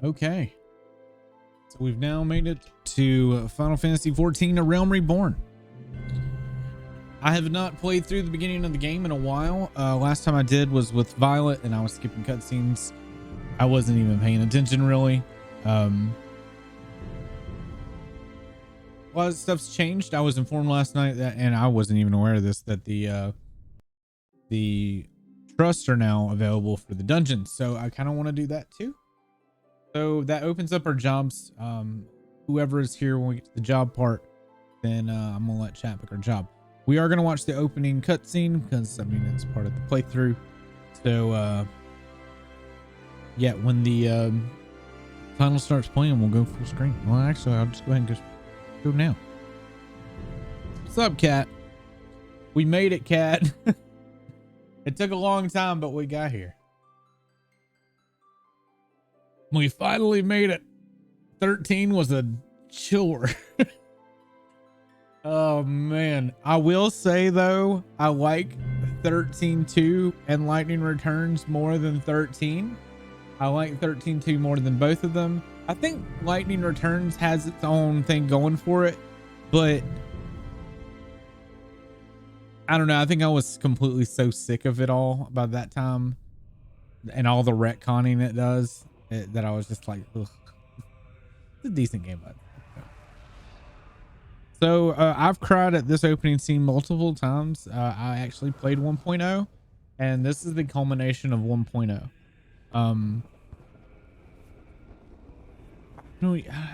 Okay, so we've now made it to Final Fantasy XIV: A Realm Reborn. I have not played through the beginning of the game in a while. Last time I did was with Violet, and I was skipping cutscenes. I wasn't even paying attention really. A lot of stuff's changed. I was informed last night that, and I wasn't even aware of this, that the trusts are now available for the dungeons. So I kind of want to do that too. So that opens up our jobs. Whoever is here when we get to the job part, then I'm gonna let chat pick our job. We are gonna watch the opening cutscene because I mean it's part of the playthrough. So yeah, when the title starts playing, we'll go full screen. Well, actually, I'll just go ahead and go now. What's up, Cat? We made it, Cat. It took a long time, but we got here. We finally made it. 13 was a chore. Oh man, I will say though, I like 13-2 and Lightning Returns more than 13. I like 13-2 more than both of them. I think Lightning Returns has its own thing going for it, but I don't know. I think I was completely so sick of it all by that time and all the retconning it does that I was just like, ugh. It's a decent game, but so I've cried at this opening scene multiple times. I actually played 1.0 and this is the culmination of 1.0.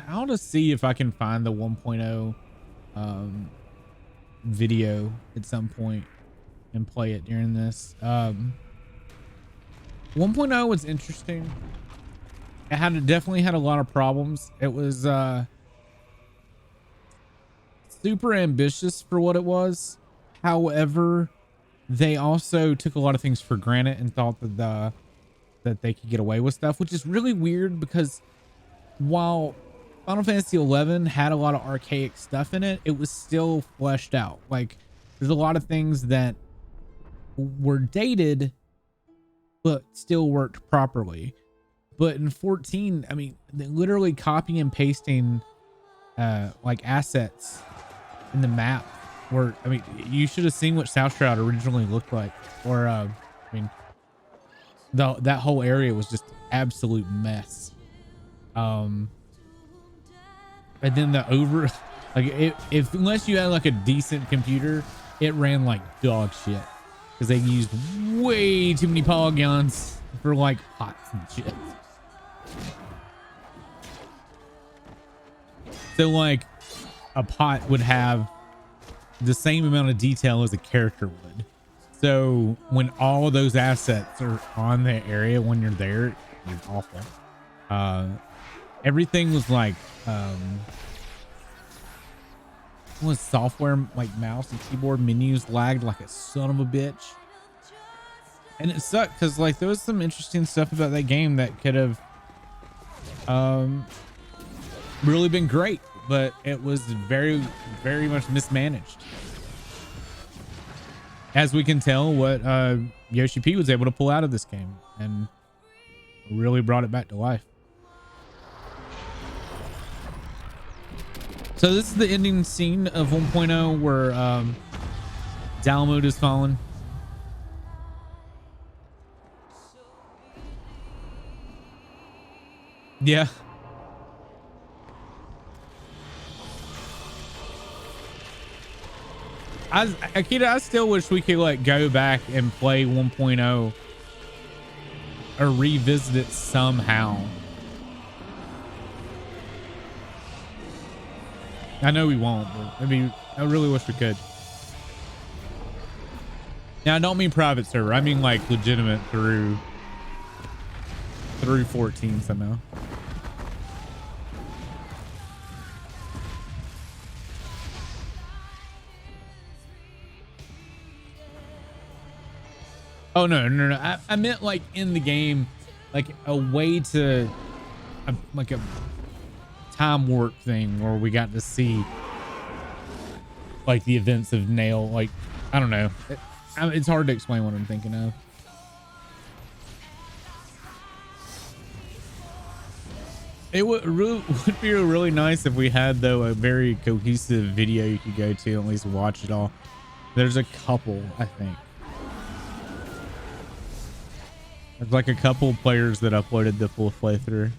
I'll just see if I can find the 1.0 video at some point and play it during this. 1.0 was interesting. It definitely had a lot of problems. It was super ambitious for what it was. However, they also took a lot of things for granted and thought that they could get away with stuff, which is really weird because while Final Fantasy XI had a lot of archaic stuff in it, it was still fleshed out. Like there's a lot of things that were dated but still worked properly. But in 14, I mean, they literally copy and pasting like assets in the map where, I mean, you should have seen what South Shroud originally looked like. Or I mean, that whole area was just absolute mess. And then like unless you had like a decent computer, it ran like dog shit because they used way too many polygons for like pots and shit. So like a pot would have the same amount of detail as a character would. So when all of those assets are on the area when you're there, it's awful. Everything was like was software, like mouse and keyboard menus lagged like a son of a bitch. And it sucked because like there was some interesting stuff about that game that could have really been great, but it was very, very much mismanaged. As we can tell what Yoshi P was able to pull out of this game and really brought it back to life. So this is the ending scene of 1.0 where Dalmud has fallen. Yeah. Akita, I still wish we could like go back and play 1.0 or revisit it somehow. I know we won't, but I mean, I really wish we could. Now, I don't mean private server. I mean like legitimate through 14 somehow. Oh no. I meant like in the game, like a way to like a time warp thing where we got to see like the events of Nail. Like I don't know. It's hard to explain what I'm thinking of. would be really nice if we had, though, a very cohesive video you could go to and at least watch it all. There's a couple, I think. There's like a couple players that uploaded the full playthrough.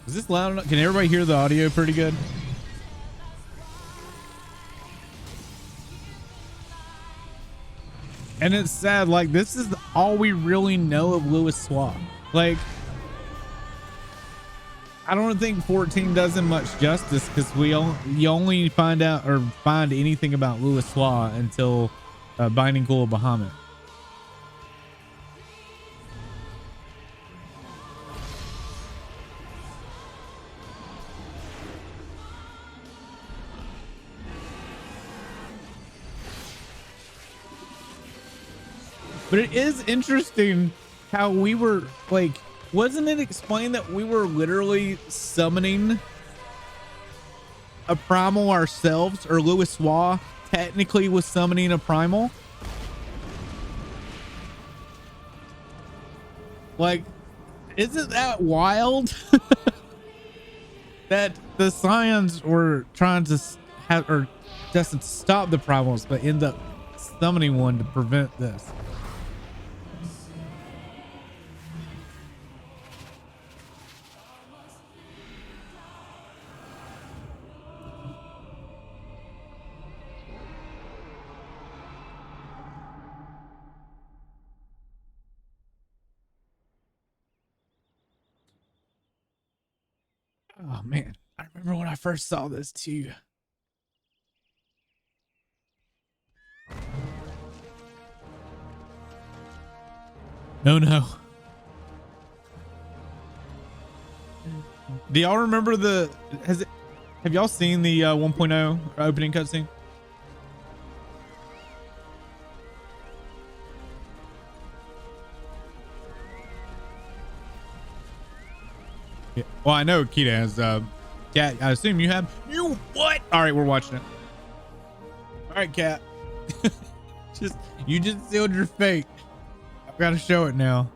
Is this loud enough? Can everybody hear the audio pretty good? And it's sad, like, this is all we really know of Louis Swat. Like, I don't think 14 does him much justice, because you only find out or find anything about Louis Swat until Binding Cool of Bahamut. But it is interesting how we were like, wasn't it explained that we were literally summoning a primal ourselves, or Louis Swat technically was summoning a primal? Like, isn't that wild? That the Scions were trying to have, or just to stop the primals, but end up summoning one to prevent this. Oh man, I remember when I first saw this too. Oh no. Do y'all remember have y'all seen the 1.0 opening cutscene? Yeah. Well, I know Kita has. Cat, I assume you have. You what? All right, we're watching it. All right, Cat. You just sealed your fate. I've got to show it now.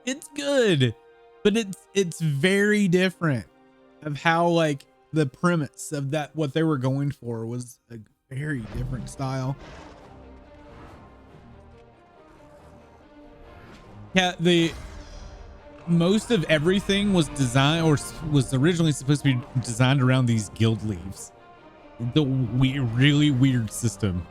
It's good, but it's very different of how, like, the premise of that, what they were going for was a very different style. Yeah, the most of everything was designed, or was originally supposed to be designed around these guild leaves. The really weird system.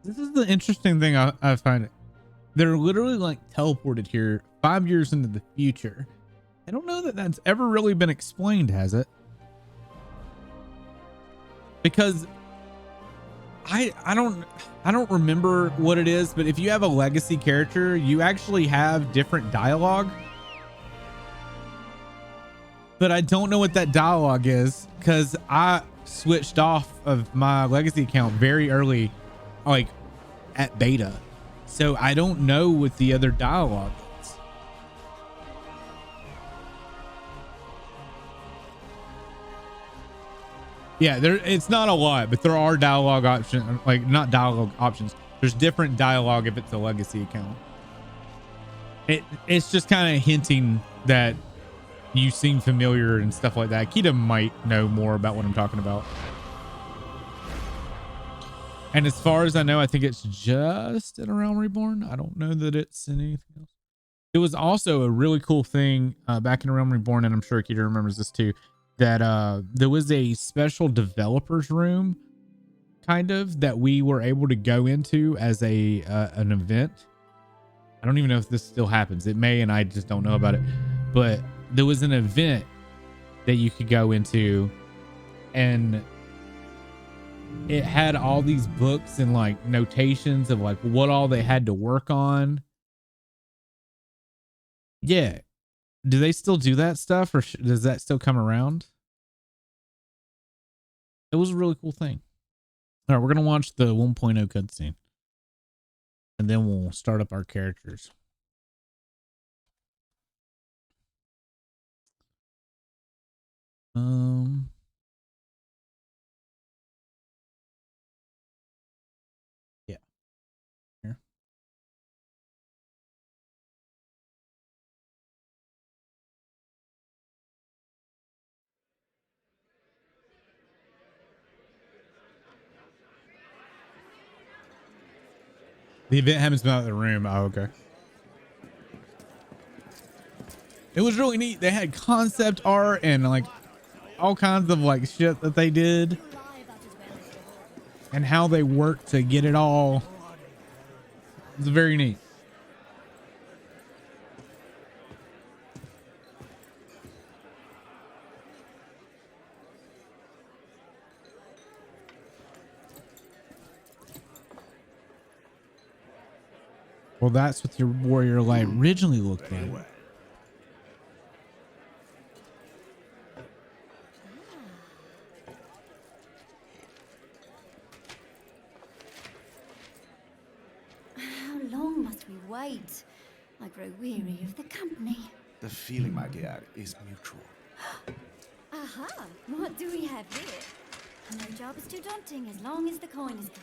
This is the interesting thing I find. They're literally like teleported here 5 years into the future. I don't know that that's ever really been explained, has it? Because I don't remember what it is, but if you have a legacy character, you actually have different dialogue. But I don't know what that dialogue is, because I switched off of my legacy account very early, like at beta, so I don't know what the other dialogue is. Yeah, it's not a lot, but there are dialogue options, like not dialogue options. There's different dialogue if it's a legacy account. It's just kind of hinting that you seem familiar and stuff like that. Kita might know more about what I'm talking about. And as far as I know, I think it's just in A Realm Reborn. I don't know that it's in anything else. It was also a really cool thing back in A Realm Reborn, and I'm sure Kita remembers this too, that there was a special developers room, kind of, that we were able to go into as an event. I don't even know if this still happens. It may, and I just don't know about it. But there was an event that you could go into, and it had all these books and like notations of like what all they had to work on. Yeah. Do they still do that stuff, or does that still come around? It was a really cool thing. All right, we're going to watch the 1.0 cutscene, and then we'll start up our characters. Yeah. Here. The event happens out of the room. Oh, okay. It was really neat. They had concept art and like all kinds of like shit that they did and how they worked to get it all. It's very neat. Well, that's what your warrior light originally looked like. How long must we wait? I grow weary of the company. The feeling, my dear, is mutual. Aha! What do we have here? No job is too daunting as long as the coin is good.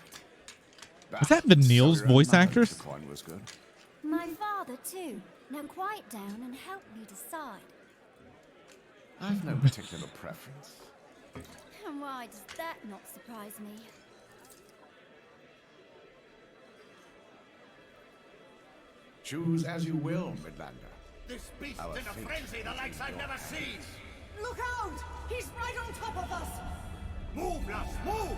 Is that Vanille's voice actress? The coin was good. My father, too. Now quiet down and help me decide. I've no particular preference. And why does that not surprise me? Choose as you will, Midlander. This beast Our in a fate frenzy the likes I've never seen! Look out! He's right on top of us! Move, lass, move!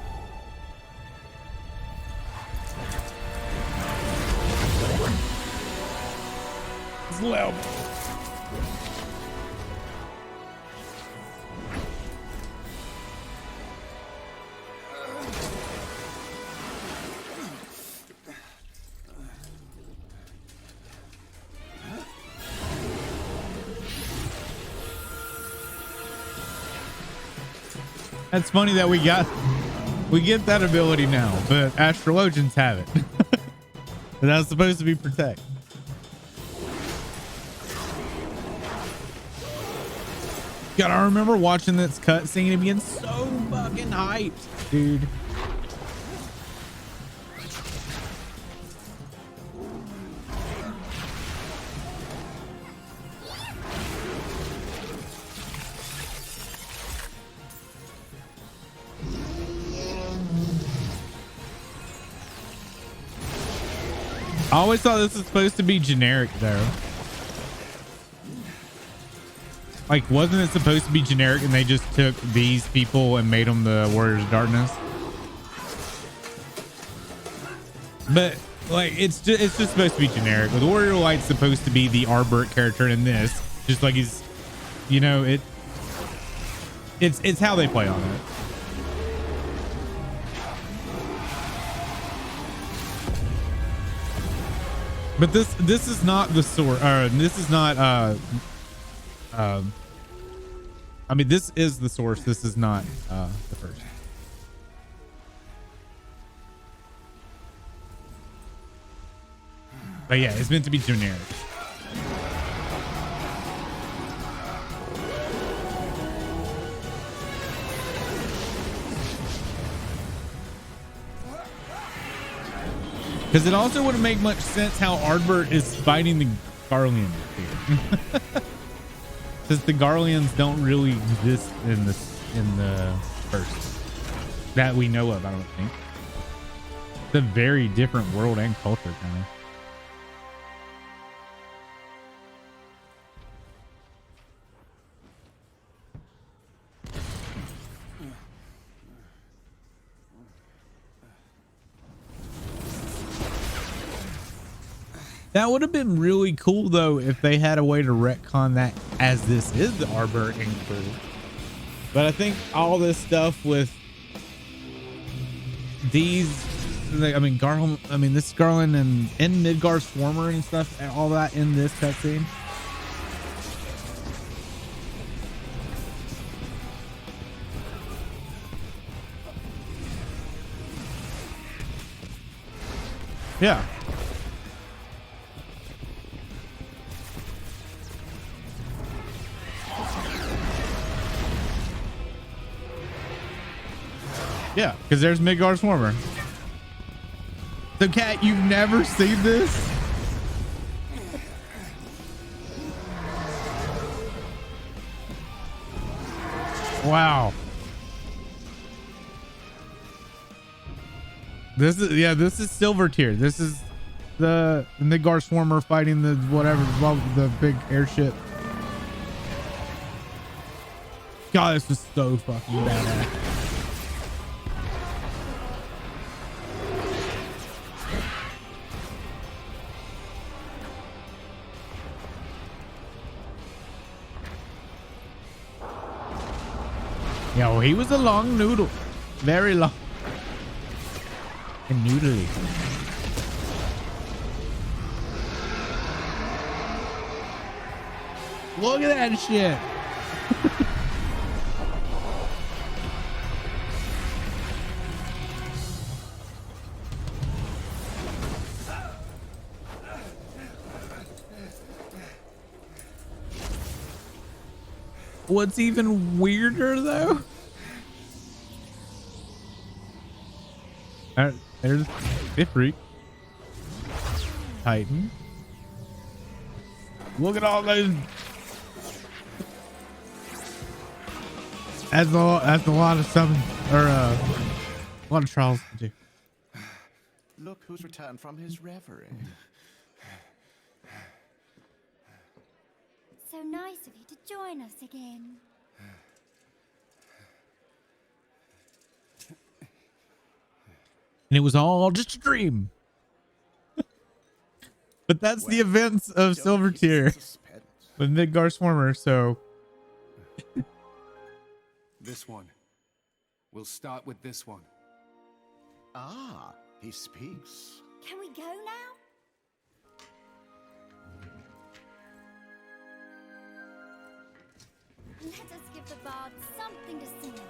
It's loud. That's funny that we get that ability now, but astrologians have it. And that's supposed to be protect. God, I remember watching this cutscene and being so fucking hyped, dude. I always thought this was supposed to be generic though. Like, wasn't it supposed to be generic and they just took these people and made them the Warriors of Darkness? But like, it's just supposed to be generic. The Warrior Light's supposed to be the Arbert character in this, just like he's, you know, it's how they play on it. But this is not the source. This is not. I mean, this is the source. This is not the first. But yeah, it's meant to be generic. Because it also wouldn't make much sense how Ardbert is fighting the Garleans here. Since the Garleans don't really exist in the first that we know of, I don't think. It's a very different world and culture, kind of. That would have been really cool though if they had a way to retcon that as this is the Arbor Ink crew. But I think all this stuff with these, I mean, this Garland and Midgard's Swarmer and stuff, and all that in this cutscene. Yeah. Yeah, because there's Midgard's Swarmer. So, Cat, you've never seen this? Wow. This is Silver Tier. This is the Midgard Swarmer fighting the whatever, the big airship. God, this was so fucking badass. Yeah, well, he was a long noodle. Very long. And noodly. Look at that shit. What's even weirder though? There's Ifrit. Titan. Look at all those. That's a lot of summons, or a lot of trials to do. Look who's returned from his reverie. So nice of you to join us again. And it was all just a dream. But that's the events of Silver Tier with Midgard Swarmer, so. This one. We'll start with this one. Ah, he speaks. Can we go now? Let us give the bard something to sing about.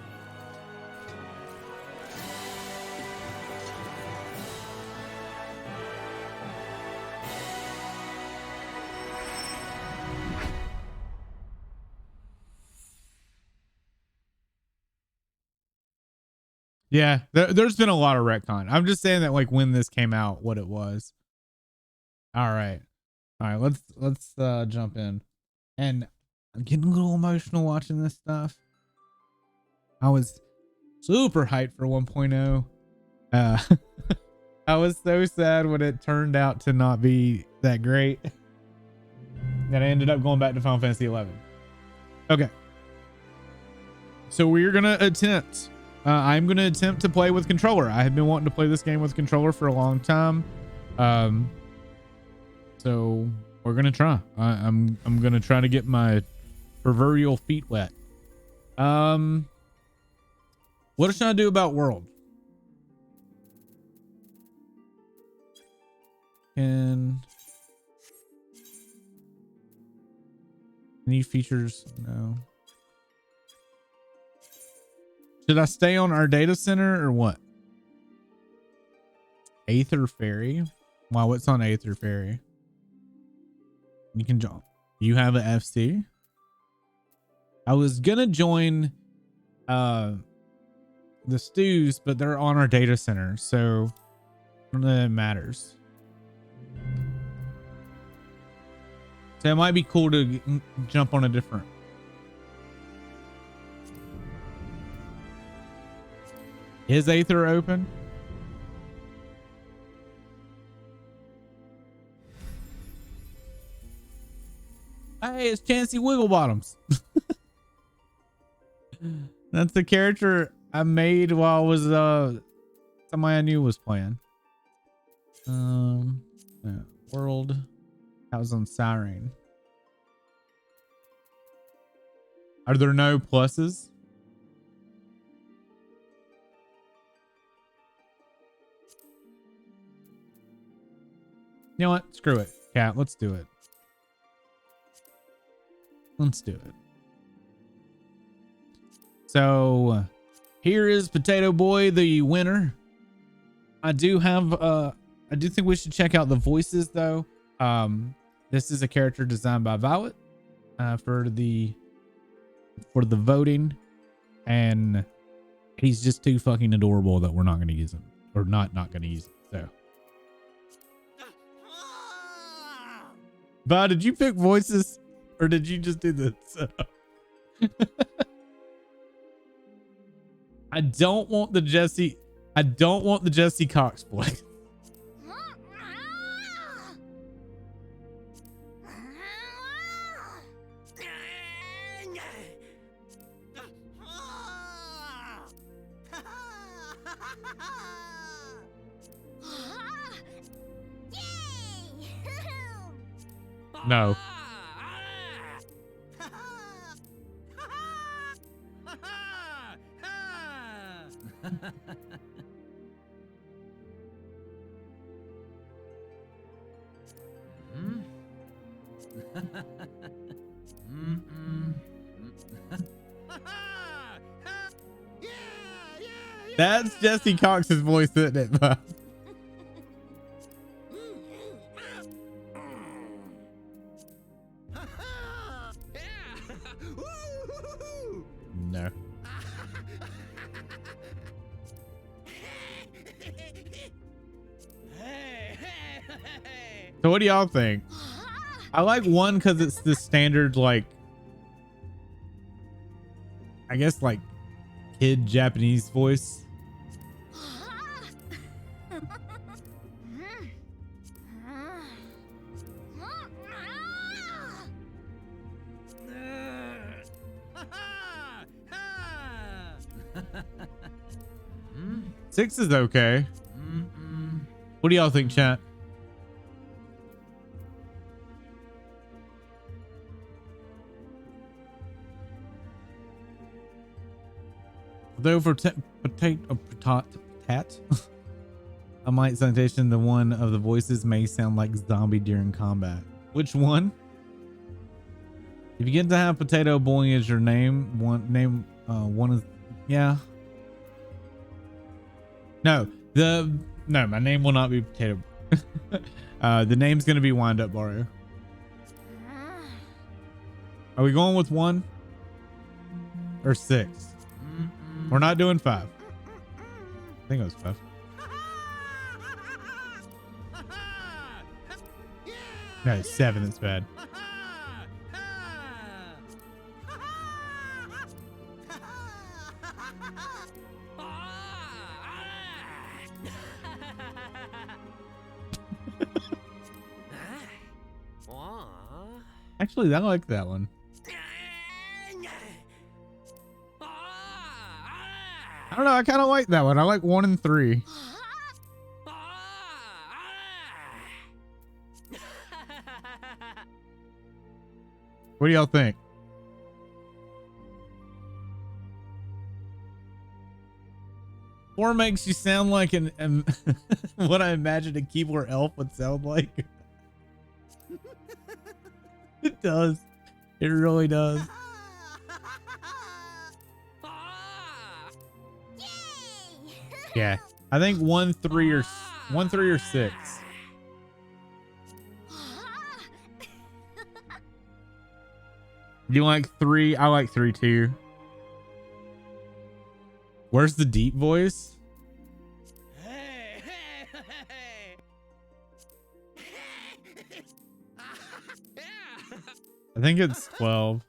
Yeah, there's been a lot of retcon. I'm just saying that like when this came out, what it was. All right, let's jump in. And I'm getting a little emotional watching this stuff. I was super hyped for 1.0. I was so sad when it turned out to not be that great that I ended up going back to Final Fantasy 11. Okay, so we're gonna attempt. I'm going to attempt to play with controller. I have been wanting to play this game with controller for a long time. So we're going to try. I'm going to try to get my proverbial feet wet. What should I do about world? Any features? No. Should I stay on our data center or what? Aether Ferry. Wow, what's on Aether Ferry? You can jump. You have an FC. I was gonna join the stews, but they're on our data center, so I don't know if it matters. So it might be cool to jump on a different. Is Aether open? Hey, it's Chansey Wigglebottoms. That's the character I made while I was somebody I knew was playing. Yeah, world. That was on Siren. Are there no pluses? You know what? Screw it. Cat, let's do it. Let's do it. So here is Potato Boy, the winner. I do think we should check out the voices though. This is a character designed by Violet for the voting, and he's just too fucking adorable that we're not going to use him, or not going to use him. So, Va, did you pick voices, or did you just do this? I don't want the Jesse Cox voice. No. That's Jesse Cox's voice, isn't it? No. So what do y'all think? I like one because it's the standard, like, I guess, like, kid Japanese voice. Six is okay. What do y'all think, chat? Though for potato I might citation, the one of the voices may sound like zombie during combat. Which one? If you get to have Potato Boy as your name, one is, yeah. No, my name will not be Potato Boy. The name's gonna be Wind Up Baru. Are we going with 1 or 6? We're not doing 5. I think it was 5. No, 7. That's bad. Actually, I like that one. I don't know. I kind of like that one. I like 1 and 3. What do y'all think? Four makes you sound like an what I imagine a keyboard elf would sound like. It does. It really does. Yeah, I think 1, 3, or 6. Do you like 3? I like 3 too. Where's the deep voice? I think it's 12.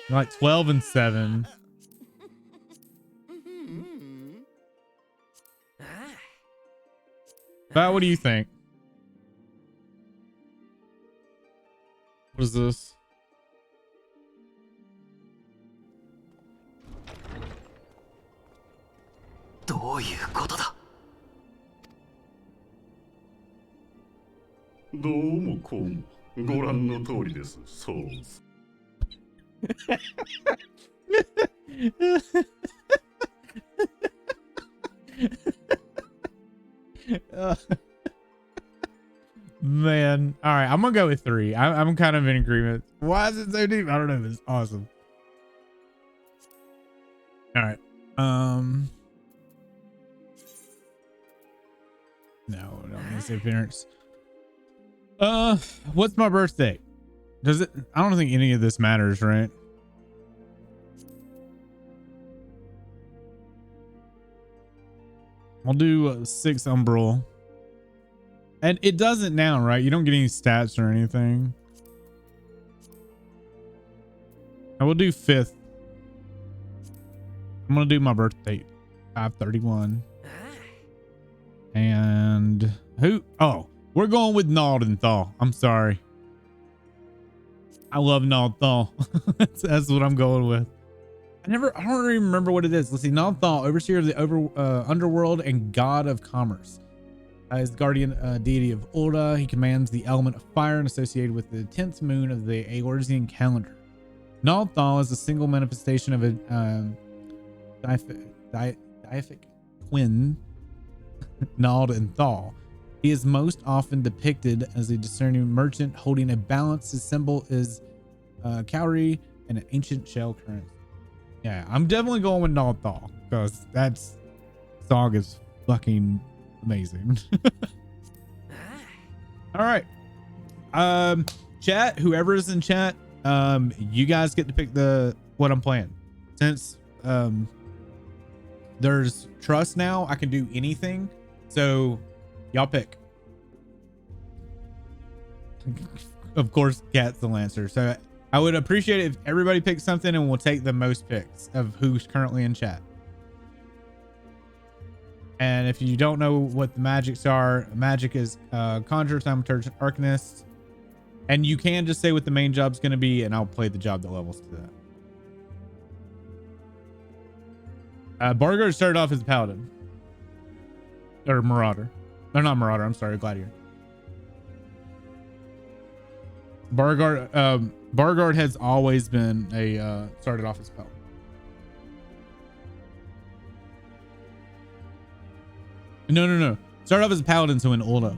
Like 12 and 7. But what do you think? What is this? What is this? どうもこうもご覧の通りです、ソーズ。Man, all right, I'm gonna go with 3. I'm kind of in agreement. Why is it so deep? I don't know. It's awesome. All right. No, don't need to say parents. What's my birthday? Does it? I don't think any of this matters, right? I'll do 6 umbral. And it doesn't now, right? You don't get any stats or anything. I will do 5th. I'm gonna do my birthday, 5/31. And who? Oh, we're going with Naldenthal. I'm sorry. I love Naldenthal. That's what I'm going with. I don't even remember what it is. Let's see. Naldenthal, overseer of the underworld and god of commerce. Is the guardian deity of Ulda. He commands the element of fire and associated with the 10th moon of the Aorzean calendar. Naldenthal is a single manifestation of a deific twin, Nald and Thal. He is most often depicted as a discerning merchant holding a balance. His symbol is cowrie and an ancient shell currency. Yeah, I'm definitely going with Nald Thal because that song is fucking amazing. All right. Chat, whoever is in chat, you guys get to pick what I'm playing. Since there's trust now, I can do anything. So y'all pick. Of course, Cat's the Lancer. So I would appreciate it if everybody picks something and we'll take the most picks of who's currently in chat. And if you don't know what the magics are, magic is Conjurer, Thaumaturge, Arcanist. And you can just say what the main job's going to be, and I'll play the job that levels to that. Bargard started off as a Paladin. Or Marauder. Or not Marauder, I'm sorry, Gladiator. Bargard has always been started off as a Paladin. No. Started off as a Paladin, so in Ulda.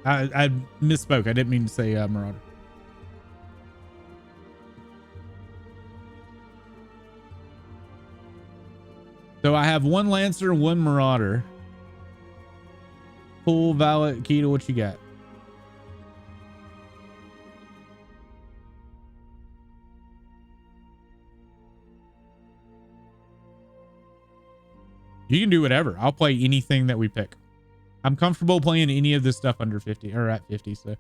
I misspoke. I didn't mean to say Marauder. So I have 1 Lancer, 1 Marauder. Full valid. Keto, what you got? You can do whatever. I'll play anything that we pick. I'm comfortable playing any of this stuff under 50 or at 50. So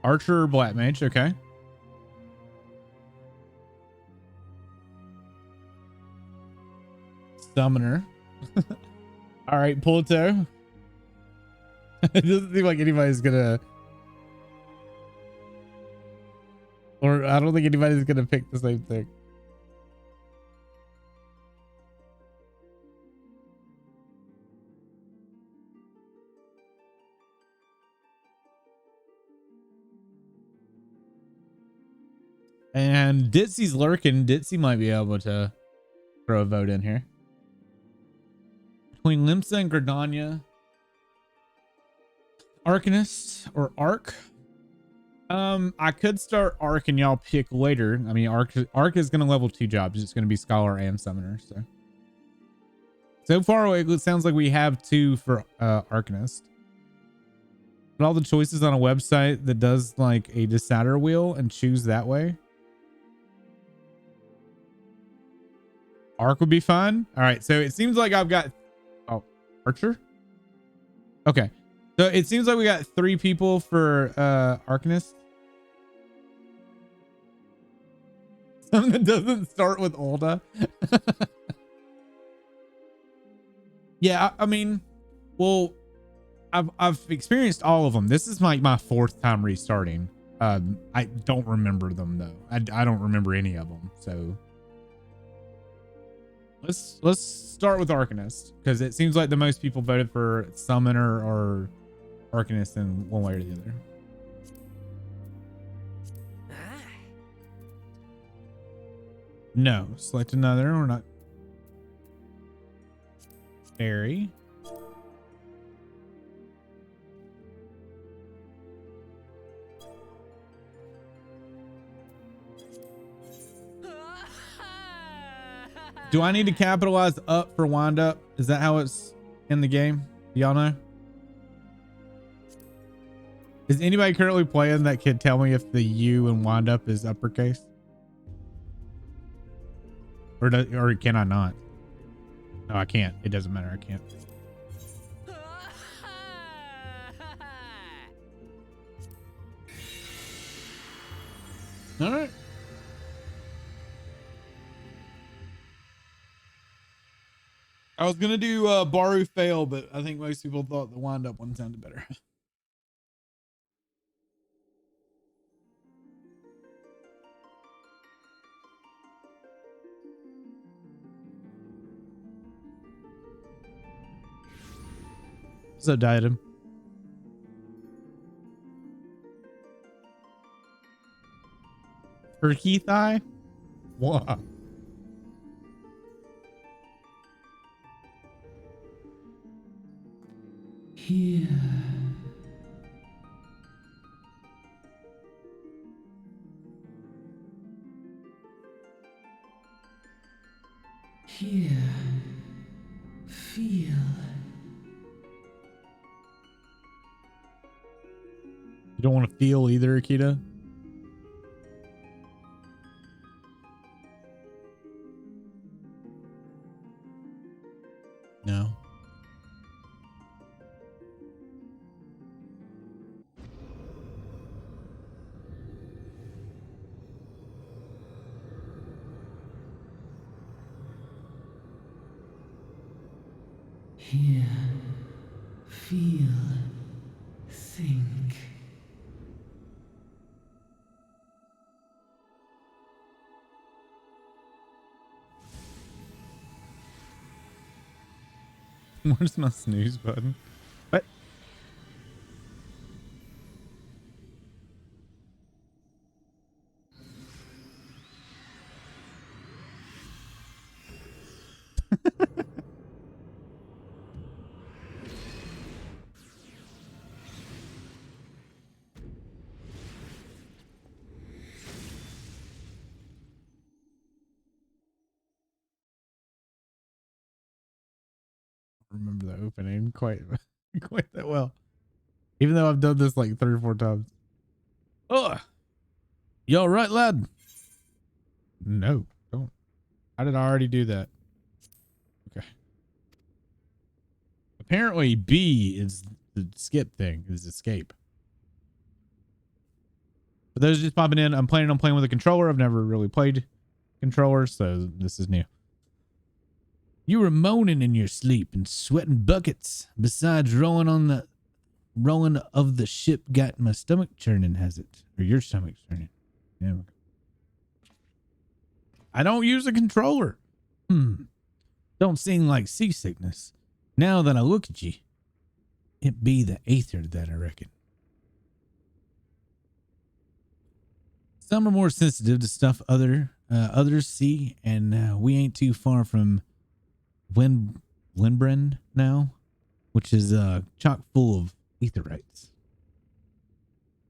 Archer or Black Mage. Okay. Summoner. All right, Polito. It doesn't seem like anybody's gonna, or I don't think anybody's gonna pick the same thing. And Ditsy's lurking. Ditsy might be able to throw a vote in here. Between Limsa and Gridania, Arcanist or Arc. I could start Arc and y'all pick later. I mean, Arc is going to level 2 jobs. It's going to be Scholar and Summoner. So far, it sounds like we have 2 for Arcanist. But all the choices on a website that does like a decider wheel and choose that way. Arc would be fun. All right, so it seems like I've got Archer. Okay, so it seems like we got 3 people for Arcanist. them that doesn't start with Ulta. Yeah, I mean, well, I've experienced all of them. This is my fourth time restarting. I don't remember them though. I don't remember any of them. So let's start with Arcanist, because it seems like the most people voted for Summoner or Arcanist in one way or the other. No, select another. We're not. Fairy. Do I need to capitalize up for wind up? Is that how it's in the game? Do y'all know? Is anybody currently playing that can tell me if the U in wind up is uppercase? Or can I not? No, I can't. It doesn't matter. I can't. All right. I was going to do Baru fail, but I think most people thought the wind up one sounded better. What's up, Diadem? Turkey thigh? What? Here. Here. Feel. You don't want to feel either, Akita? No. Hear, feel, think. Where's my snooze button? What? Remember the opening quite that well, even though I've done this like 3 or 4 times. Oh, you all right, lad? No, don't. How did I already do that? Okay. Apparently B is the skip thing, is escape. For those just popping in, I'm planning on playing with a controller. I've never really played controller, so this is new. You were moaning in your sleep and sweating buckets. Besides, rolling of the ship got my stomach churning, has it? Or your stomach churning? Yeah. I don't use a controller. Don't seem like seasickness. Now that I look at you, it be the aether that I reckon. Some are more sensitive to stuff others see, and we ain't too far from Reborn now, which is chock full of aetherites.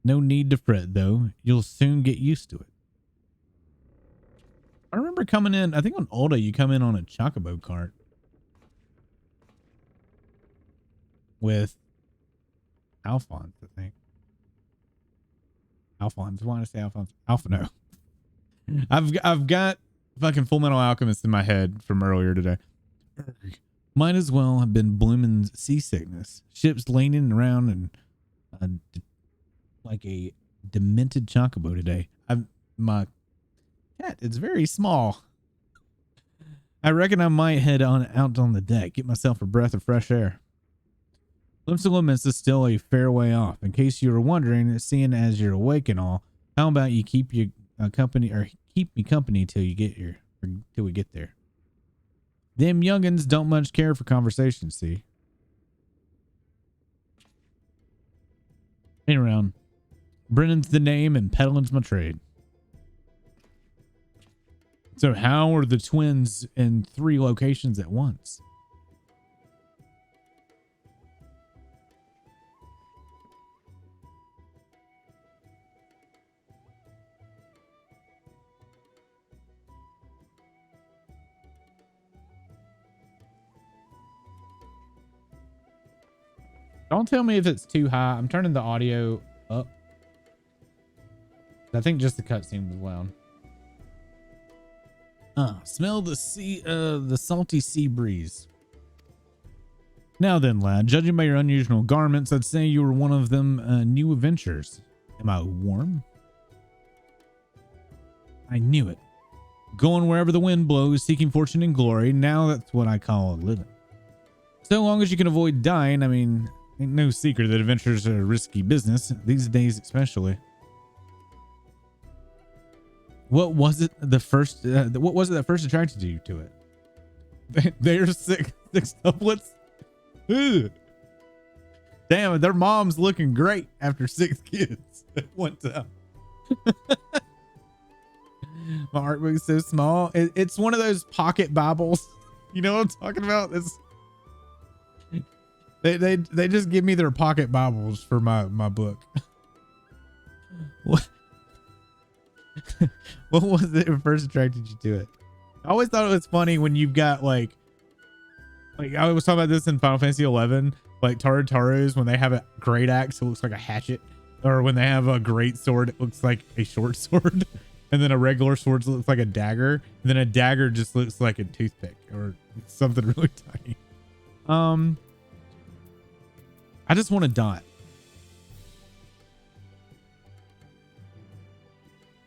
No need to fret, though. You'll soon get used to it. I remember coming in, I think on Ulta, you come in on a chocobo cart with Alphonse, I think. Alphonse. Why did I say Alphonse? Alpha, no. I've got fucking Full Metal Alchemist in my head from earlier today. Might as well have been blooming seasickness. Ships leaning around and like a demented chocobo today. My Cat, it's very small. I reckon I might head on out on the deck, get myself a breath of fresh air. Limsa Limits is still a fair way off. In case you were wondering, seeing as you're awake and all, how about you keep your company, or keep me company till you get here, or till we get there. Them youngins don't much care for conversation, see? Ain't around. Brennan's the name and peddling's my trade. So how are the twins in 3 locations at once? Don't tell me if it's too high. I'm turning the audio up. I think just the cutscene was loud. Smell the sea, the salty sea breeze. Now then, lad, judging by your unusual garments, I'd say you were one of them new adventures. Am I warm? I knew it. Going wherever the wind blows, seeking fortune and glory. Now that's what I call a living. So long as you can avoid dying, I mean, ain't no secret that adventures are a risky business, these days especially. What was it that first attracted you to it? They're six doublets. Ugh. Damn, their mom's looking great after 6 kids at one time. My art book's so small. It's one of those pocket Bibles. You know what I'm talking about? They just give me their pocket Bibles for my book. What? What was it that first attracted you to it? I always thought it was funny when you've got like I was talking about this in Final Fantasy 11, like Tarotaros, when they have a great axe, it looks like a hatchet, or when they have a great sword, it looks like a short sword, and then a regular sword looks like a dagger, and then a dagger just looks like a toothpick or something really tiny. I just want to dot.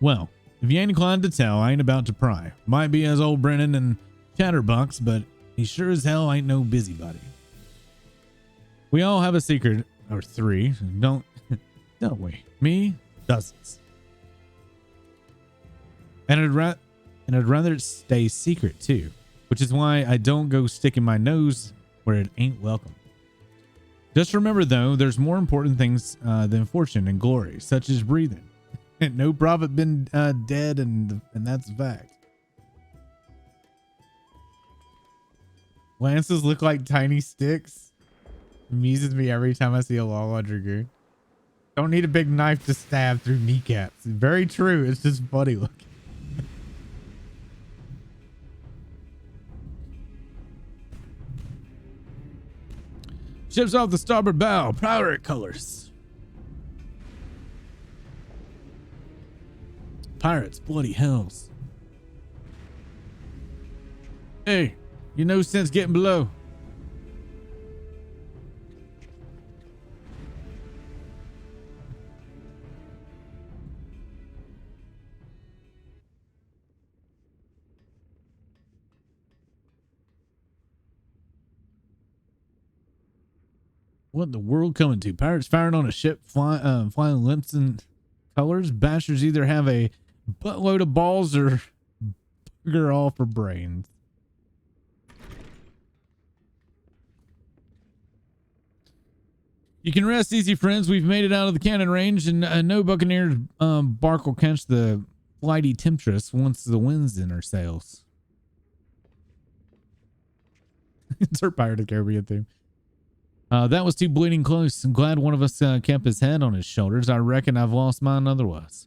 Well, if you ain't inclined to tell, I ain't about to pry. Might be as old Brennan and Chatterbox, but he sure as hell ain't no busybody. We all have a secret, or 3, don't we? Me, dozens. And I'd rather it stay secret too, which is why I don't go sticking my nose where it ain't welcome. Just remember though, there's more important things than fortune and glory, such as breathing. No prophet been dead, and that's a fact. Lances look like tiny sticks. Amuses me every time I see a Lala Dragoon. Don't need a big knife to stab through kneecaps. Very true. It's just funny looking. Ships off the starboard bow. Pirate colors. Pirates, bloody hells. Hey, you no sense getting below. What in the world coming to? Pirates firing on a ship flying Limson colors? Bastards either have a buttload of balls or bugger all for brains. You can rest easy, friends. We've made it out of the cannon range, and no buccaneer's bark will catch the flighty temptress once the wind's in her sails. It's her Pirate of the Caribbean theme. That was too bleeding close. I'm glad one of us kept his head on his shoulders. I reckon I've lost mine otherwise.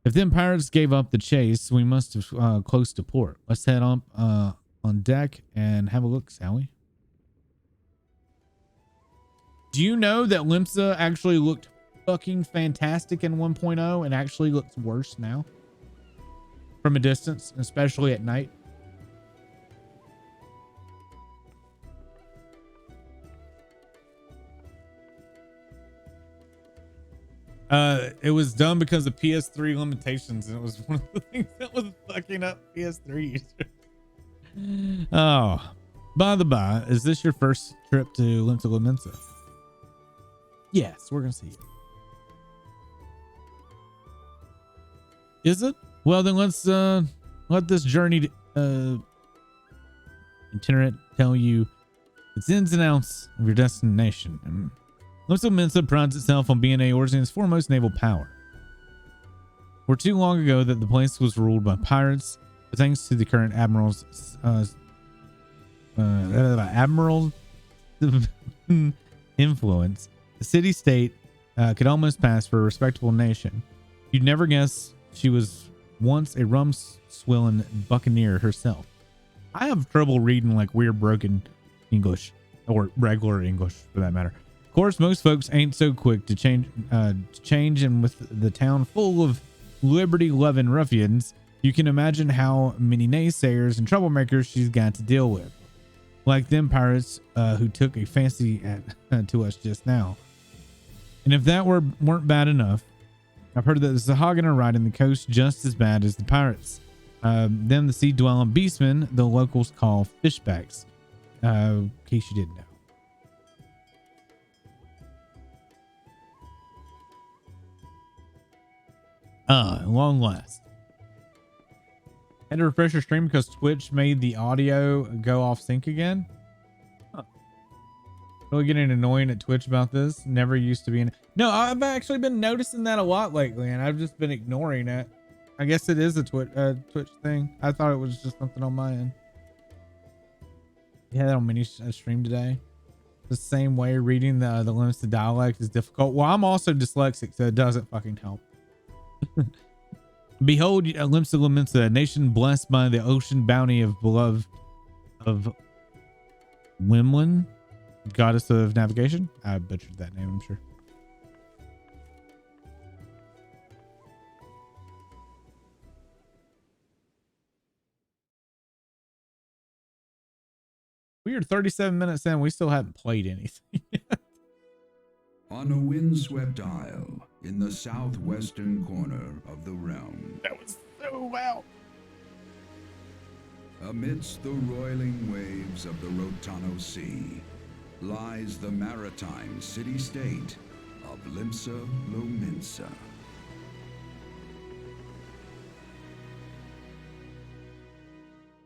If them pirates gave up the chase, we must have close to port. Let's head on deck and have a look, shall we? Do you know that Limsa actually looked fucking fantastic in 1.0 and actually looks worse now? From a distance, especially at night. It was done because of PS3 limitations, and it was one of the things that was fucking up PS3 users. Oh, by the by, is this your first trip to Limsa Lominsa? Yes, we're gonna see it. Is it? Well, then let's let this journey itinerant tell you its ins and outs of your destination. Limsa Lominsa prides itself on being Eorzean's foremost naval power. For too long ago that the place was ruled by pirates, but thanks to the current admiral's influence, the city-state could almost pass for a respectable nation. You'd never guess she was once a rum-swilling buccaneer herself. I have trouble reading like weird broken English, or regular English for that matter. Of course, most folks ain't so quick to change, and with the town full of liberty-loving ruffians, you can imagine how many naysayers and troublemakers she's got to deal with. Like them pirates who took a fancy to us just now. And if that weren't bad enough, I've heard that the Sahagin are riding the coast just as bad as the pirates. Them the sea-dwelling beastmen the locals call fishbacks. In case you didn't know. Long last. Had to refresh your stream because Twitch made the audio go off sync again. Huh. Really getting annoying at Twitch about this. Never used to be in. No, I've actually been noticing that a lot lately, and I've just been ignoring it. I guess it is a Twitch thing. I thought it was just something on my end. Yeah, that on mini stream today. The same way reading the limited dialect is difficult. Well, I'm also dyslexic, so it doesn't fucking help. Behold, Limsa Lominsa, a nation blessed by the ocean bounty of beloved of Wimlin, goddess of navigation. I butchered that name, I'm sure. We are 37 minutes in. We still haven't played anything yet. On a windswept isle in the southwestern corner of the realm. That was so well. Amidst the roiling waves of the Rotano Sea lies the maritime city-state of Limsa Lominsa.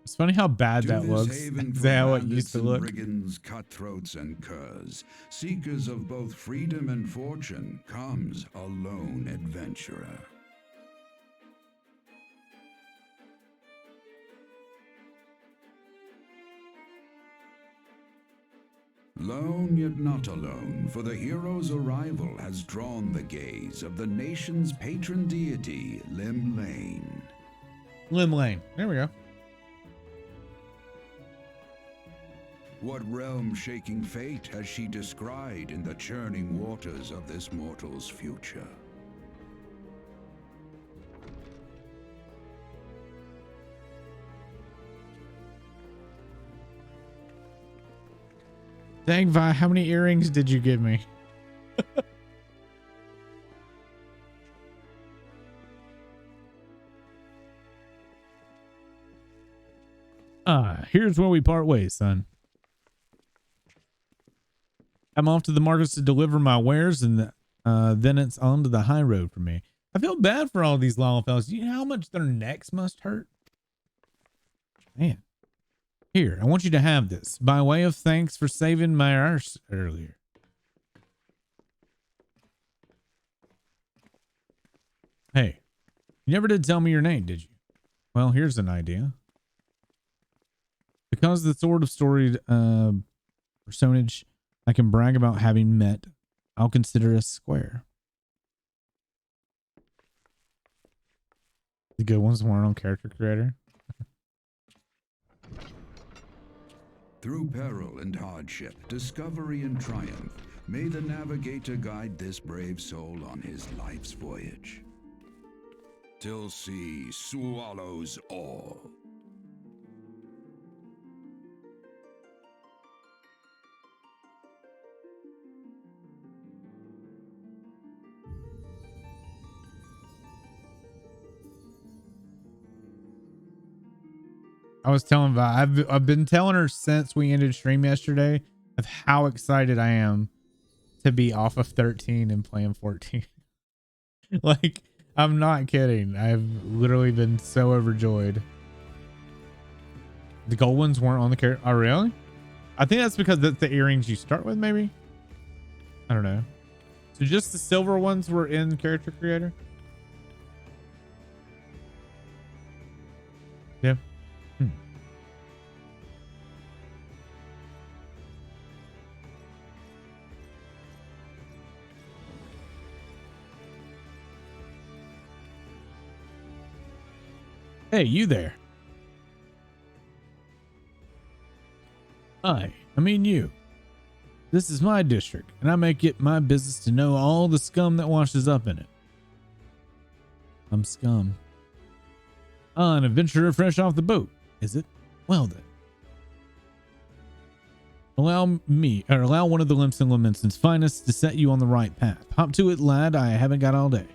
It's funny how bad that looks. That's how it used to look. Brigands, cutthroats, and curs, seekers of both freedom and fortune, comes a lone adventurer. Lone yet not alone, for the hero's arrival has drawn the gaze of the nation's patron deity, Lim Lane. Lim Lane. There we go. What realm-shaking fate has she descried in the churning waters of this mortal's future? Dang, Vi, how many earrings did you give me? Here's where we part ways, son. I'm off to the markets to deliver my wares, and then it's on to the high road for me. I feel bad for all these Lala fellas. Do you know how much their necks must hurt? Man. Here, I want you to have this by way of thanks for saving my arse earlier. Hey, you never did tell me your name, did you? Well, here's an idea. Because the sort of storied personage I can brag about having met, I'll consider us square. The good ones weren't on character creator. Through peril and hardship, discovery and triumph, may the navigator guide this brave soul on his life's voyage. Till sea swallows all. I was telling Vi, I've been telling her since we ended stream yesterday of how excited I am to be off of 13 and playing 14. Like, I'm not kidding. I've literally been so overjoyed. The gold ones weren't on the character. Oh, really? I think that's because that's the earrings you start with, maybe. I don't know. So just the silver ones were in character creator. Yeah. Hey, you there. I mean you. This is my district, and I make it my business to know all the scum that washes up in it. I'm scum. An adventurer fresh off the boat, is it? Well then. Allow one of the Limps and Lamenson's finest to set you on the right path. Hop to it, lad. I haven't got all day.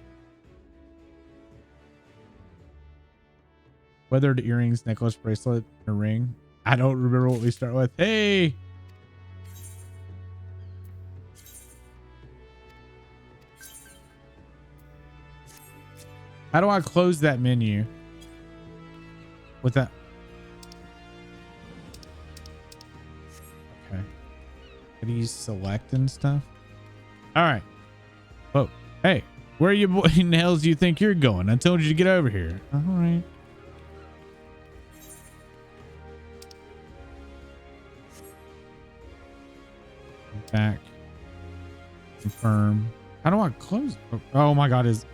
Weathered earrings, necklace, bracelet, a ring. I don't remember what we start with. Hey! How do I close that menu? With that? Okay. How do you select and stuff? All right. Whoa. Hey, where you boy in the hells do you think you're going? I told you to get over here. All right. Back. Confirm. How do I close? Oh my God, is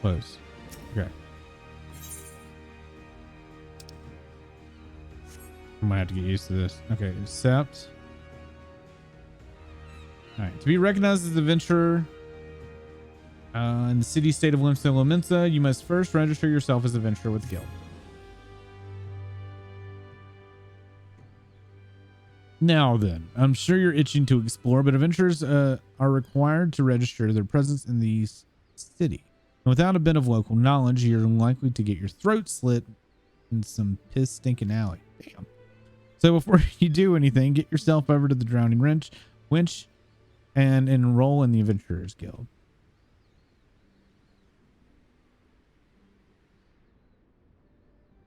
close. Okay. I might have to get used to this. Okay, accept. All right. To be recognized as an adventurer in the city-state of Limsa, you must first register yourself as an adventurer with the guild. Now then, I'm sure you're itching to explore, but adventurers are required to register their presence in the city. And without a bit of local knowledge, you're likely to get your throat slit in some piss-stinking alley. Damn. So before you do anything, get yourself over to the Drowning Winch and enroll in the Adventurers Guild.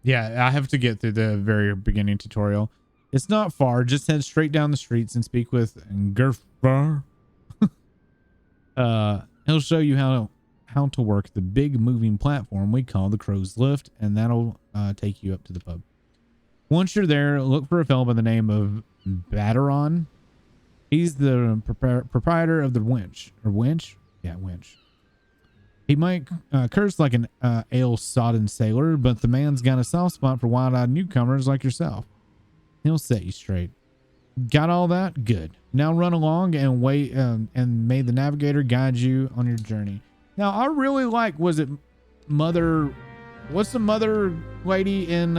Yeah, I have to get through the very beginning tutorial. It's not far. Just head straight down the streets and speak with Gerfar. He'll show you how to work the big moving platform we call the Crow's Lift, and that'll take you up to the pub. Once you're there, look for a fellow by the name of Batteron. He's the proprietor of the Winch. Or Winch? Yeah, Winch. He might curse like an ale-sodden sailor, but the man's got a soft spot for wild-eyed newcomers like yourself. He'll set you straight. Got all that? Good. Now run along and wait, and may the navigator guide you on your journey. Now, I really like, was it Mother... What's the mother lady in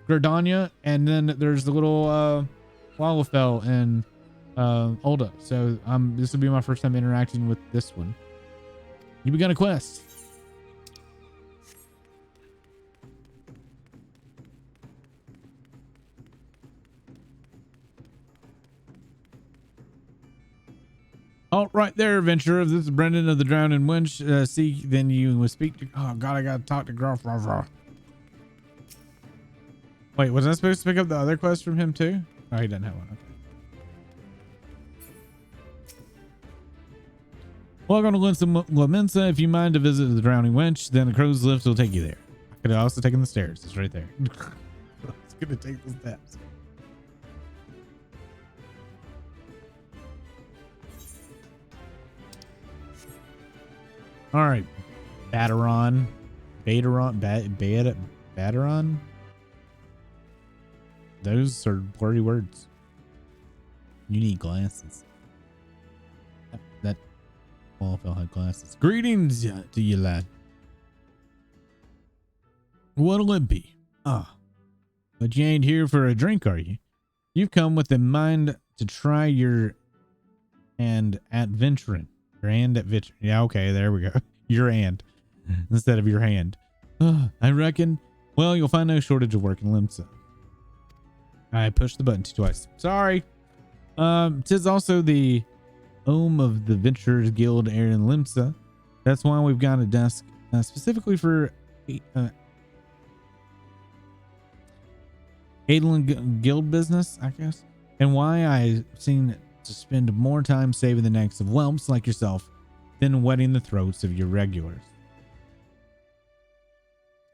Gardania? And then there's the little Wallafell in Ulda. So this will be my first time interacting with this one. You begun a quest. Oh, right there, adventurer. This is Brendan of the Drowning Winch. See, then you will speak to... Oh, God, I got to talk to Gruff. Wait, was I supposed to pick up the other quest from him, too? Oh, he doesn't have one. Okay. Welcome to Lamenson's. If you mind to visit the Drowning Winch, then the Crow's Lift will take you there. I could have also taken the stairs. It's right there. It's going to take the steps. All right, Batteron. Those are blurry words. You need glasses. That Wallafell had glasses. Greetings to you, lad. What'll it be? Ah, but you ain't here for a drink, are you? You've come with a mind to try your hand at venturing. Your hand at venturing. Yeah, okay, there we go. Your hand instead of your hand. I reckon Well, you'll find no shortage of work in Limsa. I pushed the button twice. Sorry. Tis also the home of the Venturers Guild here in Limsa. That's why we've got a desk specifically for Adelan Guild business, I guess. And why I've seen to spend more time saving the necks of whelps like yourself than wetting the throats of your regulars.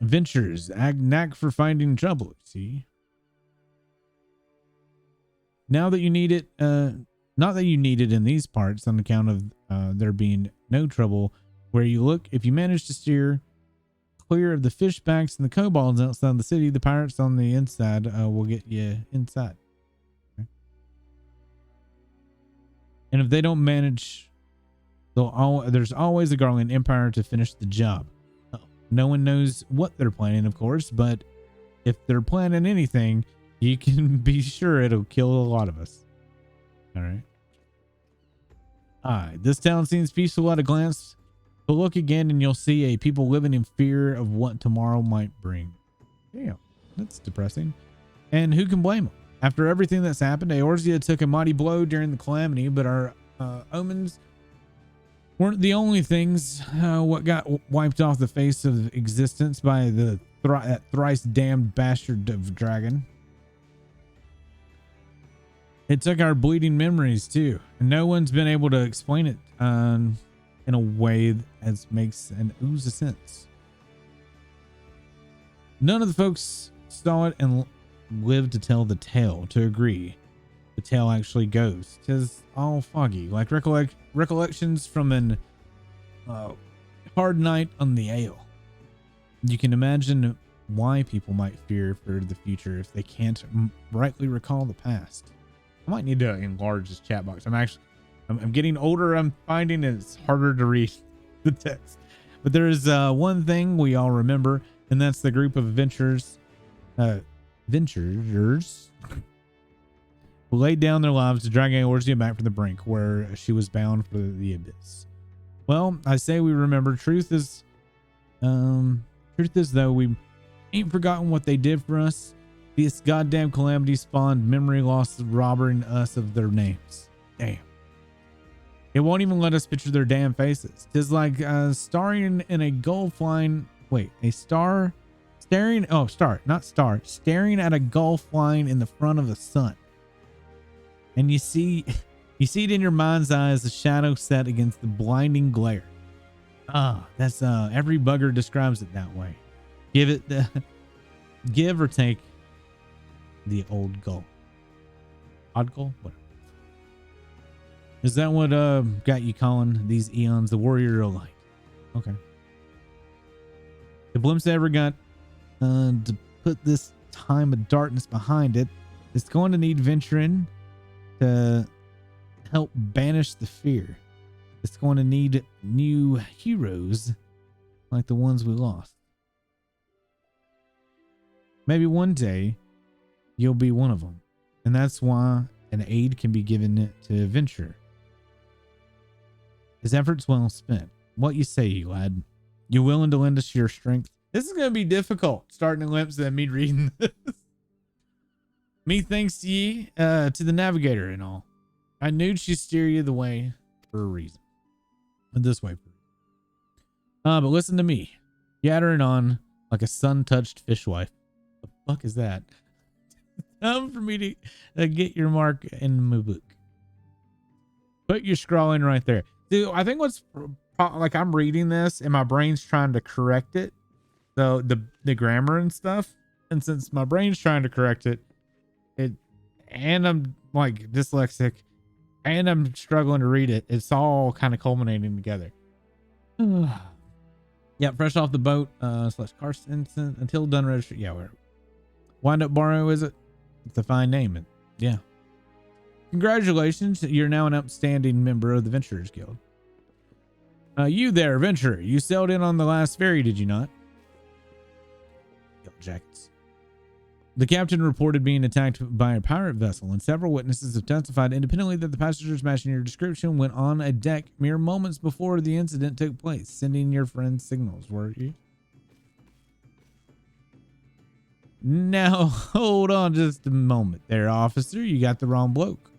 Ventures, knack for finding trouble, see? Now that you need it, not that you need it in these parts on account of there being no trouble where you look. If you manage to steer clear of the fishbacks and the kobolds outside the city, the pirates on the inside will get you inside. Okay. And if they don't manage, there's always a Garland Empire to finish the job. No one knows what they're planning, of course, but if they're planning anything, you can be sure it'll kill a lot of us. All right. All right. This town seems peaceful at a glance, but look again and you'll see a people living in fear of what tomorrow might bring. Damn, that's depressing. And who can blame them? After everything that's happened, Eorzea took a mighty blow during the calamity, but our omens weren't the only things what got wiped off the face of existence by the that thrice damned bastard of dragon. It took our bleeding memories too, and no one's been able to explain it in a way that makes an ooze of sense. None of the folks saw it and lived to tell the tale, to agree the tale actually goes. 'Tis all foggy, like recollections from an hard night on the ale. You can imagine why people might fear for the future if they can't rightly recall the past. I might need to enlarge this chat box. I'm getting older. I'm finding it's harder to read the text. But there is one thing we all remember, and that's the group of venturers who laid down their lives to drag Eorzea back from the brink where she was bound for the abyss. Well, I say we remember. Truth is though, we ain't forgotten what they did for us. This goddamn calamity spawned memory loss, robbing us of their names. Damn. It won't even let us picture their damn faces. Tis like staring at a gull flying in the front of the sun. And you see it in your mind's eye as a shadow set against the blinding glare. That's every bugger describes it that way. Give or take the old gull. Odd gull? Whatever. Is that what got you calling these eons the warrior of light? Okay. If Limsa ever got to put this time of darkness behind it, it's going to need venturing to help banish the fear. It's going to need new heroes like the ones we lost. Maybe one day you'll be one of them, and that's why an aid can be given to venture. His efforts well spent. What you say, lad? You willing to lend us your strength? This is going to be difficult, starting to glimpse at me reading this. Me thanks ye to the navigator and all. I knew she'd steer you the way for a reason. This way. But listen to me. Yattering on like a sun-touched fishwife. The fuck is that? Time for me to get your mark in my book. Put your scrawling right there. Dude, I think what's like, I'm reading this and my brain's trying to correct it. So the grammar and stuff. And since my brain's trying to correct it, and I'm like dyslexic and I'm struggling to read it, it's all kind of culminating together. Yeah, fresh off the boat, / Carson until done register. Yeah, where Wind Up Borrow, is it? It's a fine name. And yeah. Congratulations, you're now an upstanding member of the Venturers Guild. You there, Venturer, you sailed in on the last ferry, did you not? Yellow Jackets. The captain reported being attacked by a pirate vessel, and several witnesses have testified independently that the passengers matching your description went on a deck mere moments before the incident took place, sending your friends signals, were you? Now, hold on just a moment there, officer. You got the wrong bloke.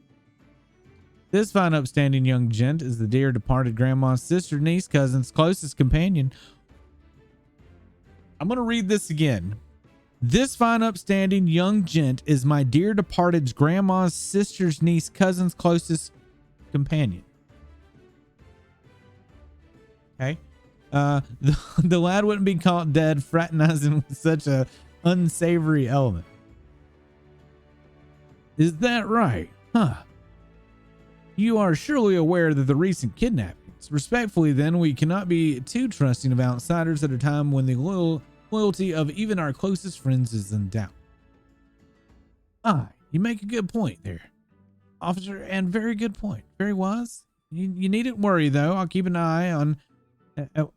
This fine upstanding young gent is the dear departed grandma's sister, niece, cousin's closest companion. I'm going to read this again. This fine upstanding young gent is my dear departed's grandma's sister's niece, cousin's closest companion. Okay. The lad wouldn't be caught dead fraternizing with such a unsavory element. Is that right? Huh. You are surely aware that the recent kidnappings. Respectfully, then, we cannot be too trusting of outsiders at a time when the loyalty of even our closest friends is in doubt. You make a good point there, officer, and very good point. Very wise. You needn't worry, though. I'll keep an eye on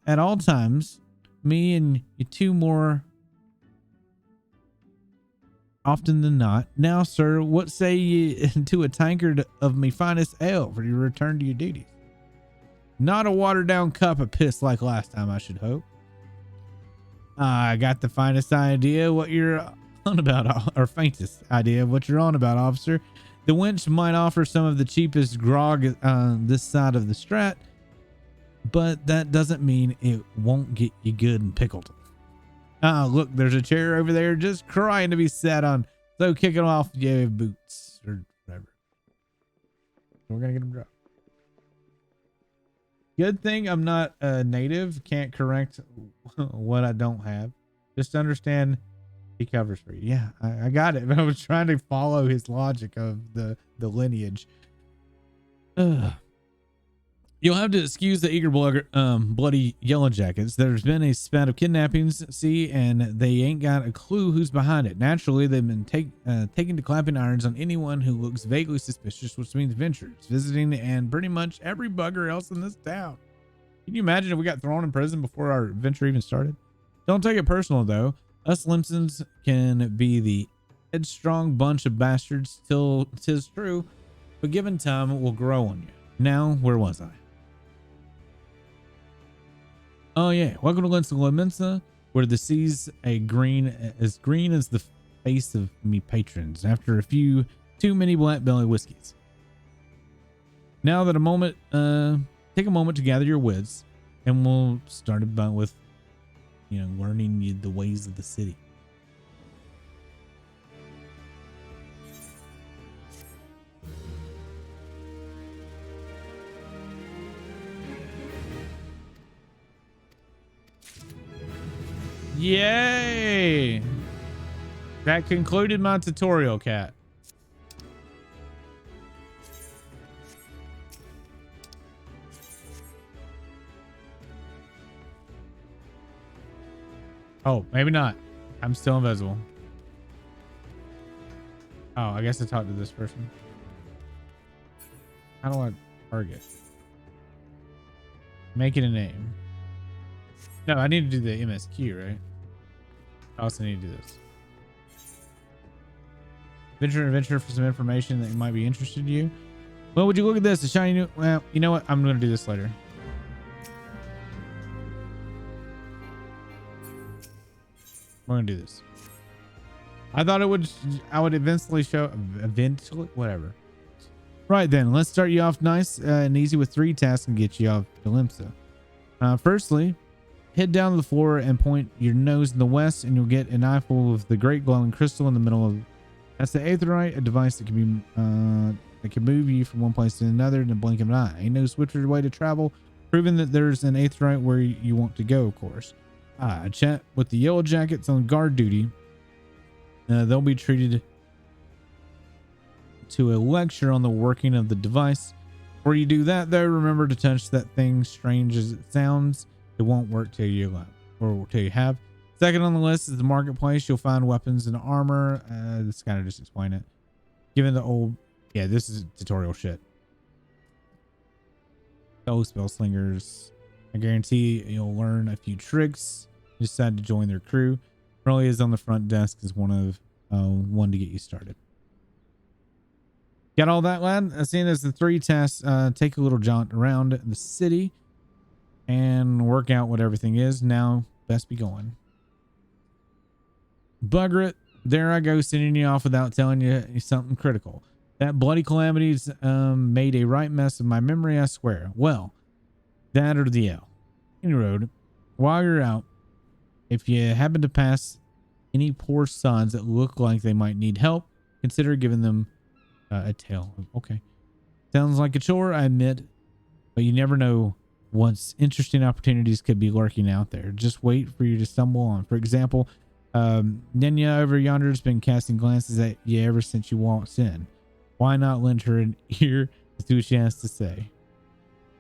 at all times. Me and you two more often than not. Now, sir, what say ye to a tankard of me finest ale for your return to your duties? Not a watered down cup of piss like last time, I should hope. I got the finest idea what you're on about, or faintest idea of what you're on about, officer. The wench might offer some of the cheapest grog on this side of the strat, but that doesn't mean it won't get you good and pickled. Look, there's a chair over there just crying to be sat on. So kick it off, your boots or whatever. We're gonna get them dropped. Good thing I'm not a native. Can't correct what I don't have. Just understand he covers for you. Yeah, I got it. I was trying to follow his logic of the lineage. Ugh. You'll have to excuse the eager bloody yellow jackets. There's been a spat of kidnappings, see, and they ain't got a clue who's behind it. Naturally, they've been taking to clapping irons on anyone who looks vaguely suspicious, which means venturers, visiting, and pretty much every bugger else in this town. Can you imagine if we got thrown in prison before our adventure even started? Don't take it personal, though. Us Limsons can be the headstrong bunch of bastards till 'tis true, but given time, we'll grow on you. Now, where was I? Oh yeah, welcome to Limensa, where the sea's as green as the face of me patrons after a few too many black belly whiskeys. Now that take a moment to gather your wits, and we'll start about with, learning the ways of the city. Yay! That concluded my tutorial, cat. Oh, maybe not. I'm still invisible. Oh, I guess I talked to this person. How do I target? Make it a name. No, I need to do the MSQ, right? I also need to do this. Adventure for some information that might be interested to you. Well, would you look at this? A shiny new... Well, you know what? I'm going to do this later. We're going to do this. I thought I would eventually show... Whatever. Right then, let's start you off nice and easy with 3 tasks and get you off to Limsa. Firstly, head down to the floor and point your nose in the west, and you'll get an eyeful of the great glowing crystal in the middle of. That's the aetherite, a device that can move you from one place to another in a blink of an eye. Ain't no switcher way to travel, proving that there's an aetherite where you want to go, of course. Chat with the yellow jackets on guard duty. They'll be treated to a lecture on the working of the device. Before you do that, though, remember to touch that thing, strange as it sounds. It won't work till you have. Second on the list is the marketplace. You'll find weapons and armor. This kind of just explain it. Given the old, yeah, this is tutorial shit. Spell slingers. I guarantee you'll learn a few tricks. You decide to join their crew. Probably is on the front desk as one to get you started. Got all that, lad? Seeing as the 3 tasks, take a little jaunt around the city and work out what everything is. Now, best be going. Bugger it. There I go, sending you off without telling you something critical. That bloody calamity's made a right mess of my memory, I swear. Well, that or the L. Any road. While you're out, if you happen to pass any poor sons that look like they might need help, consider giving them a tail. Okay. Sounds like a chore, I admit, but you never know what interesting opportunities could be lurking out there. Just wait for you to stumble on. For example, Nenya over yonder has been casting glances at you ever since you walked in. Why not lend her an ear to see what she has to say?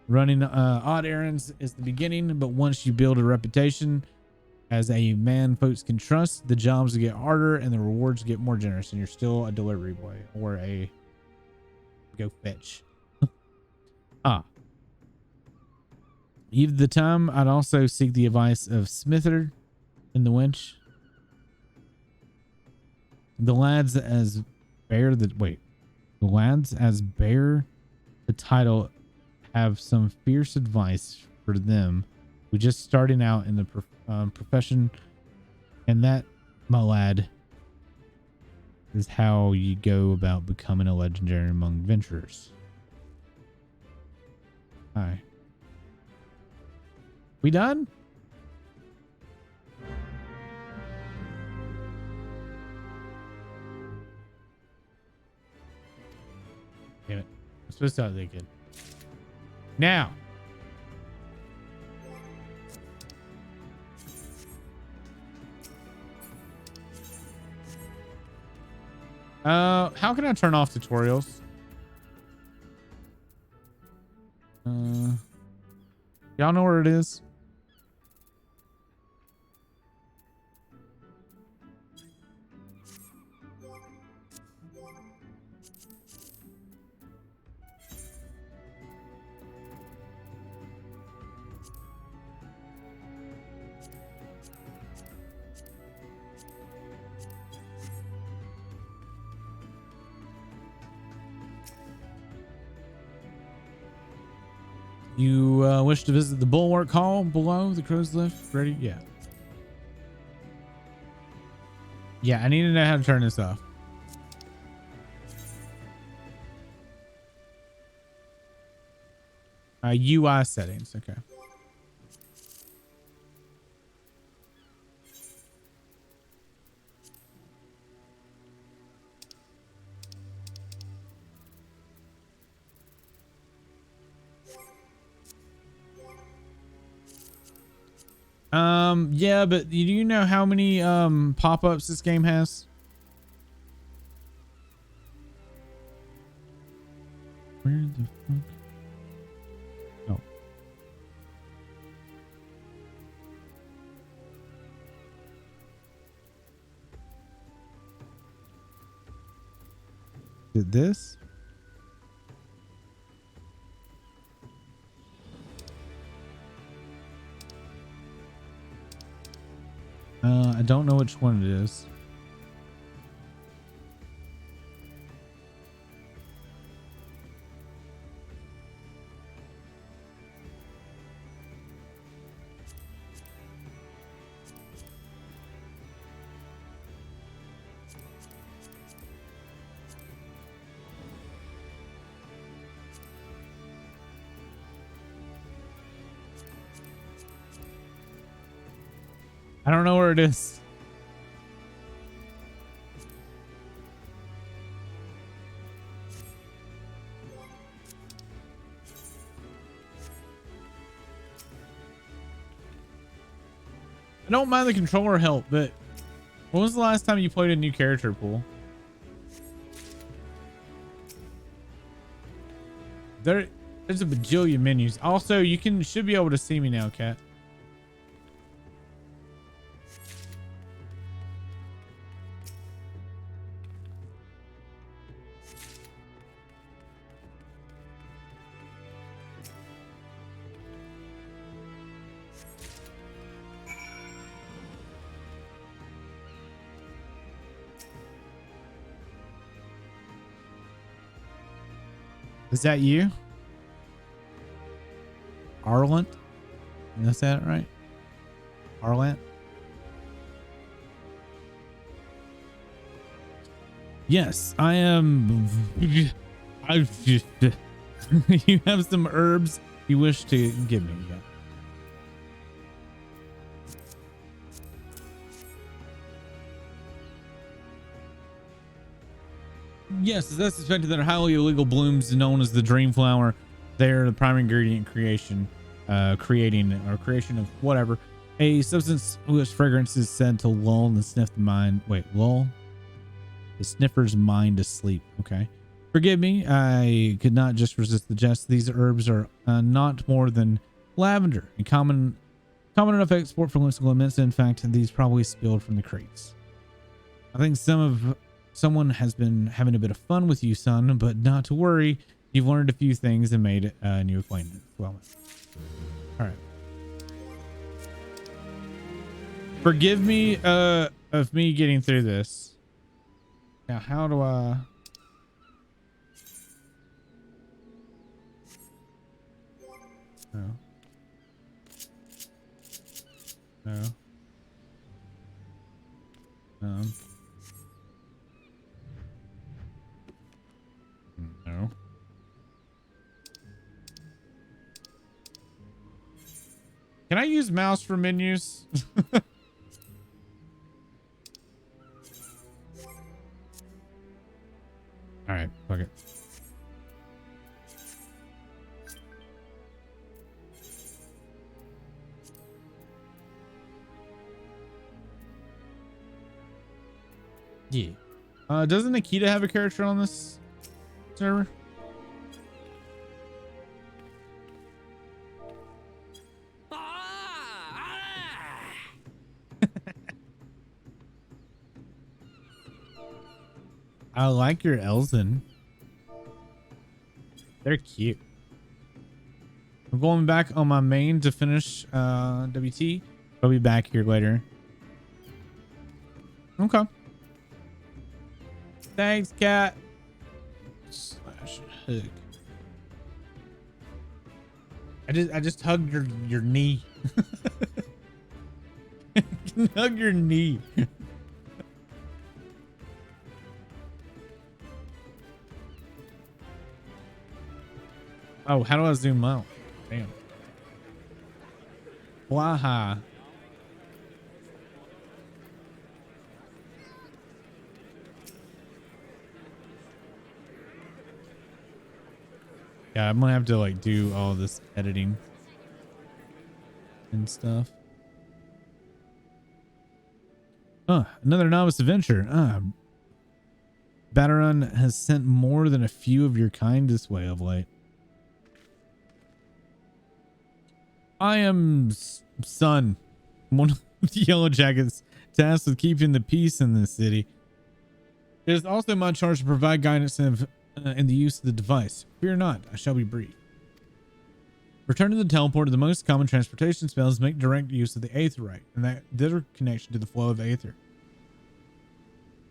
Running odd errands is the beginning, but once you build a reputation as a man folks can trust, the jobs get harder and the rewards get more generous, and you're still a delivery boy or a go fetch. Either the time, I'd also seek the advice of Smithard in the winch. The lads as bear the title have some fierce advice for them who just starting out in the profession, and that, my lad, is how you go about becoming a legendary among adventurers. Hi. We done? Damn it. I'm supposed to think it. Now. How can I turn off tutorials? Y'all know where it is? You wish to visit the bulwark hall below the crow's lift? Ready? Yeah. Yeah, I need to know how to turn this off. UI settings. Okay. Yeah, but do you know how many pop-ups this game has? Where the fuck? Oh. Did this? I don't know which one it is. I don't know where it is. I don't mind the controller help, but when was the last time you played a new character pool? There's a bajillion menus. Also, you should be able to see me now, Kat. Is that you? Arlant? Did I say that right? Arlant? Yes, I am. I just. You have some herbs you wish to give me. Yeah. Yes, that's suspected that are highly illegal blooms known as the dream flower. They're the primary ingredient creation of whatever. A substance whose fragrance is said to lull the sniffer's mind to sleep. Okay. Forgive me, I could not just resist the jest. These herbs are not more than lavender, a common enough export for mystical elements. In fact, these probably spilled from the crates. I think someone has been having a bit of fun with you, son, but not to worry. You've learned a few things and made a new acquaintance. Well, all right. Forgive me of me getting through this. Now, how do I? No. No. No. Can I use mouse for menus? All right, fuck it. Yeah. Doesn't Nikita have a character on this server? I like your Elzen. They're cute. I'm going back on my main to finish WT. I'll be back here later. Okay. Thanks, cat. Slash hug. I just hugged your knee. Hug your knee. Oh, how do I zoom out? Damn. Waha. Yeah, I'm gonna have to like do all this editing and stuff. Another novice adventure. Batarun has sent more than a few of your kind this way of late. I am Sun, one of the Yellow Jackets, tasked with keeping the peace in this city. It is also my charge to provide guidance in the use of the device. Fear not, I shall be brief. Return to the teleporter. The most common transportation spells make direct use of the aetherite and that their connection to the flow of aether.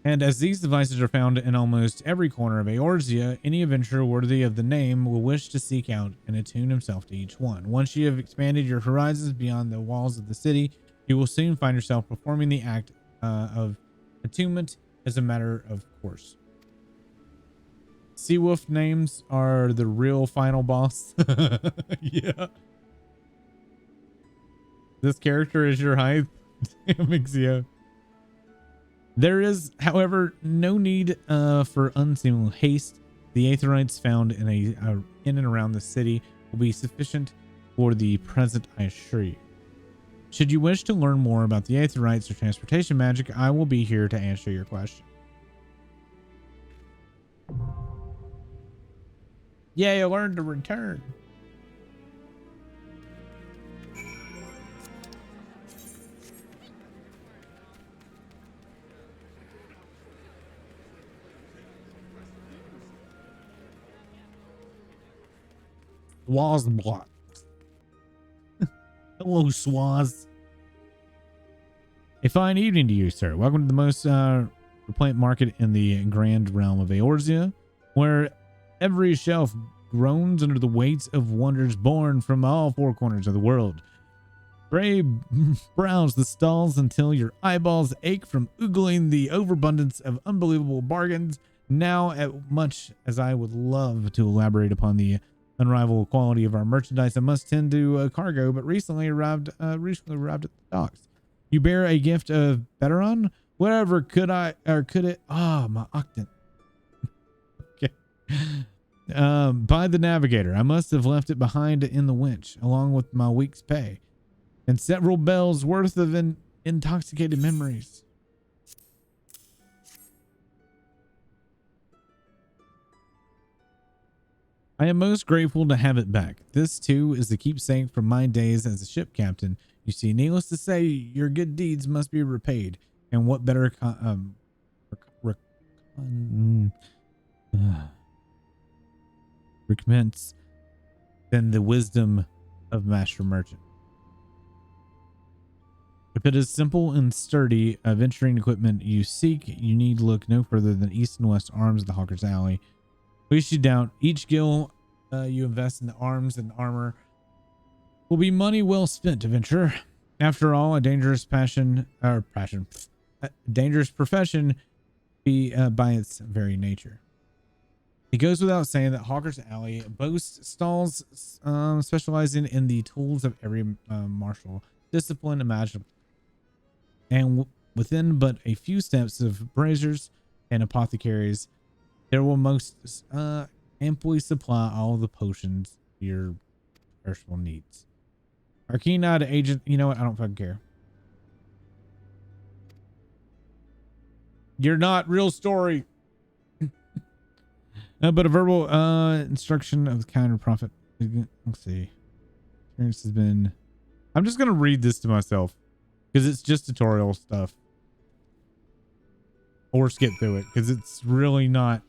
And as these devices are found in almost every corner of Eorzea, any adventurer worthy of the name will wish to seek out and attune himself to each one. Once you have expanded your horizons beyond the walls of the city, you will soon find yourself performing the act of attunement as a matter of course. Seawolf names are the real final boss. Yeah. This character is your height. Damn, Xio. There is, however, no need for unseemly haste. The aetherites found in and around the city will be sufficient for the present, I assure you. Should you wish to learn more about the aetherites or transportation magic, I will be here to answer your question. Yeah, you learned to return. Swaz block. Hello, Swaz. A fine evening to you, sir. Welcome to the most replant market in the grand realm of Eorzea, where every shelf groans under the weight of wonders born from all four corners of the world. Browse the stalls until your eyeballs ache from oogling the overabundance of unbelievable bargains Now, at much as I would love to elaborate upon the unrivaled quality of our merchandise, I must tend to cargo, but recently arrived at the docks. You bear a gift of Beteron? Whatever could it? Ah, my octant. Okay. By the navigator. I must have left it behind in the winch, along with my week's pay and several bells worth of intoxicated memories. I am most grateful to have it back. This too is the keepsake from my days as a ship captain. You see, needless to say, your good deeds must be repaid. And what better recompense than the wisdom of Master Merchant? If it is simple and sturdy venturing equipment you seek, you need look no further than east and west arms of the Hawker's Alley. Least you doubt, each gil you invest in the arms and armor will be money well spent, adventurer. After all, a dangerous dangerous profession by its very nature. It goes without saying that Hawker's Alley boasts stalls specializing in the tools of every martial discipline imaginable. And within but a few steps of braziers and apothecaries, there will most amply supply all the potions your personal needs. Our keen-eyed agent, you know what? I don't fucking care. You're not real story. But a verbal instruction of the counter profit. Let's see. Experience has been. I'm just gonna read this to myself because it's just tutorial stuff, or skip through it because it's really not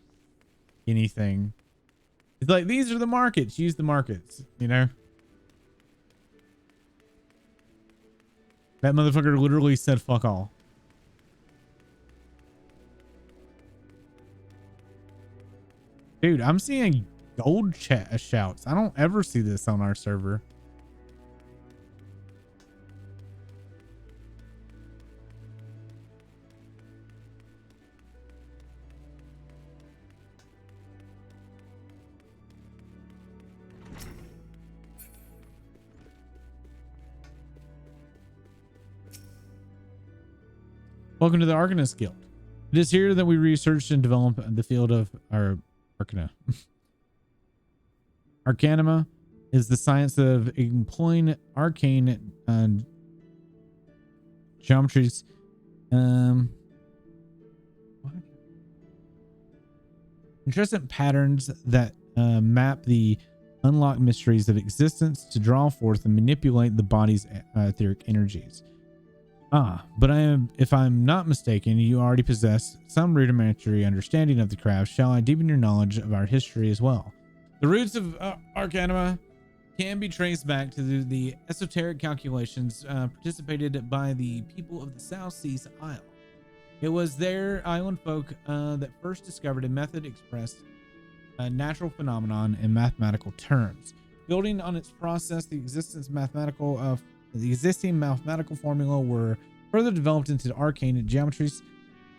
anything. It's like, these are the markets. Use the markets. You know. That motherfucker literally said fuck all. Dude, I'm seeing gold chat shouts. I don't ever see this on our server. Welcome to the Arcanist Guild. It is here that we research and develop the field of our Arcana. Arcanima is the science of employing arcane geometries. Interesting patterns that map the unlocked mysteries of existence to draw forth and manipulate the body's etheric energies. But if I'm not mistaken, you already possess some rudimentary understanding of the craft. Shall I deepen your knowledge of our history as well? The roots of Arcanima can be traced back to the esoteric calculations participated by the people of the South Seas Isle. It was their island folk that first discovered a method expressed a natural phenomenon in mathematical terms. Building on its process, the existing mathematical formula were further developed into arcane geometries,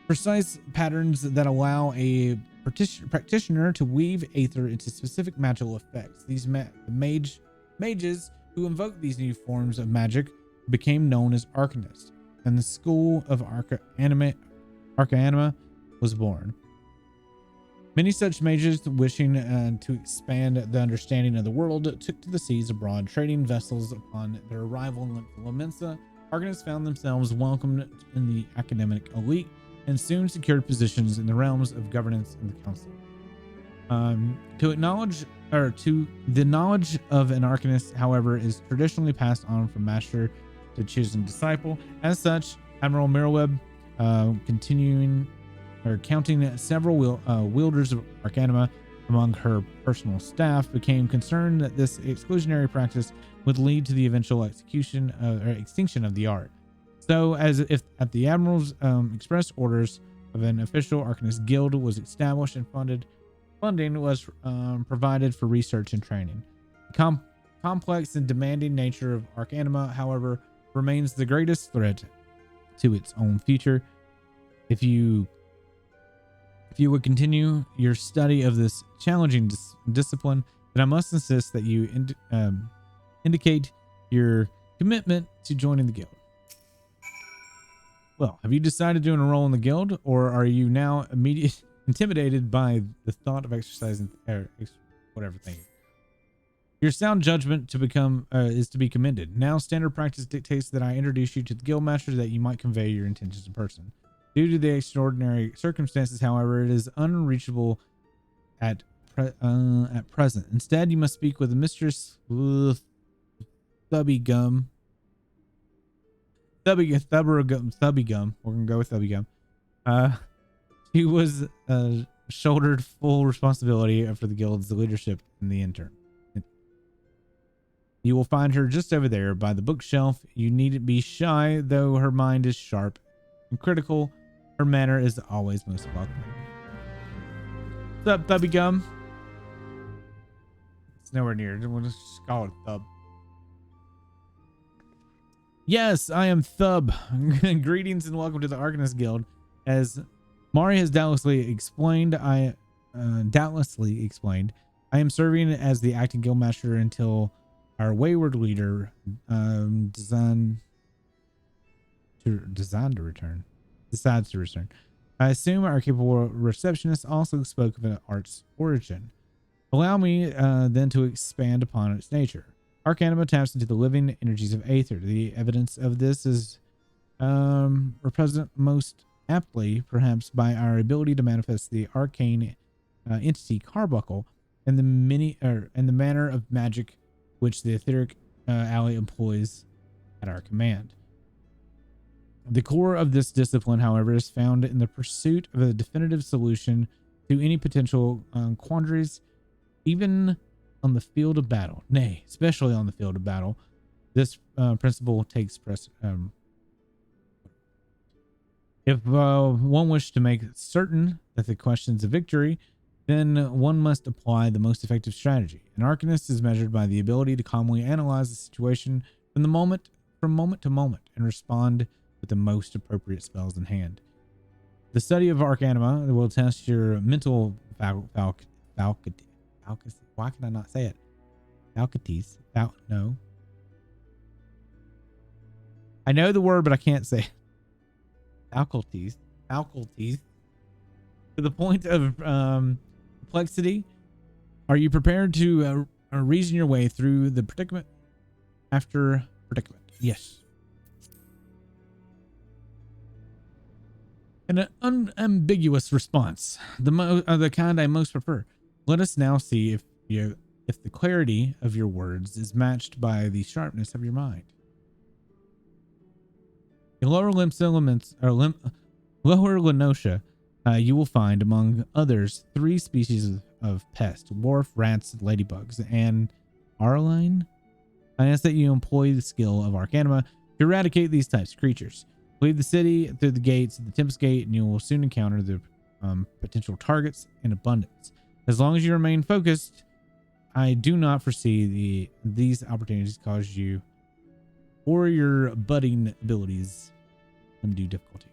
precise patterns that allow a practitioner to weave aether into specific magical effects. These mages who invoked these new forms of magic became known as arcanists, and the school of Arcanima was born. Many such mages wishing to expand the understanding of the world took to the seas abroad, trading vessels. Upon their arrival in Lamensa, arcanists found themselves welcomed in the academic elite and soon secured positions in the realms of governance and the council. The knowledge of an arcanist, however, is traditionally passed on from master to chosen disciple. As such, Admiral Mirrowweb, counting several wielders of Arcanima among her personal staff, became concerned that this exclusionary practice would lead to the eventual extinction of the art. So, as if at the Admiral's express orders of an official Arcanist guild was established and funding was provided for research and training. The complex and demanding nature of Arcanima, however, remains the greatest threat to its own future. If you If you would continue your study of this challenging discipline, then I must insist that you indicate your commitment to joining the guild. Well, have you decided to enroll in the guild, or are you now intimidated by the thought of exercising whatever thing? Your sound judgment to become is to be commended. Now, standard practice dictates that I introduce you to the guild master that you might convey your intentions in person. Due to the extraordinary circumstances, however, it is unreachable at present. Instead, you must speak with the mistress Thubby Gum. Thubby Gum. We're gonna go with Thubby Gum. She was shouldered full responsibility for the guild's leadership in the intern. You will find her just over there by the bookshelf. You needn't be shy, though her mind is sharp and critical. Her manner is always most welcoming. What's up, Thubby Gum? It's nowhere near. We'll just call it Thub. Yes, I am Thub. Greetings and welcome to the Arcanist Guild. As Mari has doubtlessly explained, I am serving as the acting guildmaster until our wayward leader decides to return. I assume our capable receptionist also spoke of an art's origin. Allow me then to expand upon its nature. Arcanima taps into the living energies of Aether. The evidence of this is represented most aptly, perhaps, by our ability to manifest the arcane entity Carbuncle and the manner of magic which the etheric ally employs at our command. The core of this discipline, however, is found in the pursuit of a definitive solution to any potential quandaries, even on the field of battle. Nay, especially on the field of battle. This principle takes precedence. If one wishes to make certain that the question's a victory, then one must apply the most effective strategy. An arcanist is measured by the ability to calmly analyze the situation from moment to moment and respond with the most appropriate spells in hand. The study of Arcanima will test your mental faculties. Why can I not say it? Faculties. No. I know the word, but I can't say it. Faculties. To the point of complexity. Are you prepared to reason your way through the predicament after predicament? Yes. An unambiguous response, the kind I most prefer. Let us now see if the clarity of your words is matched by the sharpness of your mind. In lower lower Lenosha, you will find, among others, 3 species of pests: dwarf, rats, ladybugs, and Arline. I ask that you employ the skill of Arcanima to eradicate these types of creatures. Leave the city through the gates of the Tempest Gate, and you will soon encounter the potential targets in abundance. As long as you remain focused, I do not foresee these opportunities cause you or your budding abilities undue difficulty.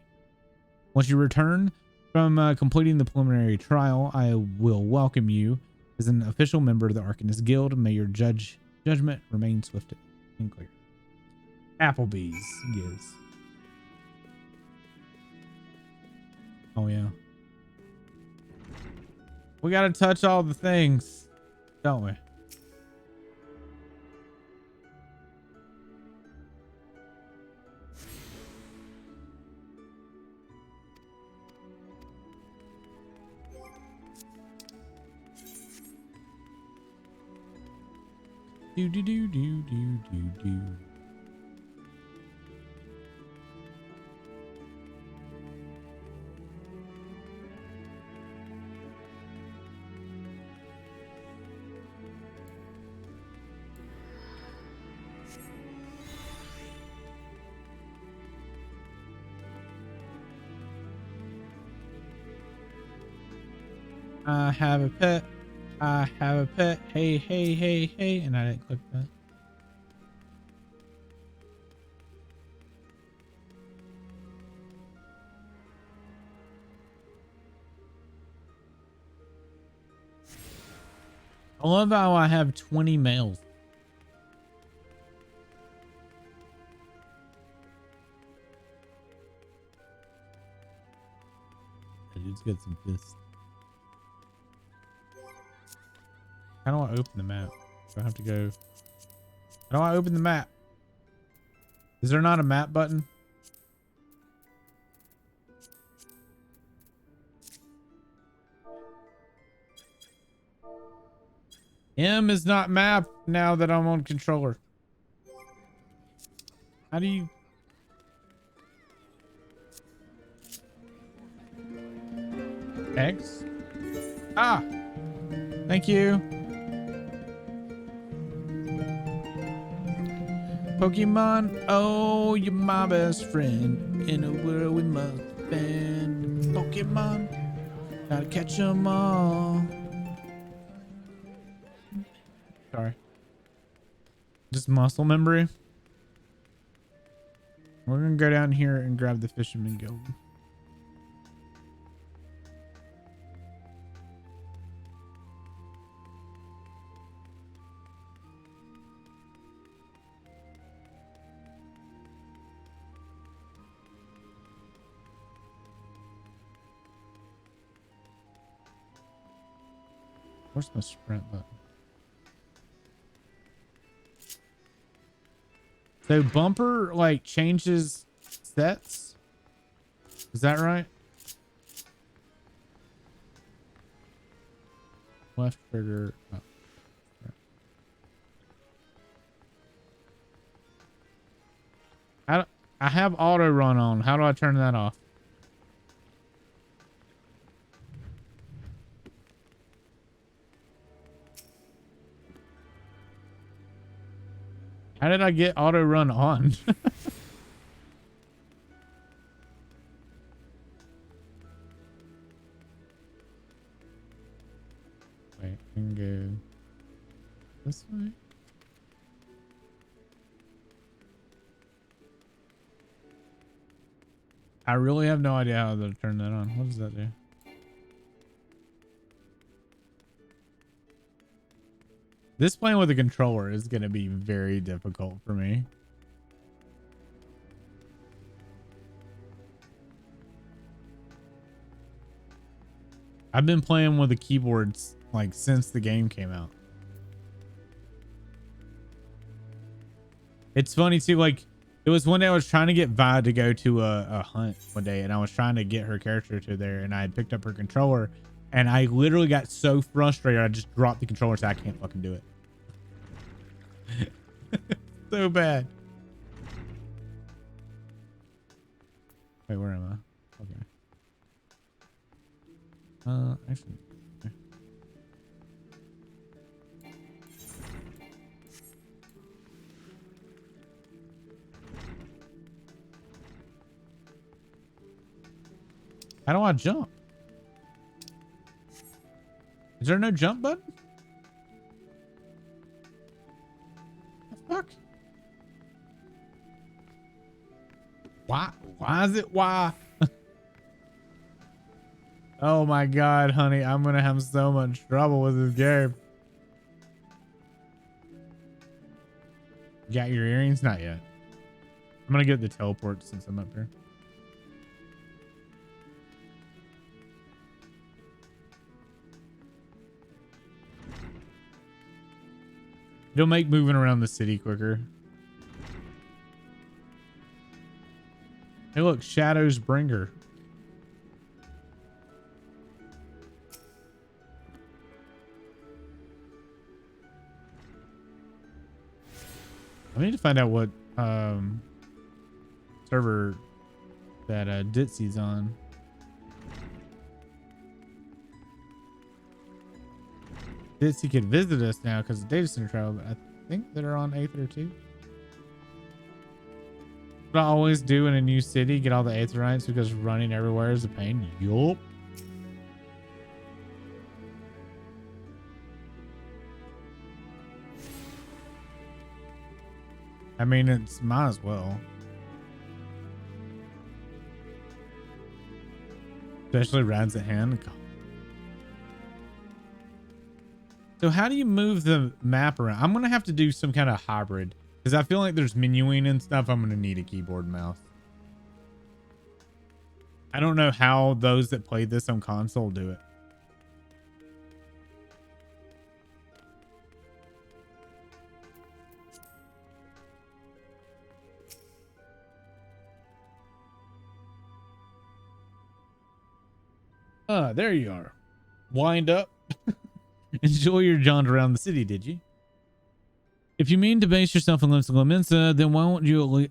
Once you return from completing the preliminary trial, I will welcome you as an official member of the Arcanist Guild. May your judgment remain swift and clear. Applebee's gives. Oh yeah. We gotta touch all the things, don't we? Do. I have a pet. I have a pet. Hey, hey, hey, hey. And I didn't click that. I love how I have 20 males. That dude's got some fists. How do I open the map? Do I have to go? How do I open the map? Is there not a map button? M is not map now that I'm on controller. How do you? X? Ah! Thank you. Pokemon, oh, you're my best friend. In a world we must defend. Pokemon, gotta catch 'em all. Sorry. Just muscle memory. We're gonna go down here and grab the Fisherman Guild. Where's my sprint button? So bumper like changes sets. Is that right? Left trigger. Oh. I have auto run on. How do I turn that off? How did I get auto run on? Wait, I can go this way. I really have no idea how to turn that on. What does that do? This playing with a controller is going to be very difficult for me. I've been playing with the keyboards like since the game came out. It's funny too, like it was one day I was trying to get Vi to go to a hunt one day, and I was trying to get her character to there, and I had picked up her controller, and I literally got so frustrated I just dropped the controller and said, I can't fucking do it. So bad. Wait, where am I? Okay. Actually. Okay. How do I jump? Is there no jump button? Fuck. Why is it why? Oh my god, honey, I'm gonna have so much trouble with this game. You got your earrings? Not yet. I'm gonna get the teleport since I'm up here. It'll make moving around the city quicker. Hey, look, Shadow's Bringer. I need to find out what server that Ditsy's on. Ditsy could visit us now because of data center travel, but I think that are on Aether too. What I always do in a new city, get all the Aetherites because running everywhere is a pain. Yup. I mean, it's might as well. Especially rides at hand. So how do you move the map around? I'm going to have to do some kind of hybrid because I feel like there's menuing and stuff. I'm going to need a keyboard and mouse. I don't know how those that played this on console do it. There you are. Wind up. Enjoy your jaunt around the city, did you? If you mean to base yourself on Limsa, then why won't you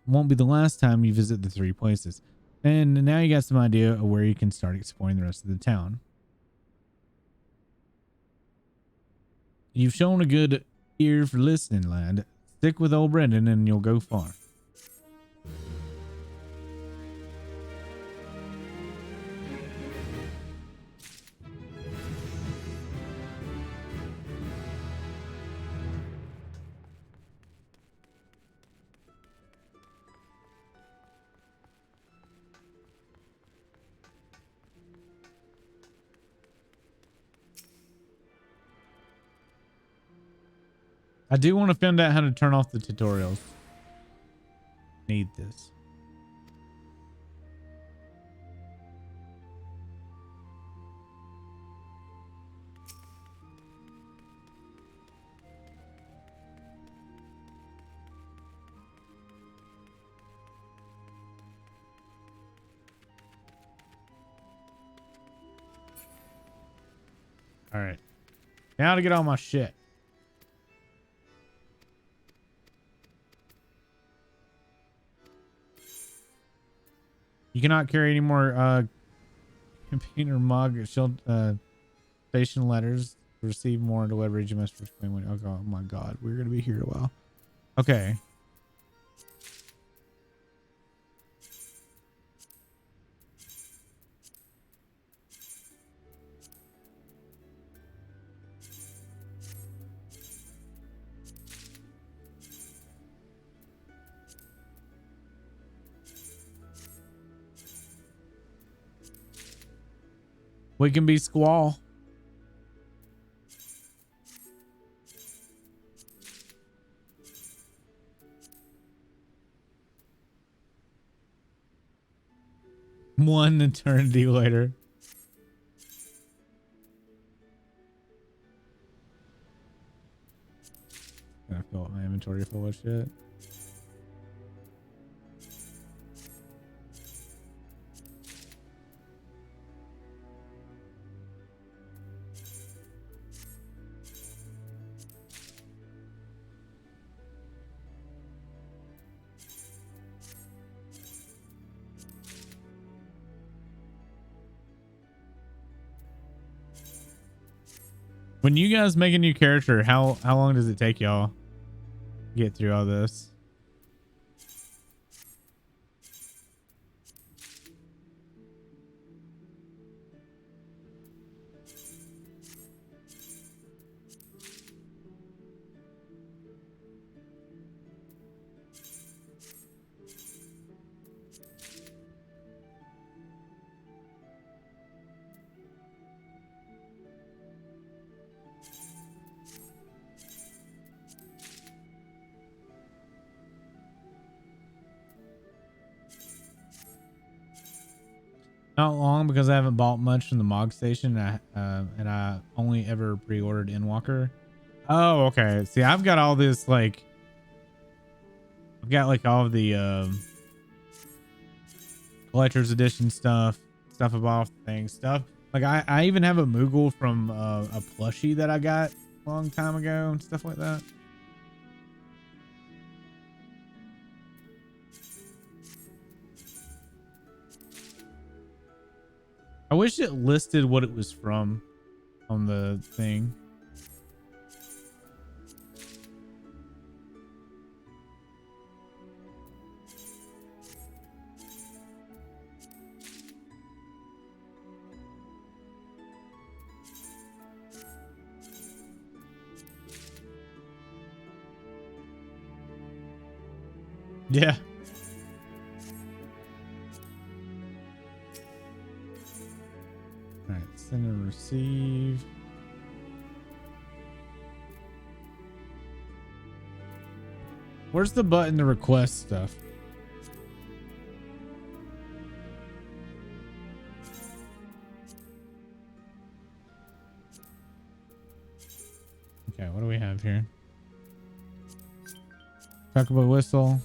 won't be the last time you visit the 3 places. And now you got some idea of where you can start exploring the rest of the town. You've shown a good ear for listening, lad. Stick with old Brendan and you'll go far. I do want to find out how to turn off the tutorials. Need this. All right. Now to get all my shit. You cannot carry any more computer mug station letters. Receive more deliveries. You must explain when. Oh my god, we're gonna be here a while. Okay. We can be Squall. One eternity later. Gonna fill up my inventory full of shit. When you guys make a new character, how long does it take y'all to get through all this? Not long because I haven't bought much from the Mog Station and I only ever pre-ordered Endwalker. Oh, okay. See, I've got all this like I've got like all of the collector's edition stuff about things, stuff. Like I even have a Moogle from a plushie that I got a long time ago and stuff like that. I wish it listed what it was from on the thing. Yeah. All right, send and receive. Where's the button to request stuff? Okay, what do we have here? Chocobo whistle.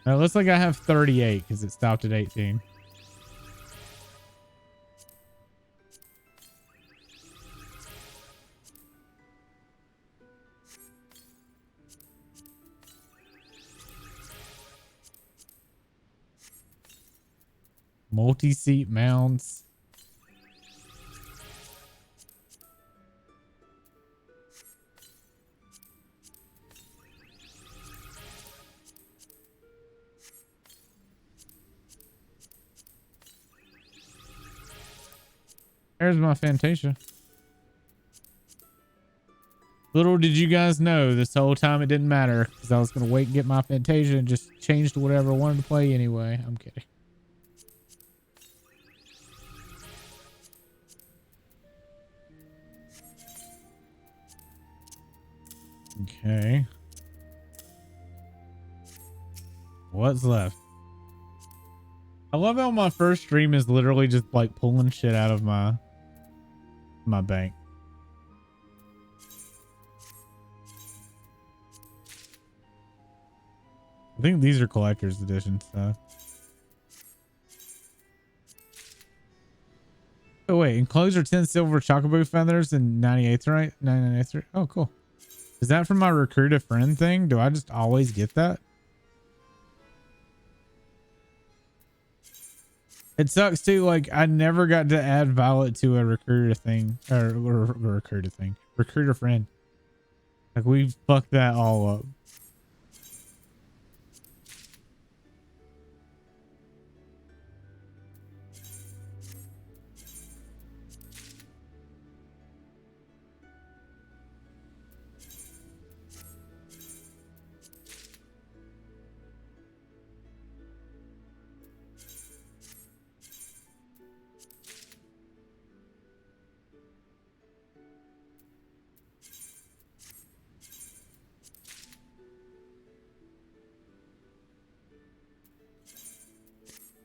It looks like I have 38 because it stopped at 18. Multi-seat mounts. There's my Fantasia. Little did you guys know this whole time it didn't matter because I was going to wait and get my Fantasia and just change to whatever I wanted to play anyway. I'm kidding. Okay. What's left? I love how my first stream is literally just like pulling shit out of my bank. I think these are collector's edition stuff. Oh wait, enclosure 10 silver chocobo feathers and 98th, right? 99th, right? Oh, cool. Is that from my recruit a friend thing? Do I just always get that? It sucks too. Like I never got to add Violet to a recruiter thing or recruiter friend. Like we fucked that all up.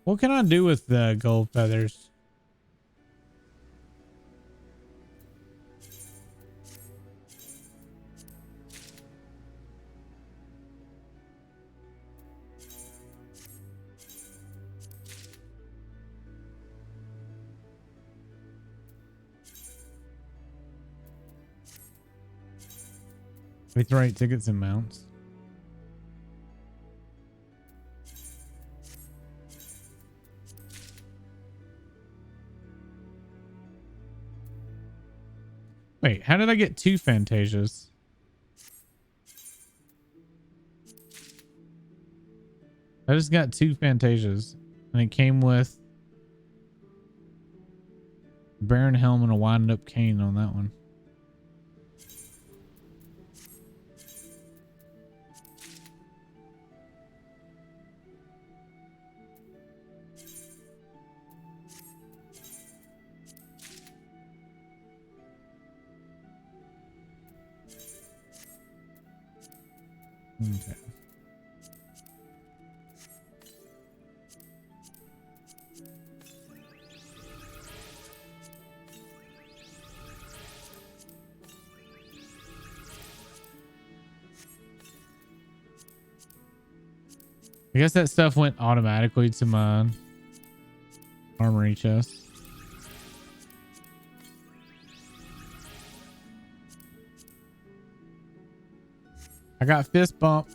What can I do with the gold feathers? With right tickets and mounts. Wait, how did I get 2 Fantasias? I just got 2 Fantasias and it came with Baron Helm and a wind up cane on that one. Okay. I guess that stuff went automatically to my armory chest. I got fist bump.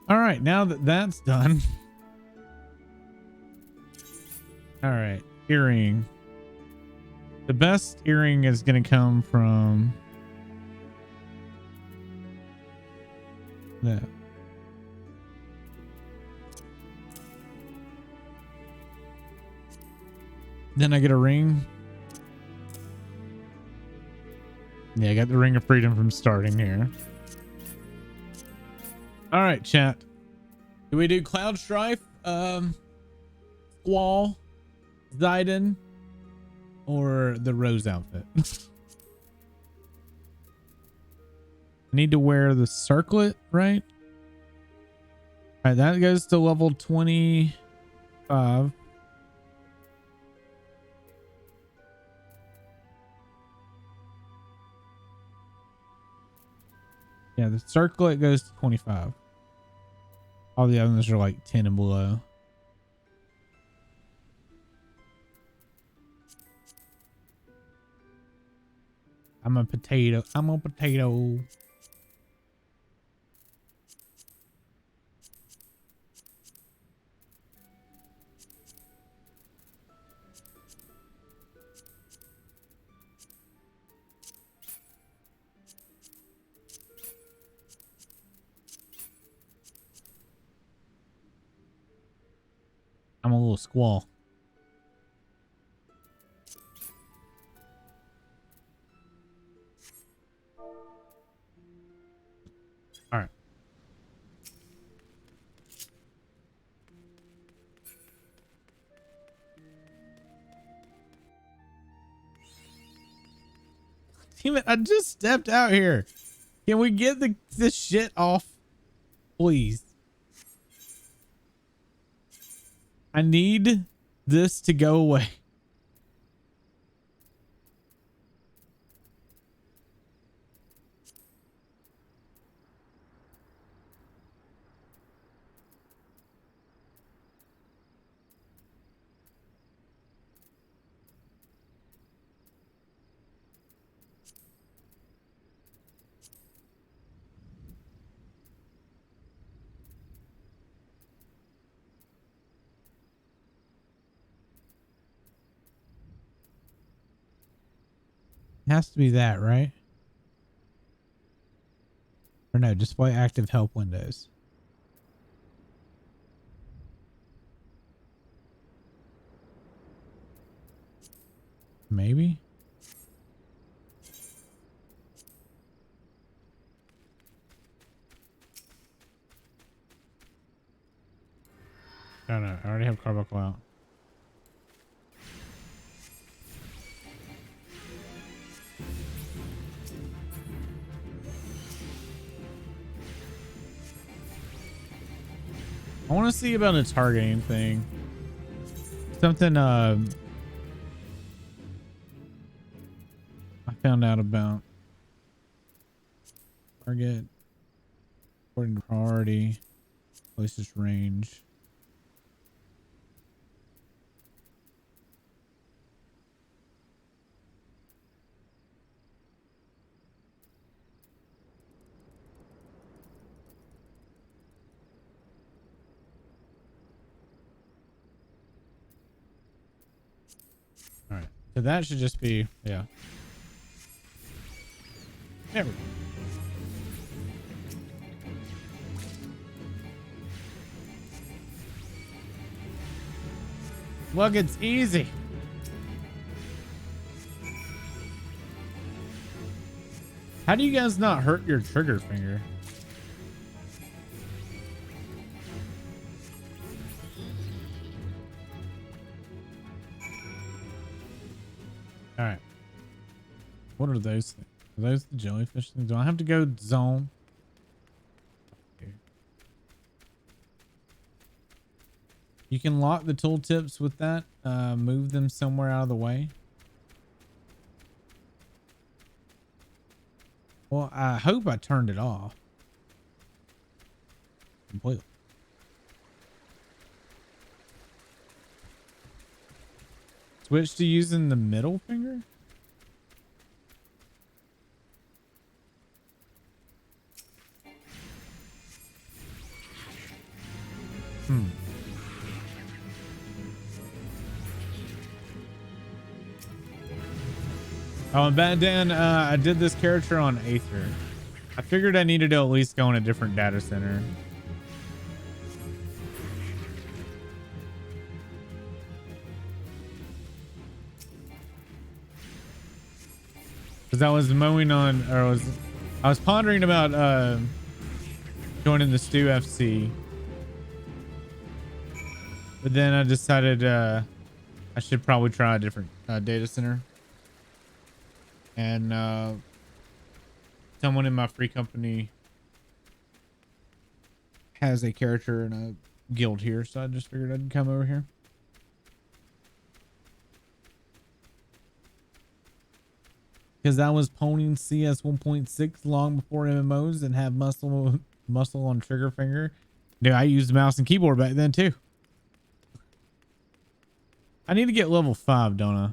All right, now that that's done. All right, earring. The best earring is going to come from Yeah. Then I get a ring. Yeah, I got the Ring of Freedom from starting here. All right, chat. Do we do Cloud Strife, Squall, Zidon, or the Rose outfit? Need to wear the circlet, right? All right, that goes to level 25. Yeah, the circlet goes to 25. All the others are like 10 and below. I'm a potato. I'm a potato. I'm a little squall. All right. Damn it, I just stepped out here. Can we get this shit off? Please. I need this to go away. It has to be that, right? Or no, display active help windows. Maybe. Oh no, I already have Carbuncle out. I want to see about a targeting thing. Something I found out about. Target according to priority, closest range. All right, so that should just be, yeah. There we go. Look, it's easy. How do you guys not hurt your trigger finger? All right. What are those things? Are those the jellyfish things? Do I have to go zone? You can lock the tooltips with that. Move them somewhere out of the way. Well, I hope I turned it off completely. Switch to using the middle finger? Oh, and Dan, I did this character on Aether. I figured I needed to at least go in a different data center. Because I was mowing on, or I was pondering about joining the Stu FC. But then I decided I should probably try a different data center. And someone in my free company has a character in a guild here, so I just figured I'd come over here. Because I was ponying CS 1.6 long before MMOs and have muscle on trigger finger. Dude, I used mouse and keyboard back then too. I need to get level 5, don't I?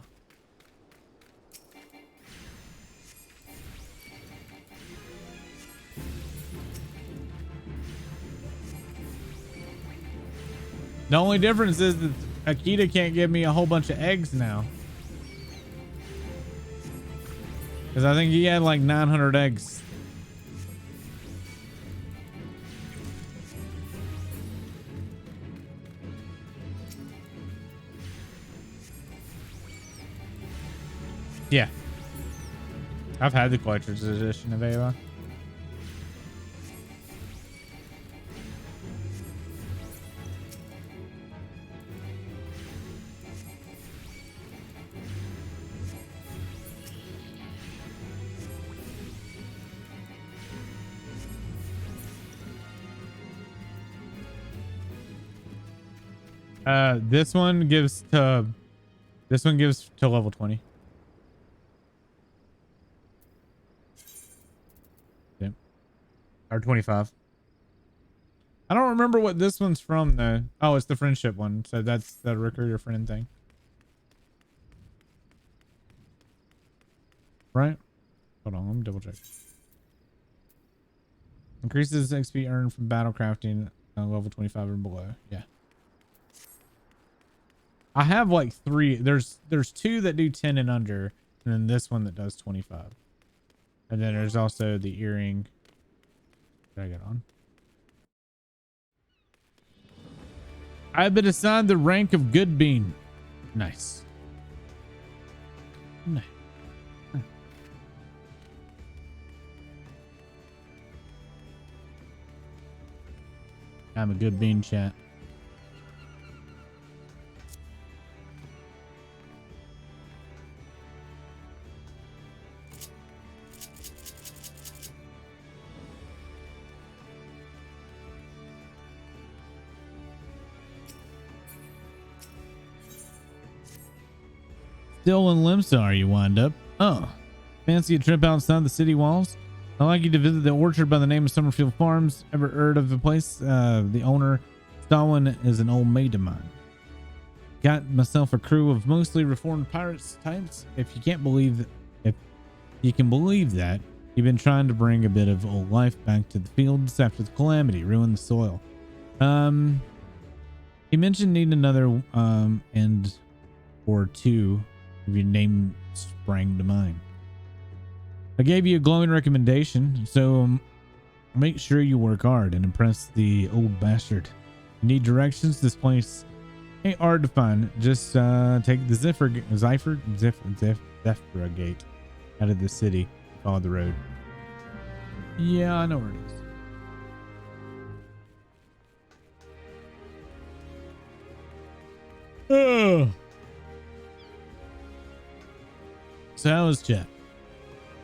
The only difference is that Akita can't give me a whole bunch of eggs now. Because I think he had like 900 eggs. Yeah. I've had the collector's edition of Ava. This one gives to level 20. Yeah. Or 25. I don't remember what this one's from though. Oh, it's the friendship one. So that's the recruiter friend thing. Right? Hold on, let me double check. Increases XP earned from battle crafting level 25 or below. Yeah. I have like 3. There's 2 that do 10 and under, and then this one that does 25. And then there's also the earring. What did I get on? I've been assigned the rank of good bean. Nice. Nice. I'm a good bean, chat. Still in Limsa, are you wind up? Oh, fancy a trip outside the city walls? I'd like you to visit the orchard by the name of Summerfield Farms. Ever heard of the place? The owner, Stalin, is an old mate of mine. Got myself a crew of mostly reformed pirates types. If you can believe that, you've been trying to bring a bit of old life back to the fields after the calamity ruined the soil. He mentioned needing another and or 2 if your name sprang to mind. I gave you a glowing recommendation, so make sure you work hard and impress the old bastard. You need directions? This place ain't hard to find. Just take the Zephyr gate out of the city. Follow the road. Yeah, I know where it is. Oh. So how was chat?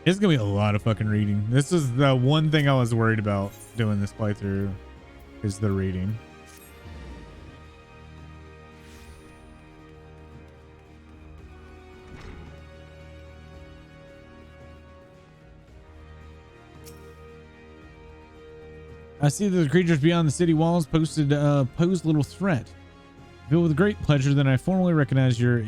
It's gonna be a lot of fucking reading. This is the one thing I was worried about doing this playthrough, is the reading. I see that the creatures beyond the city walls pose little threat. I feel with great pleasure that I formally recognize your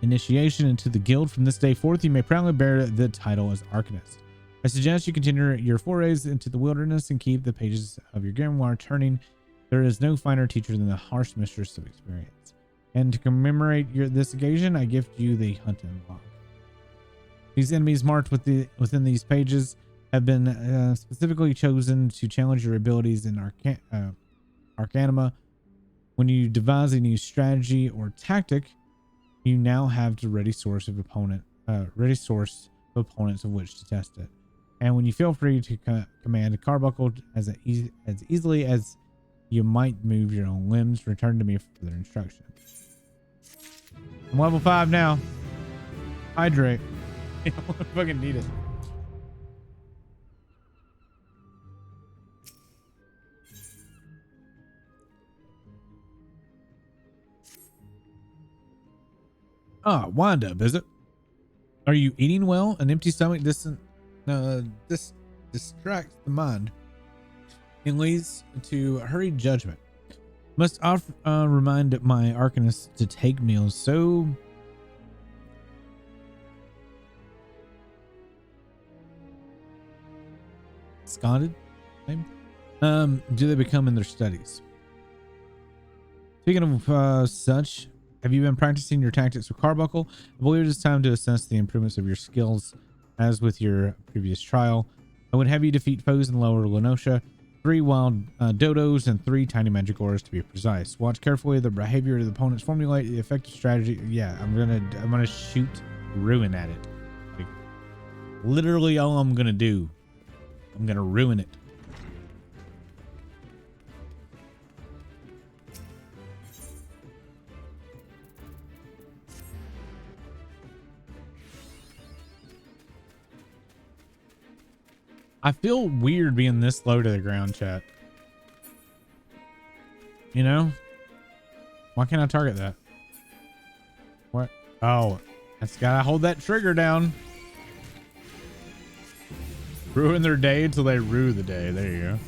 initiation into the guild. From this day forth, you may proudly bear the title as Arcanist. I suggest you continue your forays into the wilderness and keep the pages of your grimoire turning. There is no finer teacher than the harsh mistress of experience. And to commemorate this occasion, I gift you the hunting log. These enemies marked within these pages have been specifically chosen to challenge your abilities in Arcanima. When you devise a new strategy or tactic, you now have the ready source of opponents of which to test it. And when you feel free to command a carbuncle as easily as you might move your own limbs, return to me for further instruction. I'm level 5 now. Hydrate. I fucking need it. Ah, wind up, is it? Are you eating well? An empty stomach distracts the mind and leads to hurried judgment. Must remind my Arcanist to take meals so sconded, maybe? Do they become in their studies? Speaking of such, have you been practicing your tactics with Carbuncle? I believe it is time to assess the improvements of your skills. As with your previous trial, I would have you defeat foes in Lower Lenosha, 3 wild dodos and 3 tiny magicores to be precise. Watch carefully the behavior of the opponents, formulate the effective strategy. Yeah, I'm gonna shoot ruin at it. Like, literally all I'm gonna do. I'm gonna ruin it. I feel weird being this low to the ground, chat. You know? Why can't I target that? What? Oh, that's gotta hold that trigger down. Ruin their day until they rue the day. There you go.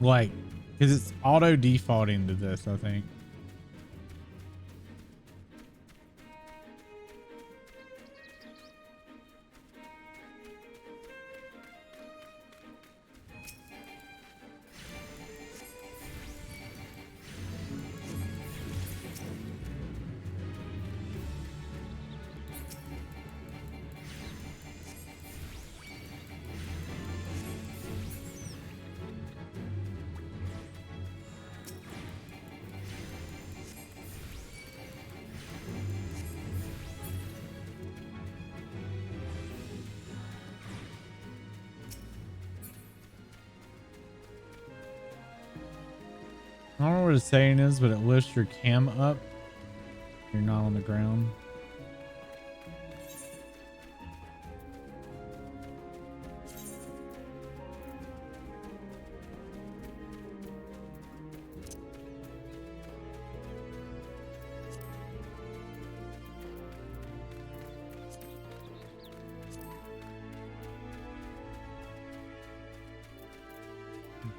Like, because it's auto defaulting to this, I think. I don't know what it's saying is, but it lifts your cam up. You're not on the ground.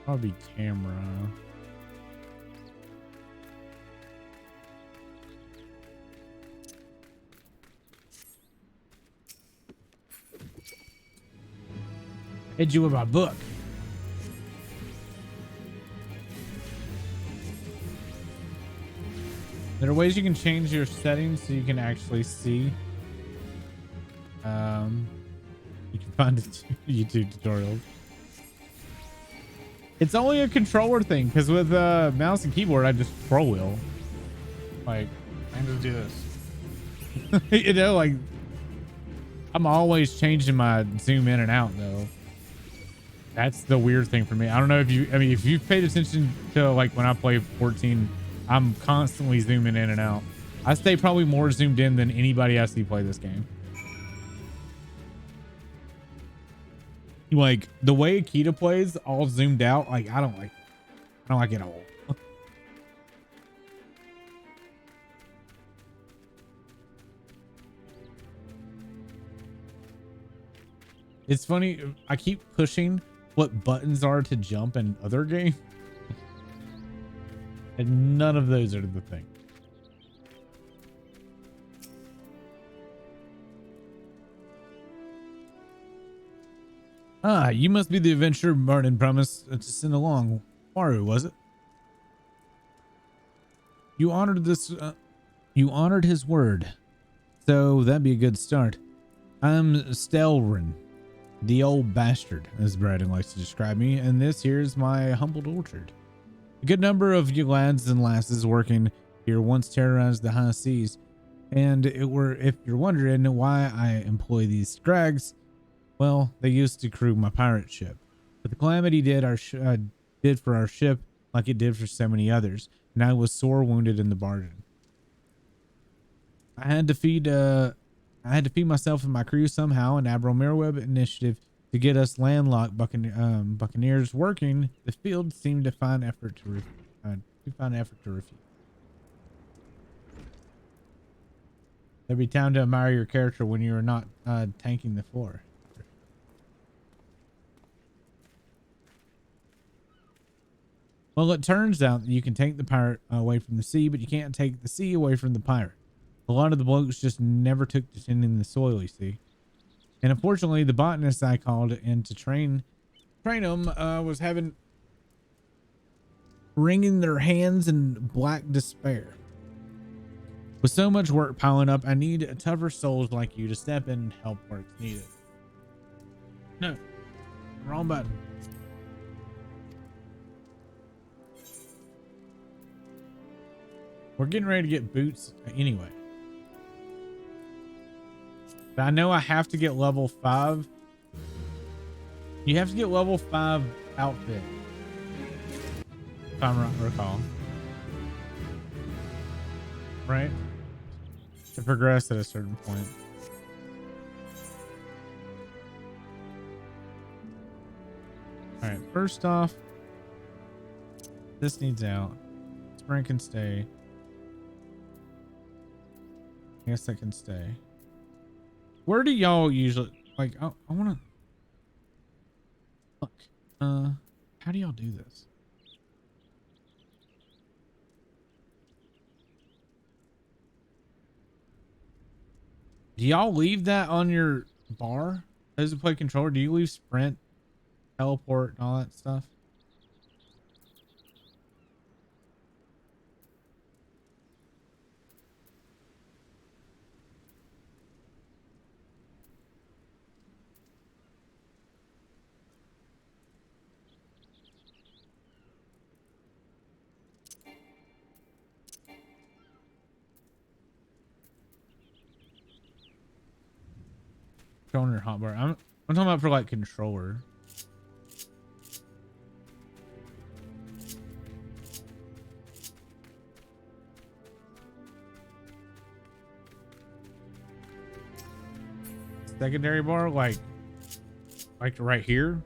Probably camera. Hit you with my book. There are ways you can change your settings so you can actually see. You can find YouTube tutorials. It's only a controller thing because with mouse and keyboard, I just scroll wheel. Like, I can just do this. you know, like I'm always changing my zoom in and out though. That's the weird thing for me. I don't know if if you've paid attention to like when I play 14, I'm constantly zooming in and out. I stay probably more zoomed in than anybody I see play this game. Like the way Akita plays all zoomed out, like I don't like it at all. It's funny, I keep pushing what buttons are to jump in other games. And none of those are the thing. Ah, you must be the adventurer Martin promised to send along. Maru, was it? You honored this. You honored his word, so that'd be a good start. I'm Stelrin, the old bastard, as Braden likes to describe me, and this here's my humbled orchard. A good number of you lads and lasses working here once terrorized the high seas, and if you're wondering why I employ these scrags, well, they used to crew my pirate ship. But the calamity did for our ship like it did for so many others, and I was sore wounded in the bargain. I had to feed myself and my crew somehow, and Admiral Merwebb initiative to get us landlocked buccaneers working the field seemed to find effort to refute. There'd be time to admire your character when you are not tanking the floor. Well, it turns out that you can take the pirate away from the sea, but you can't take the sea away from the pirate. A lot of the blokes just never took to tending the soil, you see. And unfortunately, the botanist I called in to train them was wringing their hands in black despair. With so much work piling up, I need tougher souls like you to step in and help where it's needed. No, wrong button. We're getting ready to get boots anyway. But I know I have to get level 5. You have to get level 5 outfit, if I'm right recall. Right? To progress at a certain point. Alright, first off, this needs out. Spring can stay. I guess that can stay. Where do y'all usually like? I want to look. How do y'all do this? Do y'all leave that on your bar as a play controller? Do you leave sprint, teleport, and all that stuff? Controller hotbar. I'm talking about for like controller. Secondary bar, like right here.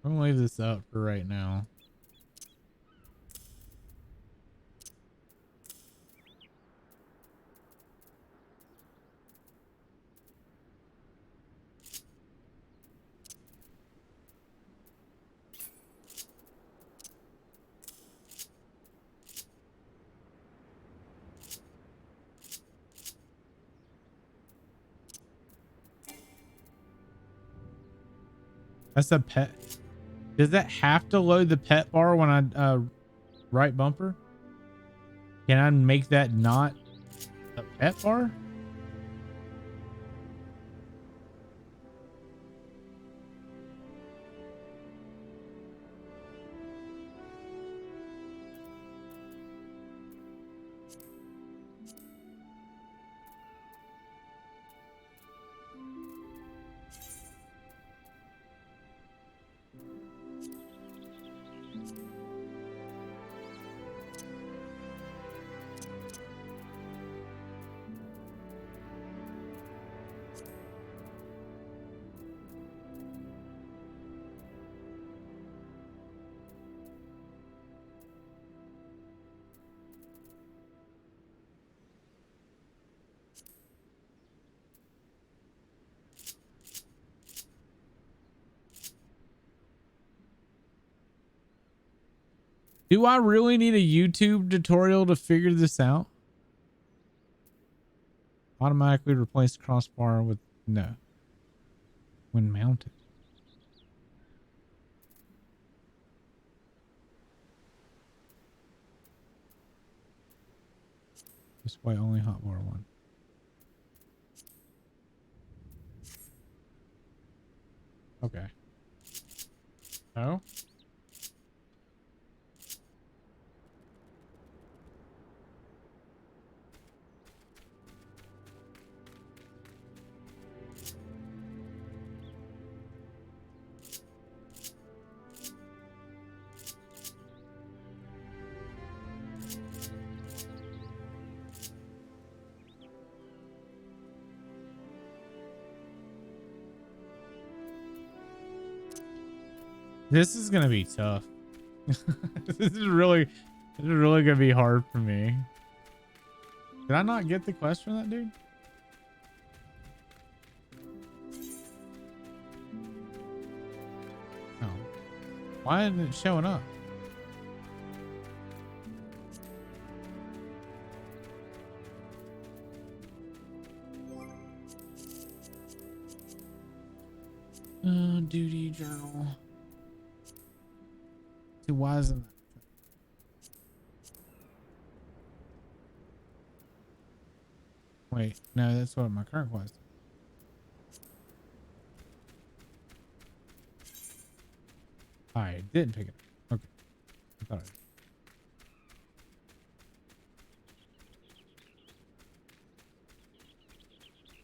I'm gonna leave this up for right now. That's a pet. Does that have to load the pet bar when I right bumper? Can I make that not a pet bar? Do I really need a YouTube tutorial to figure this out? Automatically replace crossbar with no. When mounted. Display only hotbar one. Okay. No. This is gonna be tough. This is really gonna be hard for me. Did I not get the quest from that dude? Oh. Why isn't it showing up? Duty journal. See, why isn't it? Wait, no, that's what my current was. I didn't pick it up. Okay. I thought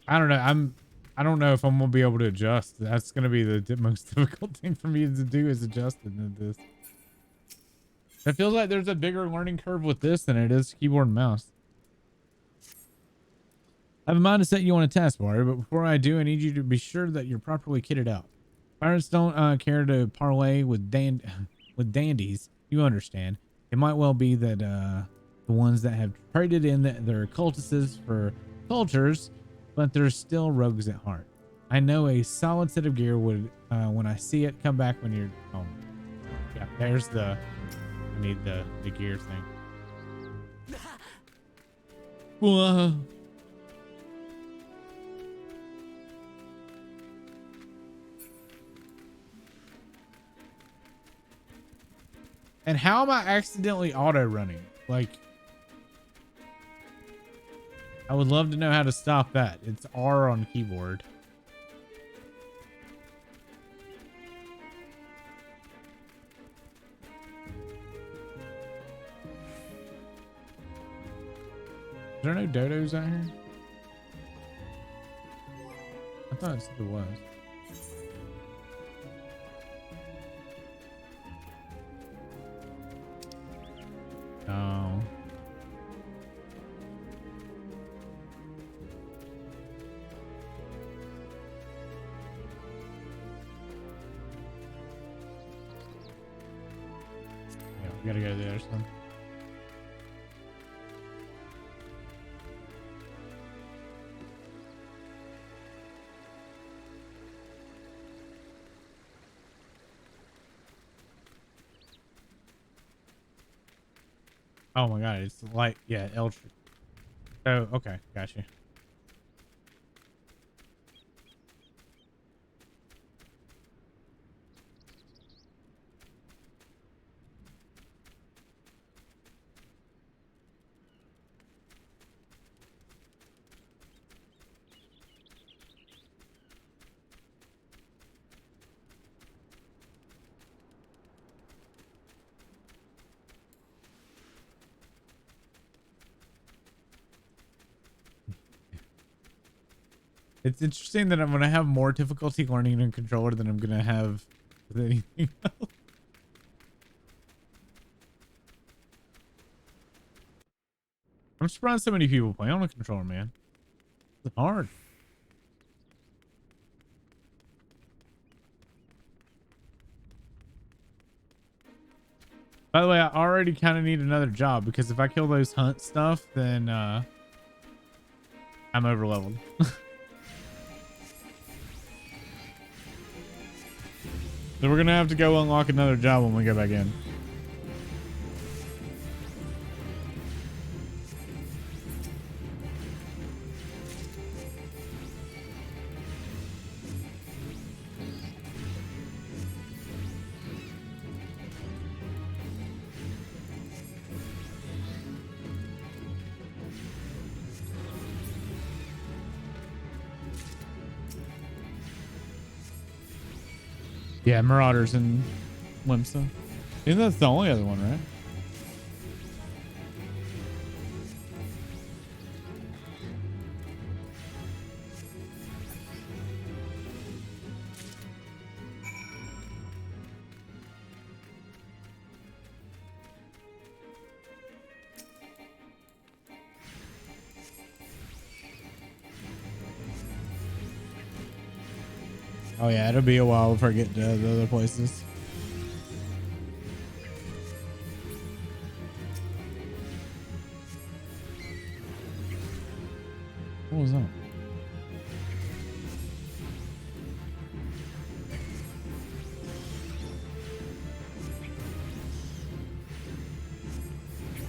I don't know. I don't know if I'm gonna be able to adjust. That's gonna be the most difficult thing for me to do is adjusting to this. It feels like there's a bigger learning curve with this than it is keyboard and mouse. I have a mind to set you on a taskbar, but before I do, I need you to be sure that you're properly kitted out. Pirates don't care to parlay with dandies. You understand. It might well be that the ones that have traded in their cultists for cultures, but they're still rogues at heart. I know a solid set of gear would, when I see it, come back when you're home. Yeah, there's the... I need the gear thing. Whoa. And how am I accidentally auto running? Like, I would love to know how to stop that. It's R on keyboard. Is there no dodos out here? I thought there was. Oh. Yeah, we gotta go to the other side. Oh my god, it's like, yeah, L. Oh, okay, gotcha. It's interesting that I'm going to have more difficulty learning a controller than I'm going to have with anything else. I'm surprised so many people play on a controller, man. It's hard. By the way, I already kind of need another job because if I kill those hunt stuff, then I'm over leveled. So we're gonna have to go unlock another job when we go back in. Yeah, Marauders and Limsa. I think that's the only other one, right? Oh yeah, it'll be a while before I get to the other places. What was that?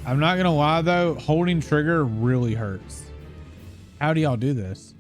I'm not gonna lie though, holding trigger really hurts. How do y'all do this?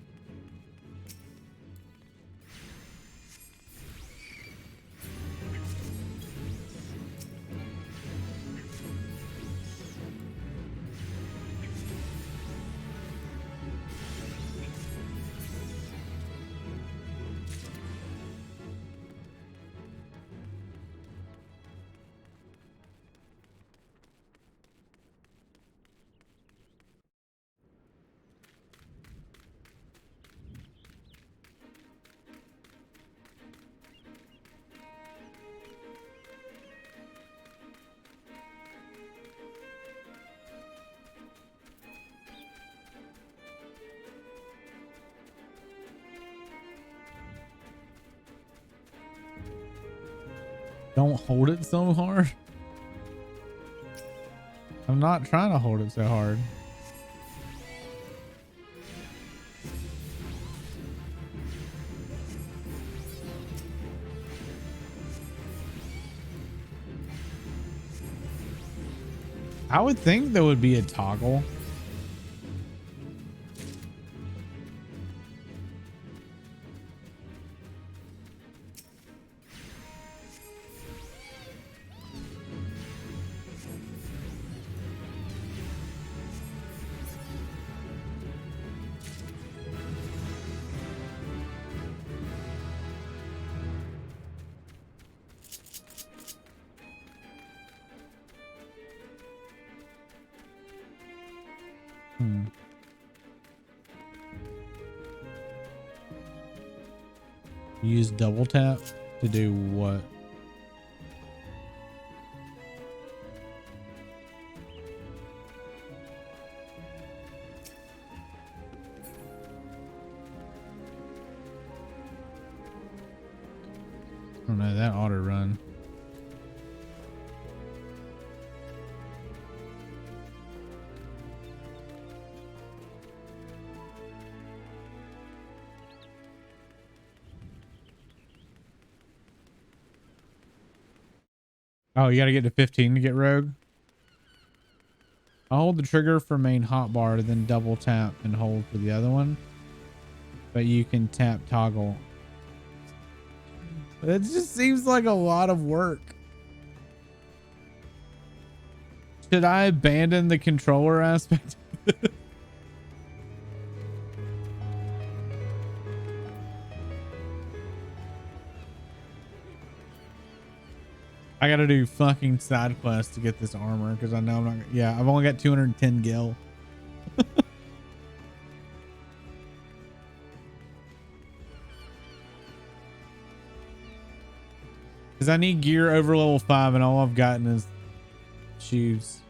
Don't hold it so hard. I'm not trying to hold it so hard. I would think there would be a toggle. Use double tap to do what? Oh no, that ought to run. Oh, you got to get to 15 to get rogue. I'll hold the trigger for main hotbar, then double tap and hold for the other one. But you can tap toggle. It just seems like a lot of work. Should I abandon the controller aspect? I gotta do fucking side quests to get this armor because I know I'm not. Yeah, I've only got 210 gil. Because I need gear over level 5 and all I've gotten is shoes.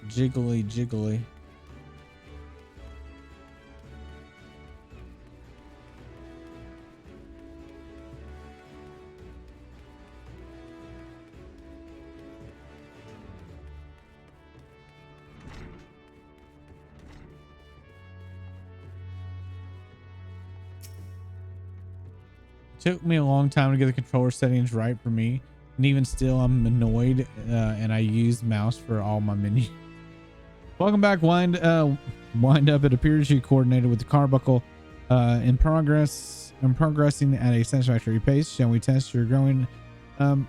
Jiggly, jiggly. Took me a long time to get the controller settings right for me, and even still I'm annoyed, and I use mouse for all my menus. Welcome back, wind up. It appears you coordinated with the carbuncle in progress. I'm progressing at a satisfactory pace. Shall we test your growing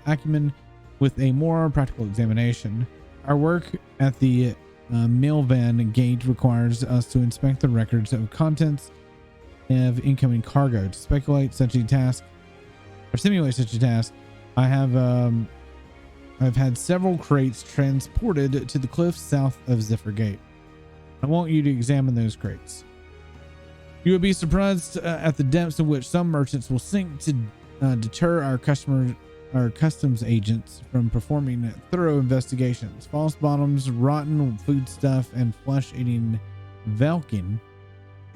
acumen with a more practical examination? Our work at the mail van gate requires us to inspect the records of contents have incoming cargo. To speculate such a task or simulate such a task, I've had several crates transported to the cliffs south of Zephyr Gate. I want you to examine those crates. You would be surprised at the depths of which some merchants will sink to deter our customs agents from performing thorough investigations. False bottoms, rotten foodstuff, and flesh-eating Velkin.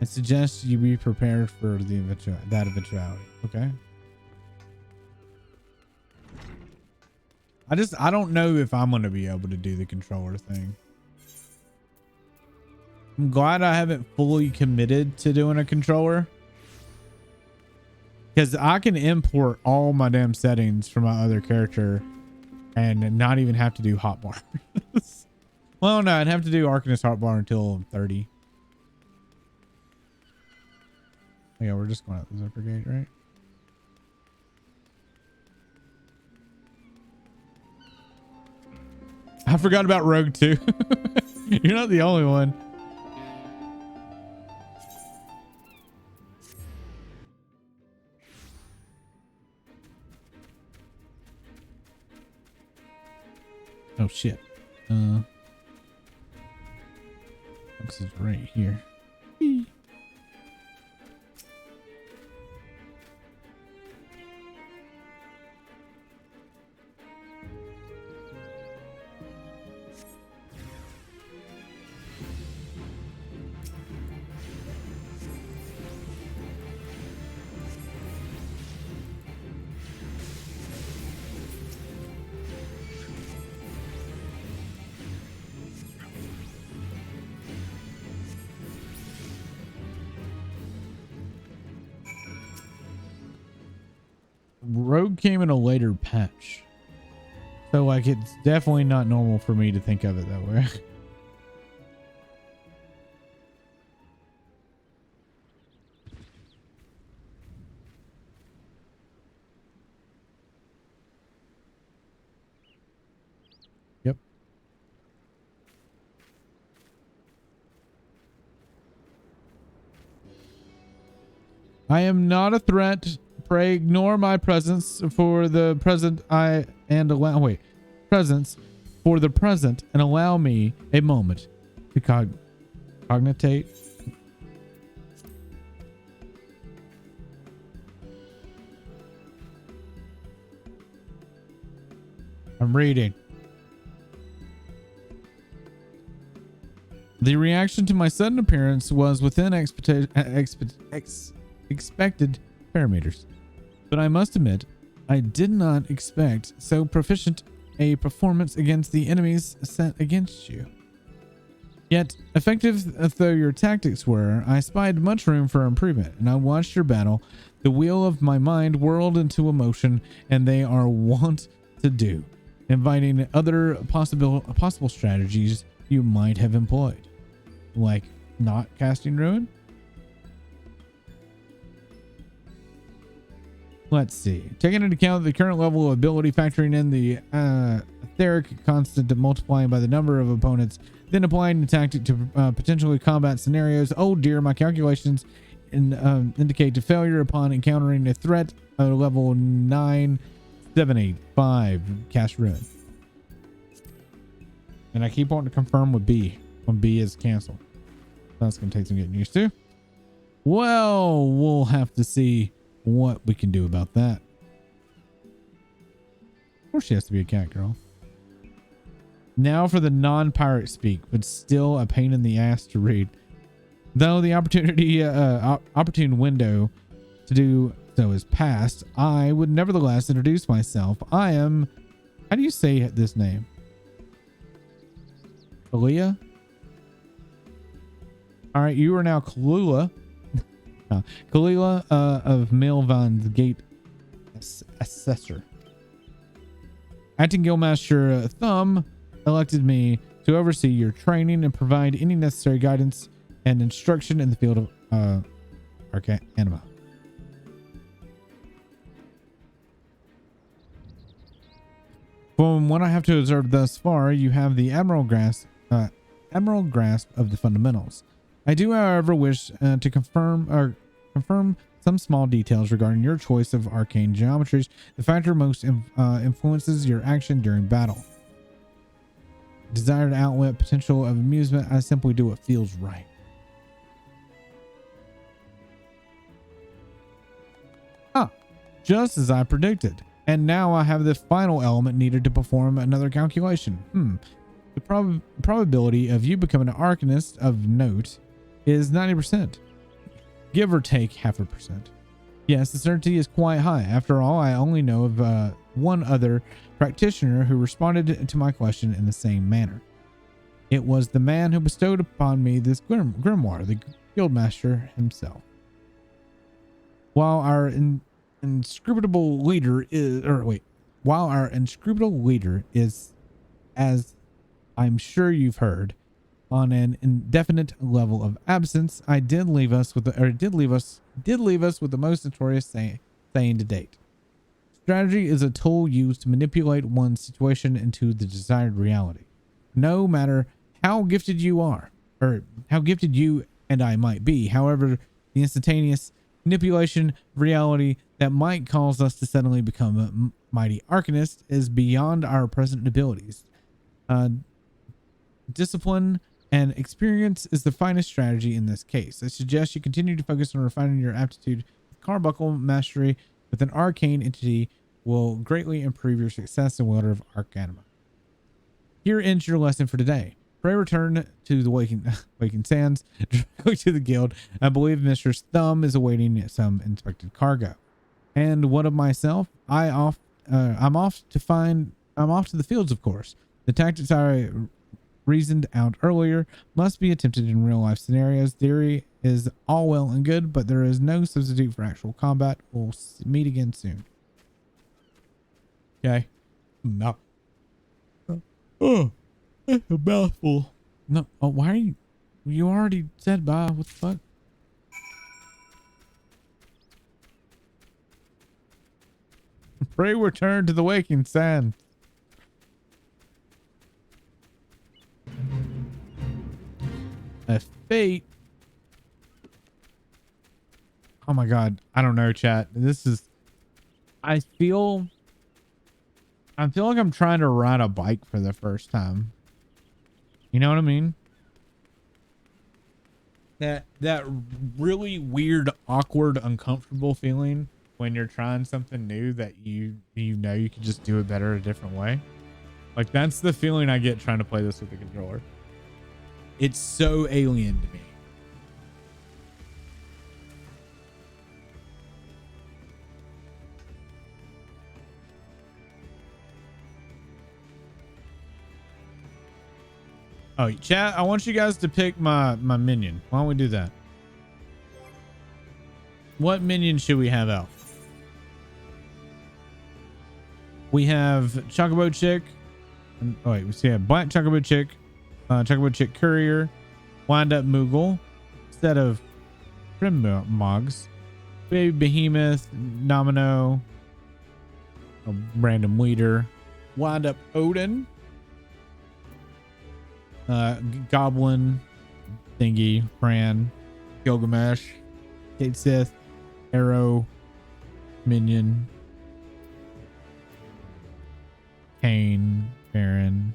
I suggest you be prepared for that eventuality. Okay. I don't know if I'm going to be able to do the controller thing. I'm glad I haven't fully committed to doing a controller, because I can import all my damn settings from my other character and not even have to do hotbar. Well, no, I'd have to do Arcanist hotbar until I'm 30. Yeah, we're just going out the Zephyr Gate, right? I forgot about Rogue too. You're not the only one. Oh shit. This is right here. Rogue came in a later patch, so like it's definitely not normal for me to think of it that way. Yep. I am not a threat. Pray ignore my presence for the present. Presence for the present, and allow me a moment to cognitate. I'm reading. The reaction to my sudden appearance was within expected parameters. But I must admit, I did not expect so proficient a performance against the enemies sent against you. Yet, effective though your tactics were, I spied much room for improvement, and I watched your battle. The wheel of my mind whirled into motion, and they are wont to do, inviting other possible strategies you might have employed. Like not casting Ruin? Let's see. Taking into account the current level of ability, factoring in the etheric constant multiplying by the number of opponents, then applying the tactic to potentially combat scenarios. Oh dear, my calculations indicate to failure upon encountering a threat at level 9785. Cast Ruin. And I keep wanting to confirm with B when B is canceled. That's going to take some getting used to. Well, we'll have to see what we can do about that. Of course she has to be a cat girl. Now for the non-pirate speak, but still a pain in the ass to read. Though the opportune window to do so is past, I would nevertheless introduce myself. I am, how do you say this name? Kalia? All right, you are now Kalula. Kalila of Milvan's Gate Assessor. Acting Guildmaster Thumb elected me to oversee your training and provide any necessary guidance and instruction in the field of Arcanima. From what I have to observe thus far, you have the admirable grasp of the fundamentals. I do, however, wish to confirm or Confirm some small details regarding your choice of arcane geometries. The factor most influences your action during battle. Desired outlet, potential of amusement. I simply do what feels right. Ah, just as I predicted. And now I have the final element needed to perform another calculation. The probability of you becoming an arcanist of note is 90%, give or take 0.5%. Yes, the certainty is quite high. After all, I only know of one other practitioner who responded to my question in the same manner. It was the man who bestowed upon me this grimoire, the guildmaster himself. While our inscrutable leader is, as I'm sure you've heard, on an indefinite level of absence, I did leave us with the most notorious saying to date. Strategy is a tool used to manipulate one's situation into the desired reality. No matter how gifted you are, or how gifted you and I might be, however, the instantaneous manipulation of reality that might cause us to suddenly become a mighty arcanist is beyond our present abilities. Discipline and experience is the finest strategy in this case. I suggest you continue to focus on refining your aptitude with carbuncle mastery with an arcane entity will greatly improve your success in Welder of Arcanima. Here ends your lesson for today. Pray return to the Waking Sands, directly to the guild. I believe Mistress Thumb is awaiting some inspected cargo. And what of myself? I'm off to the fields, of course. The tactics I reasoned out earlier must be attempted in real life scenarios. Theory is all well and good, but there is no substitute for actual combat. We'll meet again soon. Okay. No. Oh, that's a mouthful. No. Oh, why are you? You already said bye. What the fuck? Pray return to the Waking Sand. A fate. Oh my god. I don't know, chat. This is. I feel like I'm trying to ride a bike for the first time. You know what I mean? That really weird, awkward, uncomfortable feeling when you're trying something new that you know you can just do it better a different way. Like that's the feeling I get trying to play this with the controller. It's so alien to me. Oh, chat, I want you guys to pick my minion. Why don't we do that? What minion should we have out? We have Chocobo Chick. Oh wait, we see a Black Chocobo Chick, Chocobo Chick Courier, Wind Up Moogle, set of Primogs, Baby Behemoth, Domino, a random leader, Wind Up Odin, Goblin, Thingy, Fran, Gilgamesh, Kate Sith, Arrow, Minion, Kane, Baron.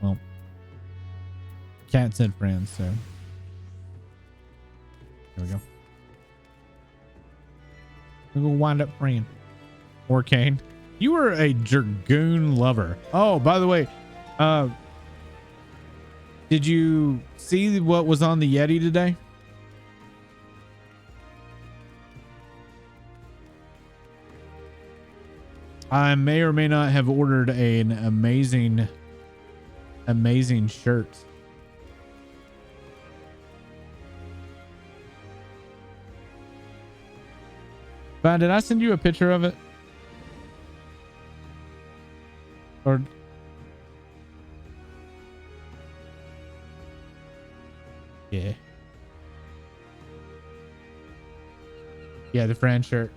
Well, Cat said friends, so there we go. We'll wind up friend. Or Kane. You were a Dragoon lover. Oh, by the way, did you see what was on the Yeti today? I may or may not have ordered an amazing shirt. But did I send you a picture of it? Or yeah. Yeah, the Fran shirt.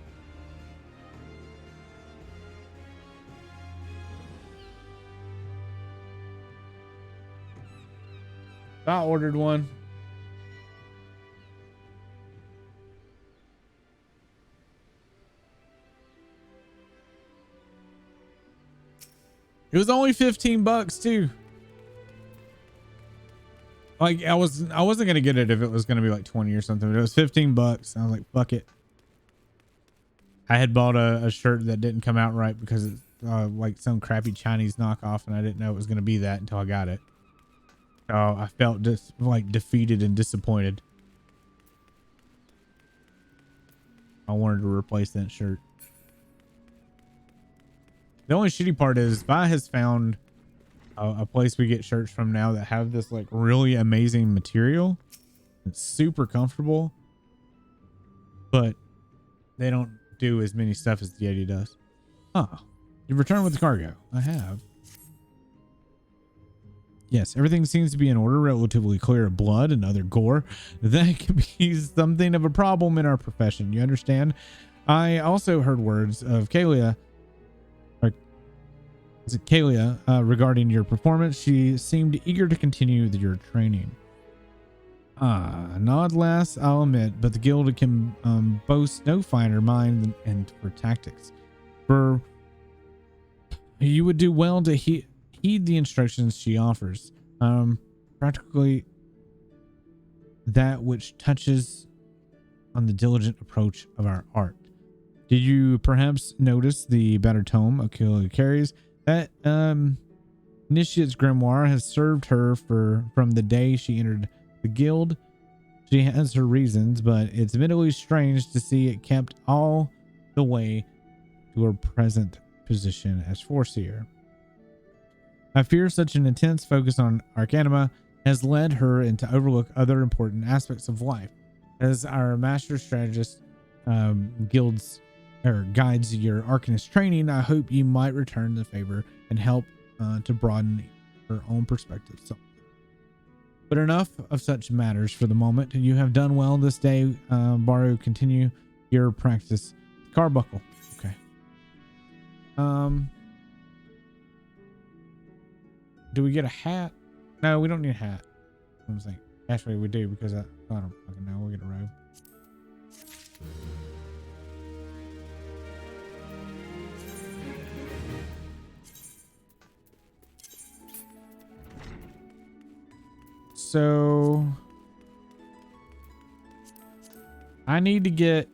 I ordered one. It was only 15 bucks too. Like I wasn't gonna get it if it was gonna be like 20 or something, but it was 15 bucks. I was like, fuck it. I had bought a shirt that didn't come out right because it's like some crappy Chinese knockoff, and I didn't know it was gonna be that until I got it. So I felt just like defeated and disappointed. I wanted to replace that shirt. The only shitty part is Vi has found a place we get shirts from now that have this like really amazing material. It's super comfortable, but they don't do as many stuff as the Yeti does. Oh, you've returned with the cargo. I have. Yes, everything seems to be in order, relatively clear of blood and other gore. That can be something of a problem in our profession. You understand? I also heard words of Kalia, or is it Kalia, regarding your performance. She seemed eager to continue your training. Not last, I'll admit, but the guild can boast no finer mind and for tactics. For you would do well to heed the instructions she offers. Practically that which touches on the diligent approach of our art. Did you perhaps notice the battered tome Akila carries? That initiate's grimoire has served her from the day she entered the guild. She has her reasons, but it's admittedly strange to see it kept all the way to her present position as Foreseer. I fear such an intense focus on Arcanima has led her to overlook other important aspects of life. As our master strategist guides your Arcanist training, I hope you might return the favor and help to broaden her own perspective. So, but enough of such matters for the moment. You have done well this day, Baru. Continue your practice. Carbuncle. Okay. Do we get a hat? No, we don't need a hat. I'm saying. Actually, we do because I don't fucking know. We'll get a robe. So I need to get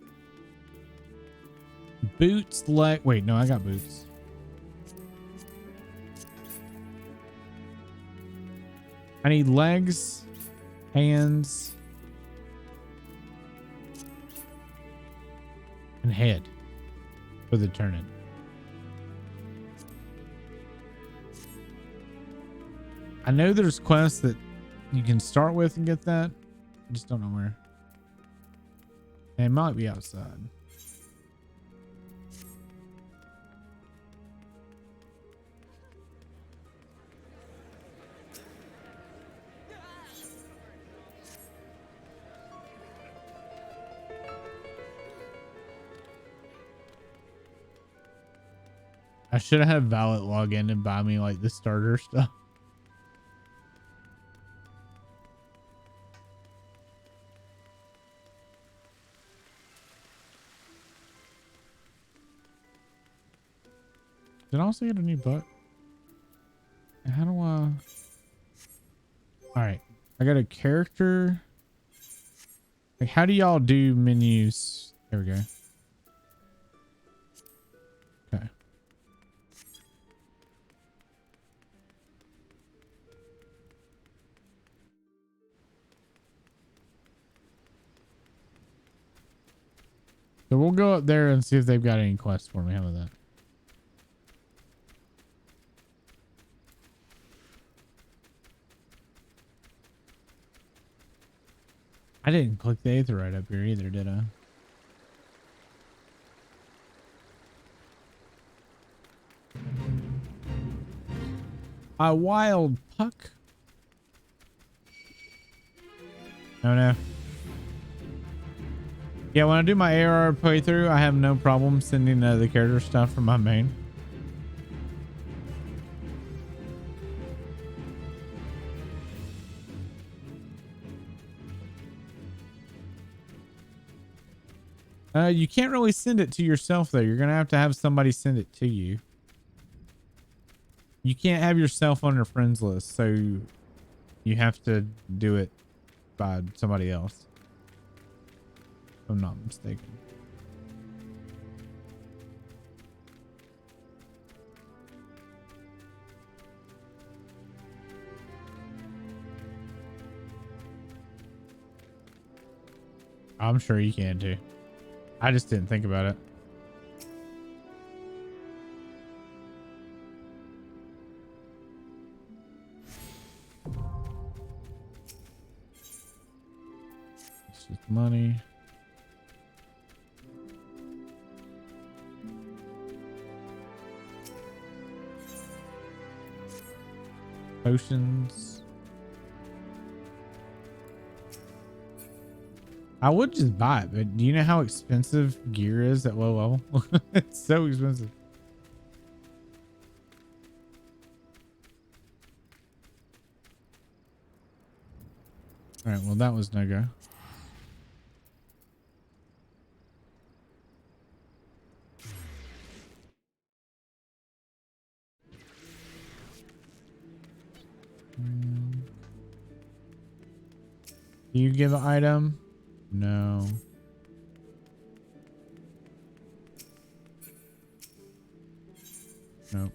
boots. Wait, no, I got boots. I need legs, hands, and head for the turn-in. I know there's quests that you can start with and get that. I just don't know where. And it might be outside. I should have had Violet log in and buy me like the starter stuff. Did I also get a new book? How do I... Alright. I got a character. Like, how do y'all do menus? There we go. Okay. So we'll go up there and see if they've got any quests for me. How about that? I didn't click the Aetherite up here either, did I? A wild puck? No. Yeah, when I do my AR playthrough, I have no problem sending the character stuff from my main. You can't really send it to yourself though. You're gonna have to have somebody send it to you. You can't have yourself on your friends list, so you have to do it by somebody else. If I'm not mistaken. I'm sure you can too. I just didn't think about it. It's just money. Potions. I would just buy it, but do you know how expensive gear is at low level? It's so expensive. All right, well, that was no go. Do you give an item? No. Nope.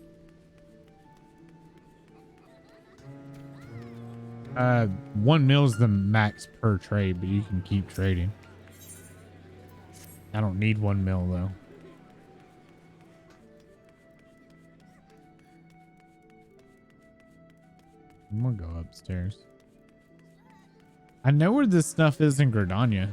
1 mil is the max per trade, but you can keep trading. I don't need 1 mil though. I'm gonna go upstairs. I know where this stuff is in Gridania.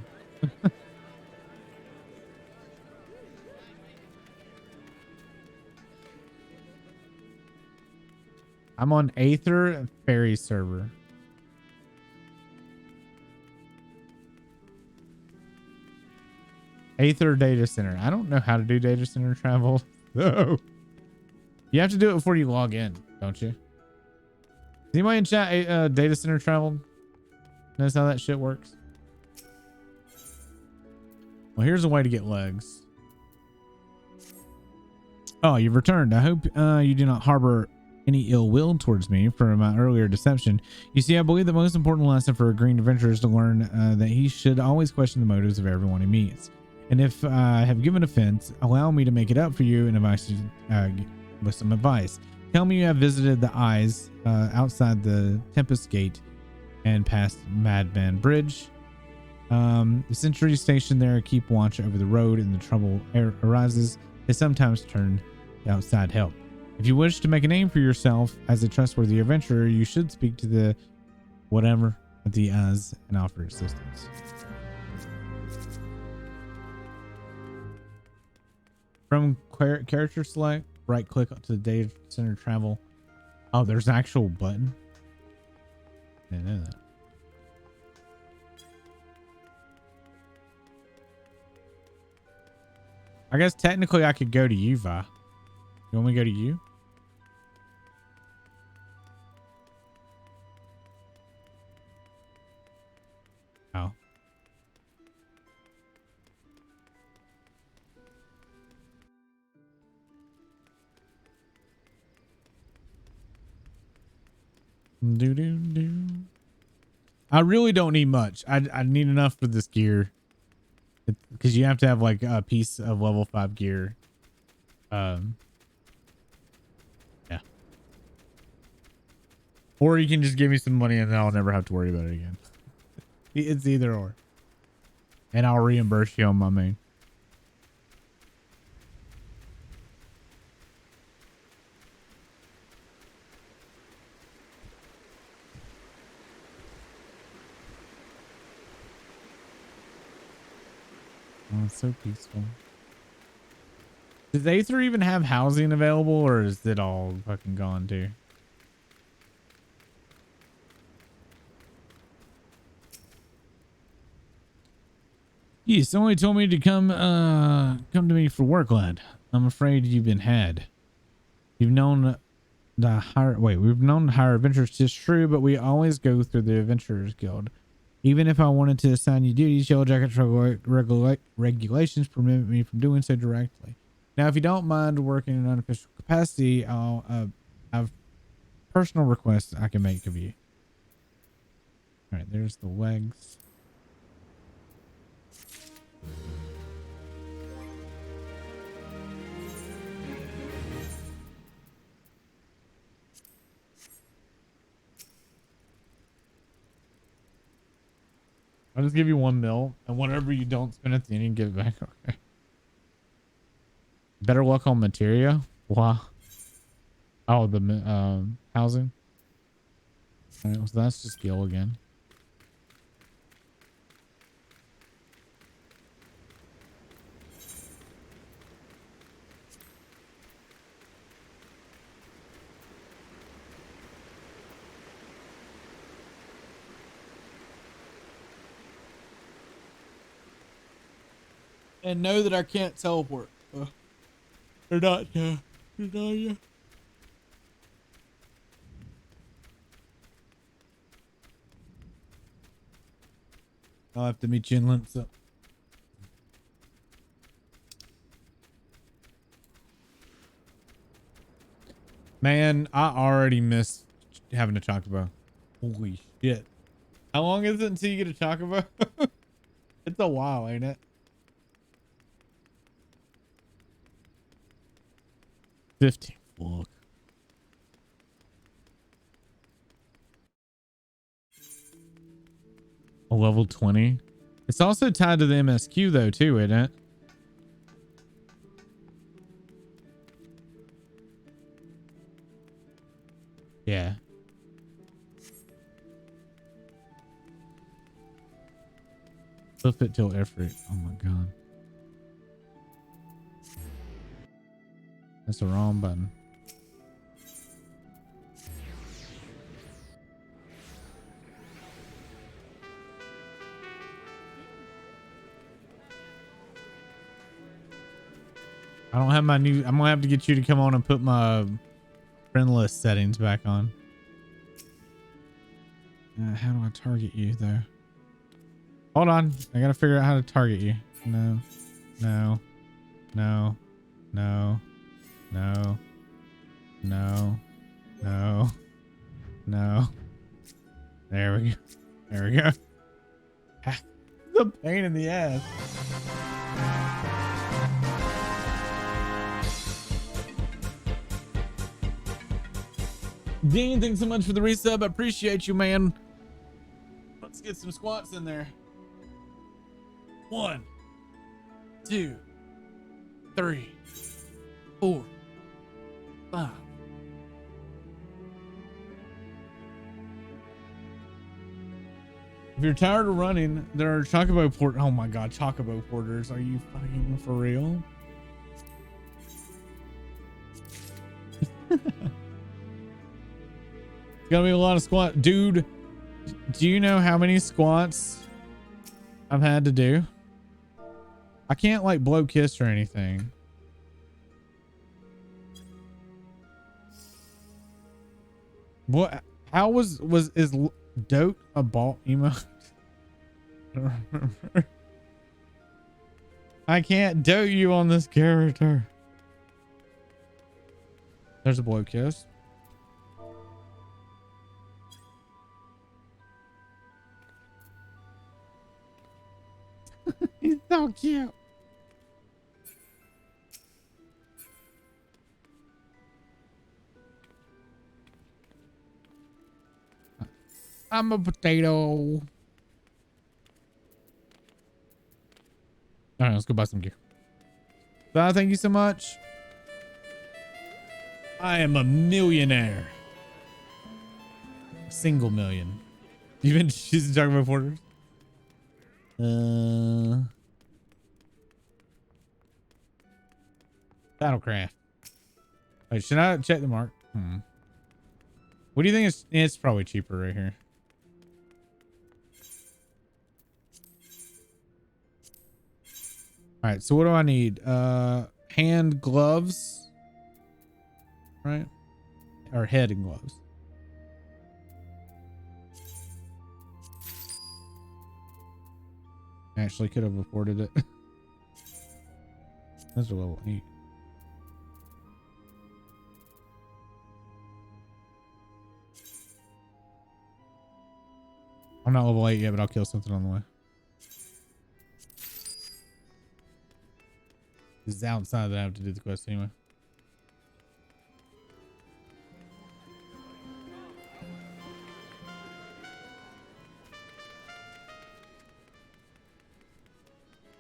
I'm on Aether Ferry server. Aether data center. I don't know how to do data center travel. No. You have to do it before you log in, don't you? Is anybody in chat data center travel? Knows how that shit works? Well, here's a way to get legs. Oh, you've returned. I hope you do not harbor any ill will towards me for my earlier deception. You see, I believe the most important lesson for a green adventurer is to learn that he should always question the motives of everyone he meets. And if I have given offense, allow me to make it up for you and advise you with some advice. Tell me you have visited the eyes outside the Tempest Gate and past Madman Bridge. The sentry stationed there keep watch over the road, and the trouble arises. They sometimes turn to outside help. If you wish to make a name for yourself as a trustworthy adventurer, you should speak to the whatever at the eyes and offer assistance. From character select, right click to the data center travel. Oh, there's an actual button. I didn't know that. I guess technically I could go to you, Vi. You want me to go to you? Oh. I really don't need much. I need enough for this gear, because you have to have like a piece of level 5 gear. Yeah. Or you can just give me some money and then I'll never have to worry about it again. It's either or. And I'll reimburse you on my main. Oh, it's so peaceful. Does Aether even have housing available, or is it all fucking gone too? Yes, somebody told me to come to me for work, lad. I'm afraid you've been had. You've known the higher we've known higher adventurers, just true, but we always go through the Adventurers Guild. Even if I wanted to assign you duties, Yellow Jacket's regulations permit me from doing so directly. Now, if you don't mind working in an unofficial capacity, I've personal request I can make of you. All right, there's the legs. I'll just give you 1 mil, and whatever you don't spend at the end, you can give it back. Okay. Better luck on materia. Wow. Oh, the housing. All right, so that's just Gil again. And know that I can't teleport. Or not. They're not yet. I'll have to meet you in Linz. Man, I already missed having a chocobo. Holy shit. How long is it until you get a chocobo? It's a while, ain't it? 15. Look. A level 20. It's also tied to the MSQ though, too, isn't it? Yeah. Flip it till effort. Oh my god. That's the wrong button. I don't have my new. I'm gonna have to get you to come on and put my friend list settings back on. How do I target you though? Hold on. I gotta figure out how to target you. No. No. No. No. No. No. No. No. There we go. There we go. The pain in the ass. Dean, thanks so much for the resub. I appreciate you, man. Let's get some squats in there. 1, 2, 3, 4, 5. If you're tired of running, there are chocobo port. Oh my god, chocobo porters. Are you fucking for real? It's gonna be a lot of squat. Dude, do you know how many squats I've had to do? I can't like blow kiss or anything. What? How is dote a ball emote? I don't remember. I can't dote you on this character. There's a blow kiss. He's so cute. I'm a potato. All right, let's go buy some gear. Thank you so much. I am a millionaire. Single million. Even she's talking about porters. Battlecraft. Wait, should I check the mark? What do you think is? It's probably cheaper right here. All right, so what do I need? Hand gloves, right? Or head and gloves. Actually, could have afforded it. That's a level 8. not level 8 yet, but I'll kill something on the way. This is outside that I have to do the quest anyway.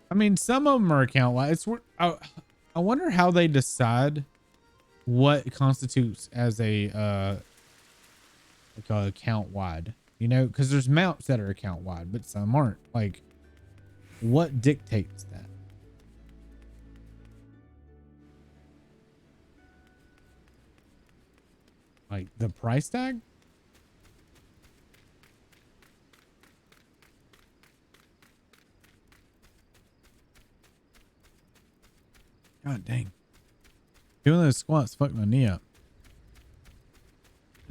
I mean, some of them are account wide. I wonder how they decide what constitutes as a like a account wide. You know, because there's maps that are account wide, but some aren't. Like, what dictates that? Like the price tag? God dang. Doing those squats fucked my knee up.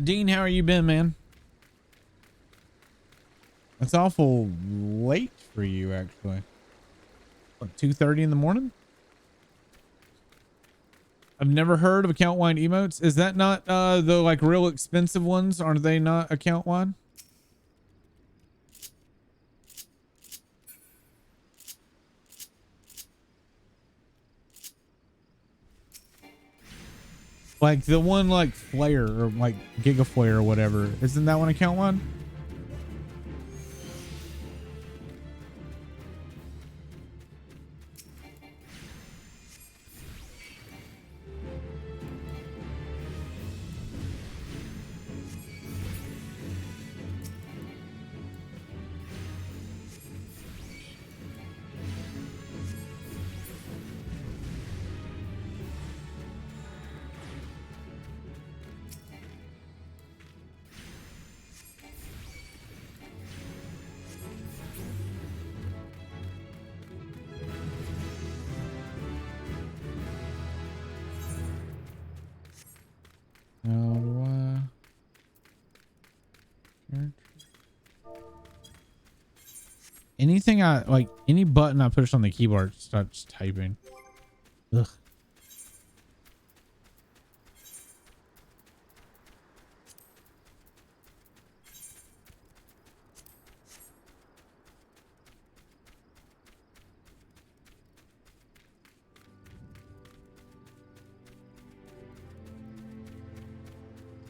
Dean, how are you been, man? That's awful late for you, actually. What, 2:30 in the morning? I've never heard of account wide emotes. Is that not the like real expensive ones? Aren't they not account wide? Like the one like Flare or like Giga Flare or whatever. Isn't that one account wide? Anything I like, any button I push on the keyboard starts typing. Ugh.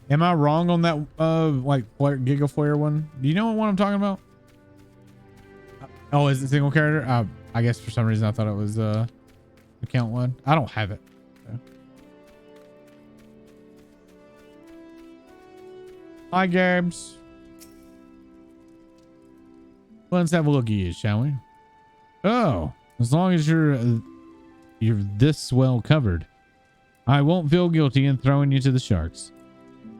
Am I wrong on that like Giga Flare one? Do you know what one I'm talking about? Oh, is it single character? I guess for some reason I thought it was account one. I don't have it. So. Hi, Gabs. Let's have a look at you, shall we? Oh, as long as you're this well covered, I won't feel guilty in throwing you to the sharks.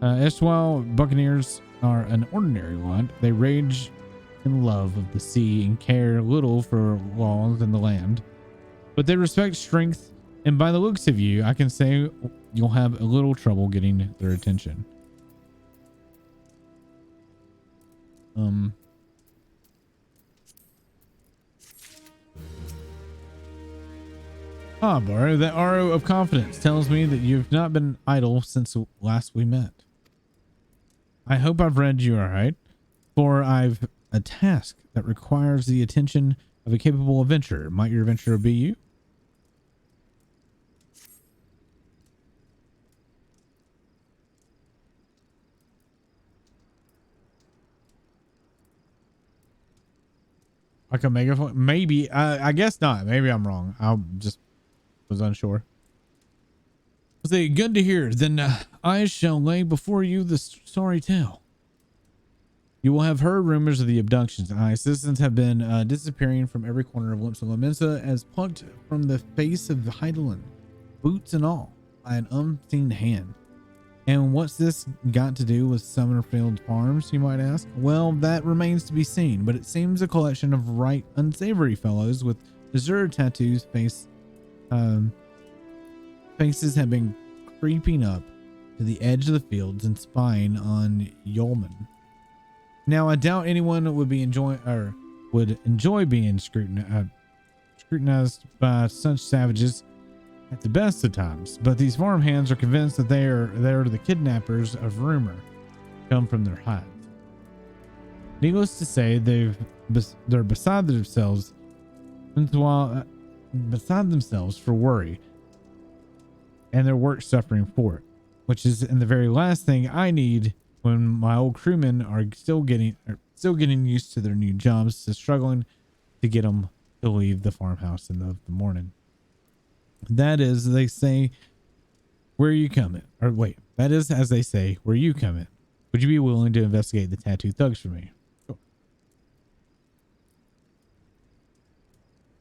Erstwhile Buccaneers are an ordinary lot. They rage in love of the sea and care little for laws and the land, but they respect strength, and by the looks of you, I can say you'll have a little trouble getting their attention. Baro, that arrow of confidence tells me that you've not been idle since last we met. I hope I've read you all right, for I've a task that requires the attention of a capable adventurer. Might your adventurer be you? Like a megaphone? Maybe. I guess not. Maybe I'm wrong. I just was unsure. Say, good to hear. Then I shall lay before you the sorry tale. You will have heard rumors of the abductions. Citizens have been disappearing from every corner of Limsa Lominsa as plucked from the face of Heidelin, boots and all, by an unseen hand. And what's this got to do with Summerfield Farms, you might ask? Well, that remains to be seen, but it seems a collection of right unsavory fellows with azure tattoos faces have been creeping up to the edge of the fields and spying on Yolman. Now, I doubt anyone would enjoy being scrutinized by such savages at the best of times, but these farmhands are convinced that they're the kidnappers of rumor come from their hides. Needless to say, they're beside themselves, beside themselves for worry, and their work suffering for it, which is in the very last thing I need when my old crewmen are still getting used to their new jobs, so struggling to get them to leave the farmhouse in the morning. That is, they say, where you come in, or wait, that is as they say, where you come in. Would you be willing to investigate the tattoo thugs for me? Sure.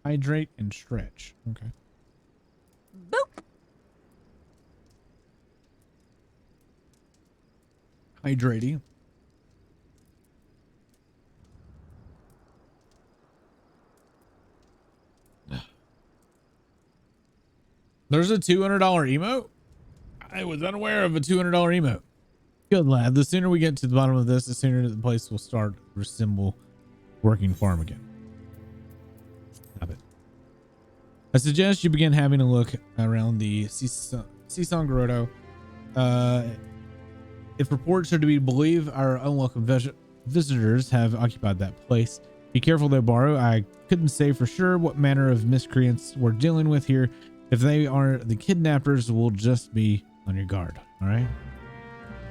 Hydrate and stretch. Okay. Boop. Hydrating. There's a $200 emote. I was unaware of a $200 emote. Good lad. The sooner we get to the bottom of this, the sooner the place will start to resemble working farm again. Stop it. I suggest you begin having a look around the Seasong Grotto. If reports are to be believed, our unwelcome visitors have occupied that place. Be careful though, Borrow. I couldn't say for sure what manner of miscreants we're dealing with here. If they are the kidnappers, we'll just be on your guard. All right.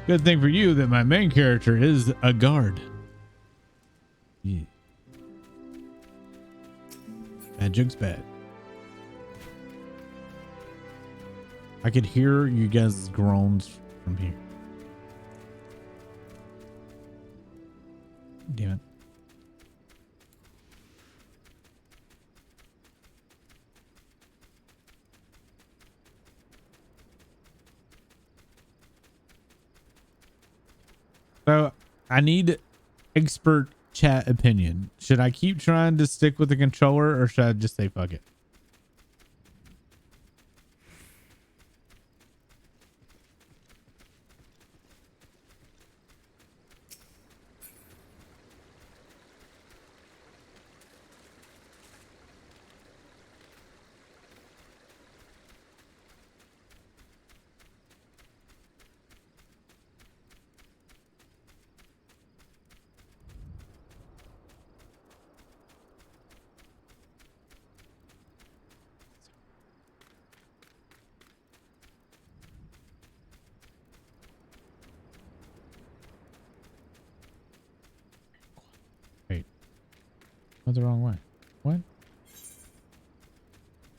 Good thing for you that my main character is a guard. Yeah. Bad joke's bad. I could hear you guys' groans from here. Damn it. So I need expert chat opinion. Should I keep trying to stick with the controller or should I just say fuck it? Went the wrong way. What?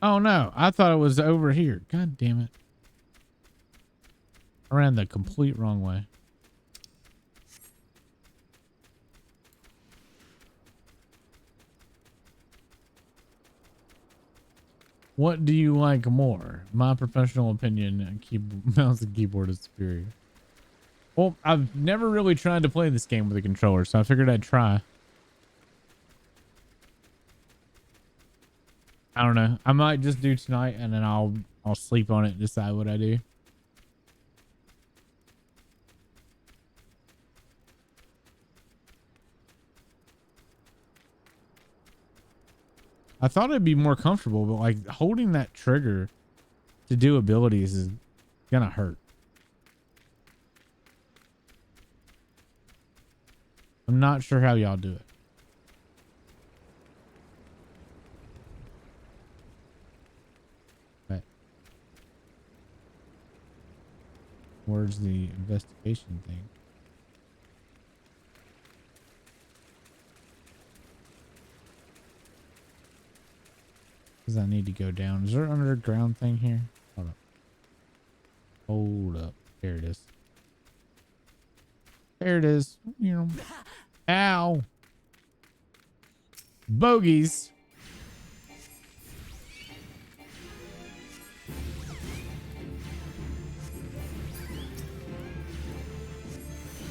Oh no, I thought it was over here. God damn it. I ran the complete wrong way. What do you like more? My professional opinion, mouse and keyboard is superior. Well, I've never really tried to play this game with a controller, so I figured I'd try. I don't know. I might just do tonight and then I'll sleep on it and decide what I do. I thought it'd be more comfortable, but like holding that trigger to do abilities is gonna hurt. I'm not sure how y'all do it. Where's the investigation thing? Because I need to go down. Is there an underground thing here? Hold up. Hold up. There it is. There it is. You know. Ow. Bogies.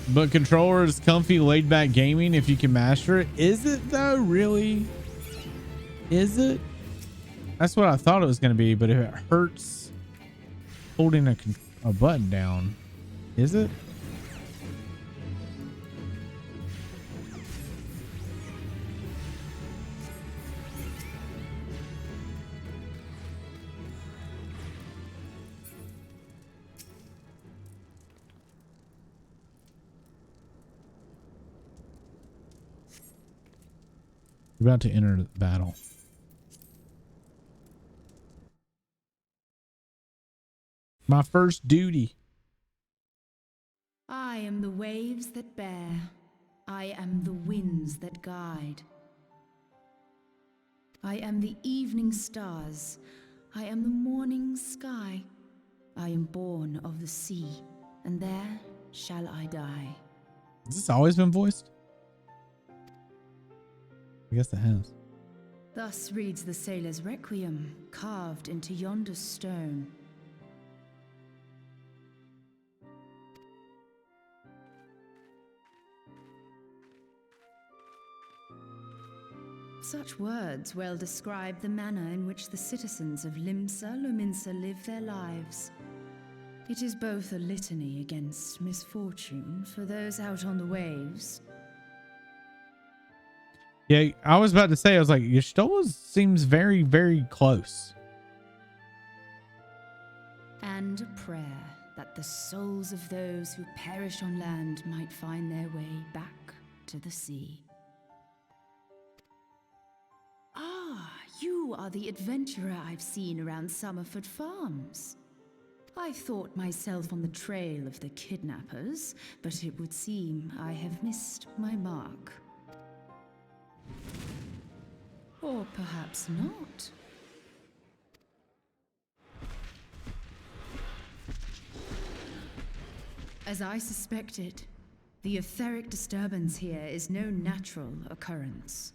But controller is comfy, laid back gaming if you can master it. Is it though? Really? Is it? That's what I thought it was going to be, but if it hurts holding a button down, is it? You're about to enter the battle. My first duty. I am the waves that bear. I am the winds that guide. I am the evening stars. I am the morning sky. I am born of the sea, and there shall I die. Has this always been voiced? I guess it has. Thus reads the sailor's requiem, carved into yonder stone. Such words well describe the manner in which the citizens of Limsa Lominsa live their lives. It is both a litany against misfortune for those out on the waves. Yeah, I was about to say, I was like, Y'shtola seems very, very close. And a prayer that the souls of those who perish on land might find their way back to the sea. Ah, you are the adventurer I've seen around Summerford Farms. I thought myself on the trail of the kidnappers, but it would seem I have missed my mark. Or perhaps not. As I suspected, the etheric disturbance here is no natural occurrence.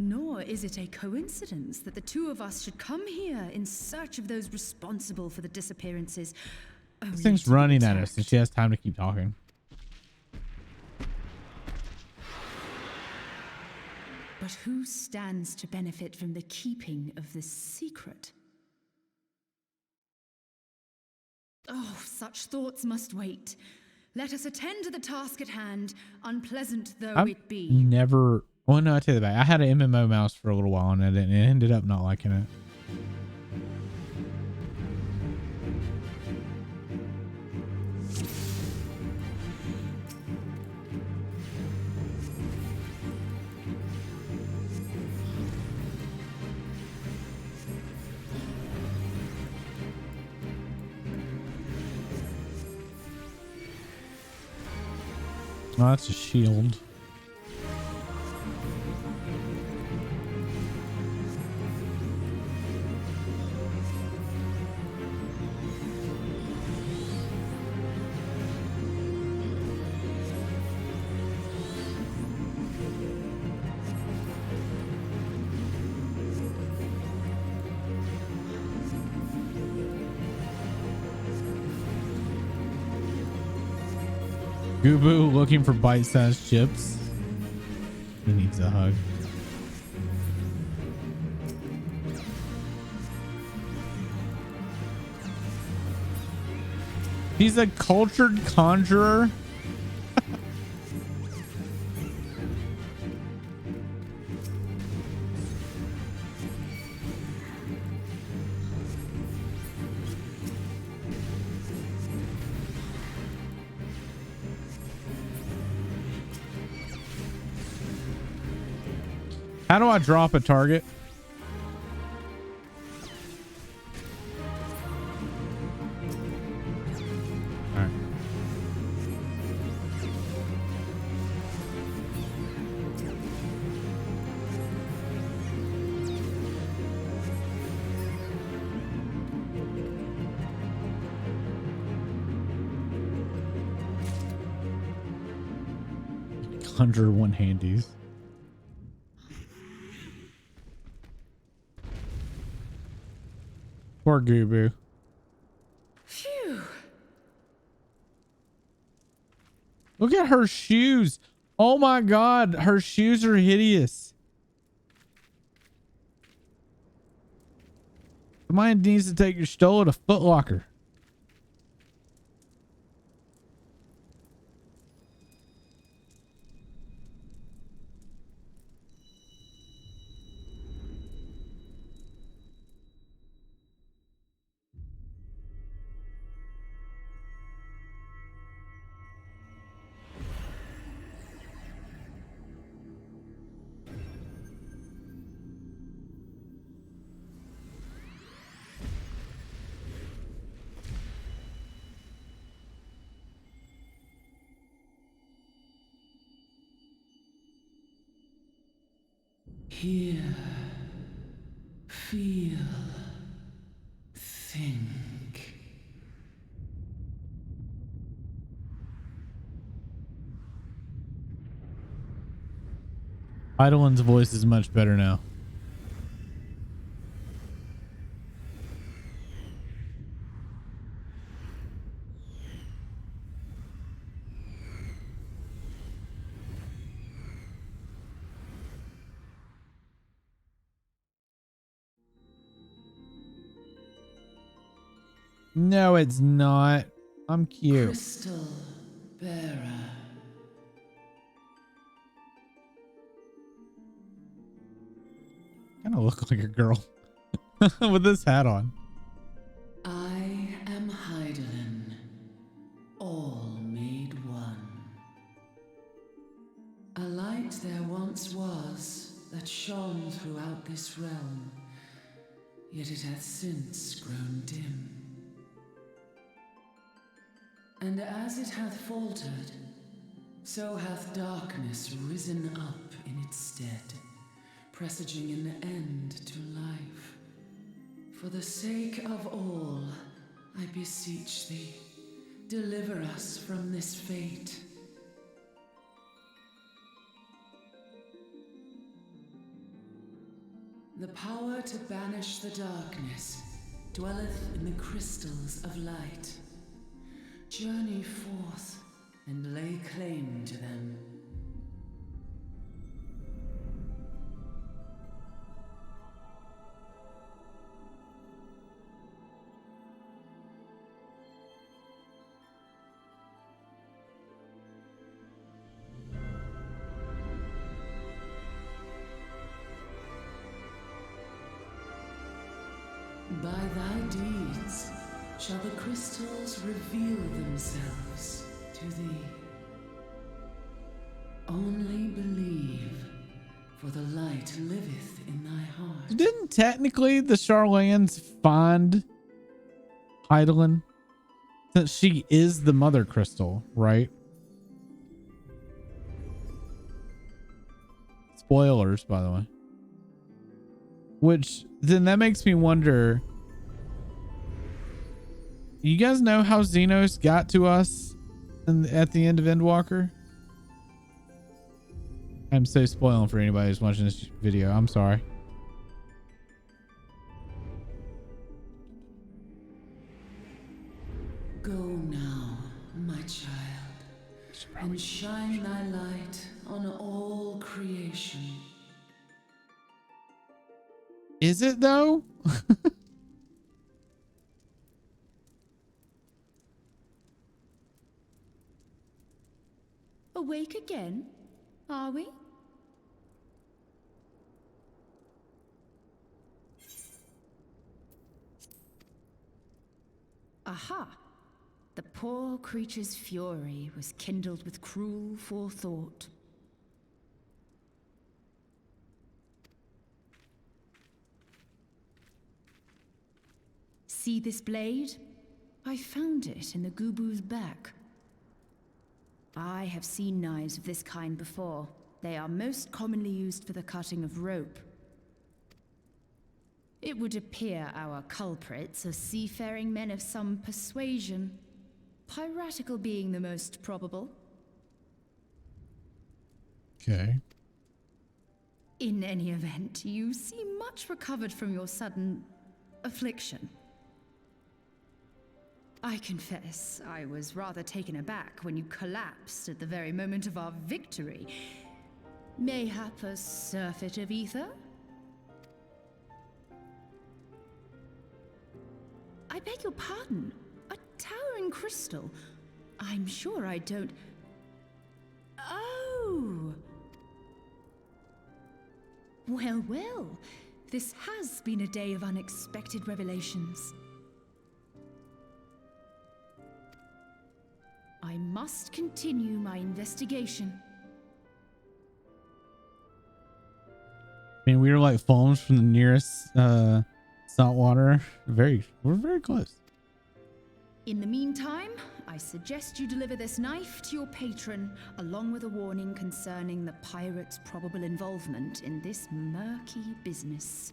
Nor is it a coincidence that the two of us should come here in search of those responsible for the disappearances. This thing's running at us and she has time to keep talking. But who stands to benefit from the keeping of this secret? Oh, such thoughts must wait. Let us attend to the task at hand, unpleasant though it be. Never. Well, no, I take that back. I had an MMO mouse for a little while and it ended up not liking it. Oh, that's a shield. Goobu looking for bite-sized chips. He needs a hug. He's a cultured conjurer. How do I drop a target? All right. Conjure one-handies. Poor Goobu. Phew. Look at her shoes. Oh my god, her shoes are hideous. Somebody needs to take your stole to Foot Locker. Hear, feel, think. Eidolon's voice is much better now. No, it's not. I'm cute. Crystal bearer. Kind of look like a girl with this hat on. I am Heidelin, all made one. A light there once was that shone throughout this realm, yet it hath since grown dim. And as it hath faltered, so hath darkness risen up in its stead, presaging an end to life. For the sake of all, I beseech thee, deliver us from this fate. The power to banish the darkness dwelleth in the crystals of light. Journey forth and lay claim to them. By thy deeds shall the crystals reveal themselves to thee. Only believe, for the light liveth in thy heart. Didn't technically the Charlans find Heidelin? Since she is the mother crystal, right? Spoilers, by the way. Which then that makes me wonder. You guys know how Xenos got to us at the end of Endwalker? I'm so spoiling for anybody who's watching this video. I'm sorry. Go now, my child, and shine thy light on all creation. Is it though? Awake again, are we? Aha! The poor creature's fury was kindled with cruel forethought. See this blade? I found it in the Gubu's back. I have seen knives of this kind before. They are most commonly used for the cutting of rope. It would appear our culprits are seafaring men of some persuasion, piratical being the most probable. Okay. In any event, you seem much recovered from your sudden affliction. I confess, I was rather taken aback when you collapsed at the very moment of our victory. Mayhap a surfeit of ether? I beg your pardon. A towering crystal. I'm sure I don't... Oh! Well, well. This has been a day of unexpected revelations. I must continue my investigation. I mean, we were like foams from the nearest saltwater. We're very close. In the meantime, I suggest you deliver this knife to your patron, along with a warning concerning the pirate's probable involvement in this murky business.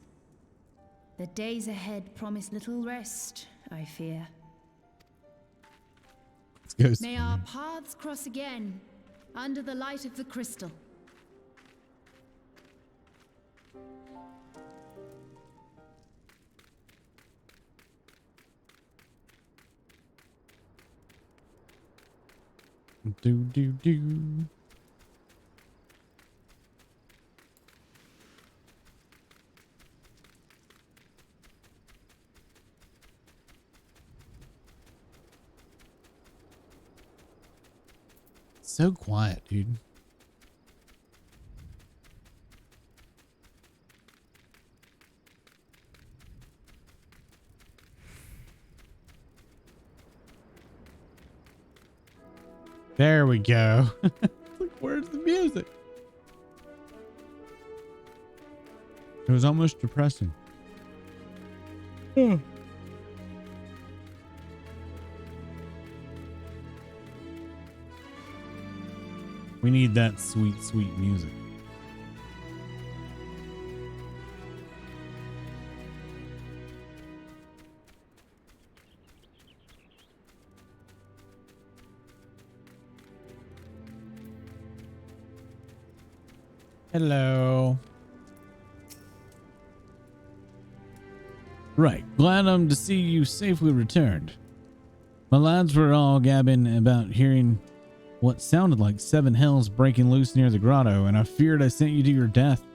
The days ahead promise little rest, I fear. Let's go. May our paths cross again, under the light of the crystal. Do. So quiet, dude. There we go. Like, where's the music? It was almost depressing. We need that sweet, sweet music. Hello. Right. Glad to see you safely returned. My lads were all gabbing about hearing what sounded like seven hells breaking loose near the grotto, and I feared I sent you to your death.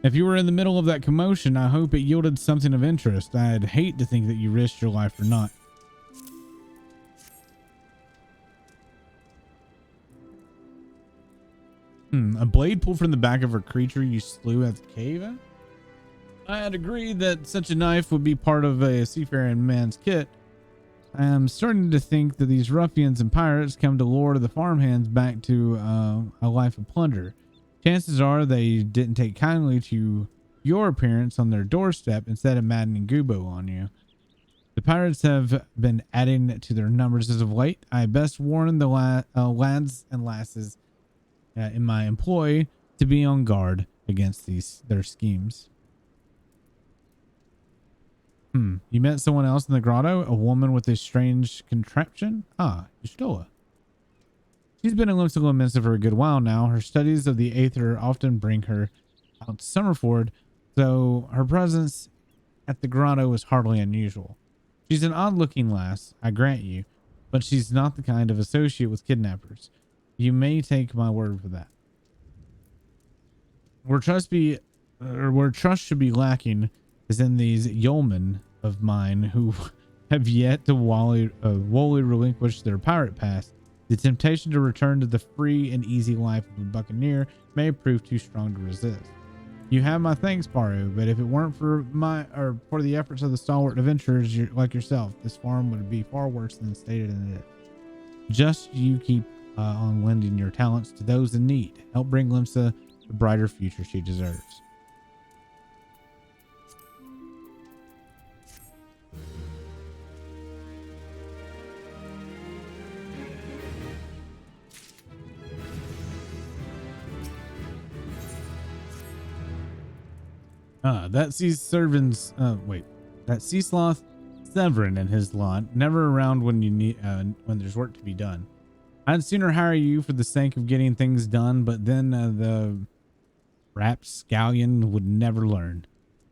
If you were in the middle of that commotion, I hope it yielded something of interest. I'd hate to think that you risked your life for naught. A blade pulled from the back of a creature you slew at the cave? I had agreed that such a knife would be part of a seafaring man's kit. I am starting to think that these ruffians and pirates come to lure the farmhands back to a life of plunder. Chances are they didn't take kindly to your appearance on their doorstep instead of maddening Gubo on you. The pirates have been adding to their numbers as of late. I best warn the lads and lasses in my employ to be on guard against their schemes. You met someone else in the grotto? A woman with a strange contraption? Ah, Yustola. She's been in Limsa Lominsa for a good while now. Her studies of the Aether often bring her out to Summerford, so her presence at the grotto is hardly unusual. She's an odd-looking lass, I grant you, but she's not the kind of associate with kidnappers. You may take my word for that. Where trust should be lacking is in these yeomen of mine who have yet to wholly relinquish their pirate past. The temptation to return to the free and easy life of a buccaneer may prove too strong to resist. You have my thanks, Paru, but if it weren't for for the efforts of the stalwart adventurers like yourself, this farm would be far worse than stated in it. Just you keep on lending your talents to those in need. Help bring Limsa the brighter future she deserves. That sea sloth Severin and his lot, never around when you need when there's work to be done. I'd sooner hire you for the sake of getting things done, but then the rapscallion would never learn.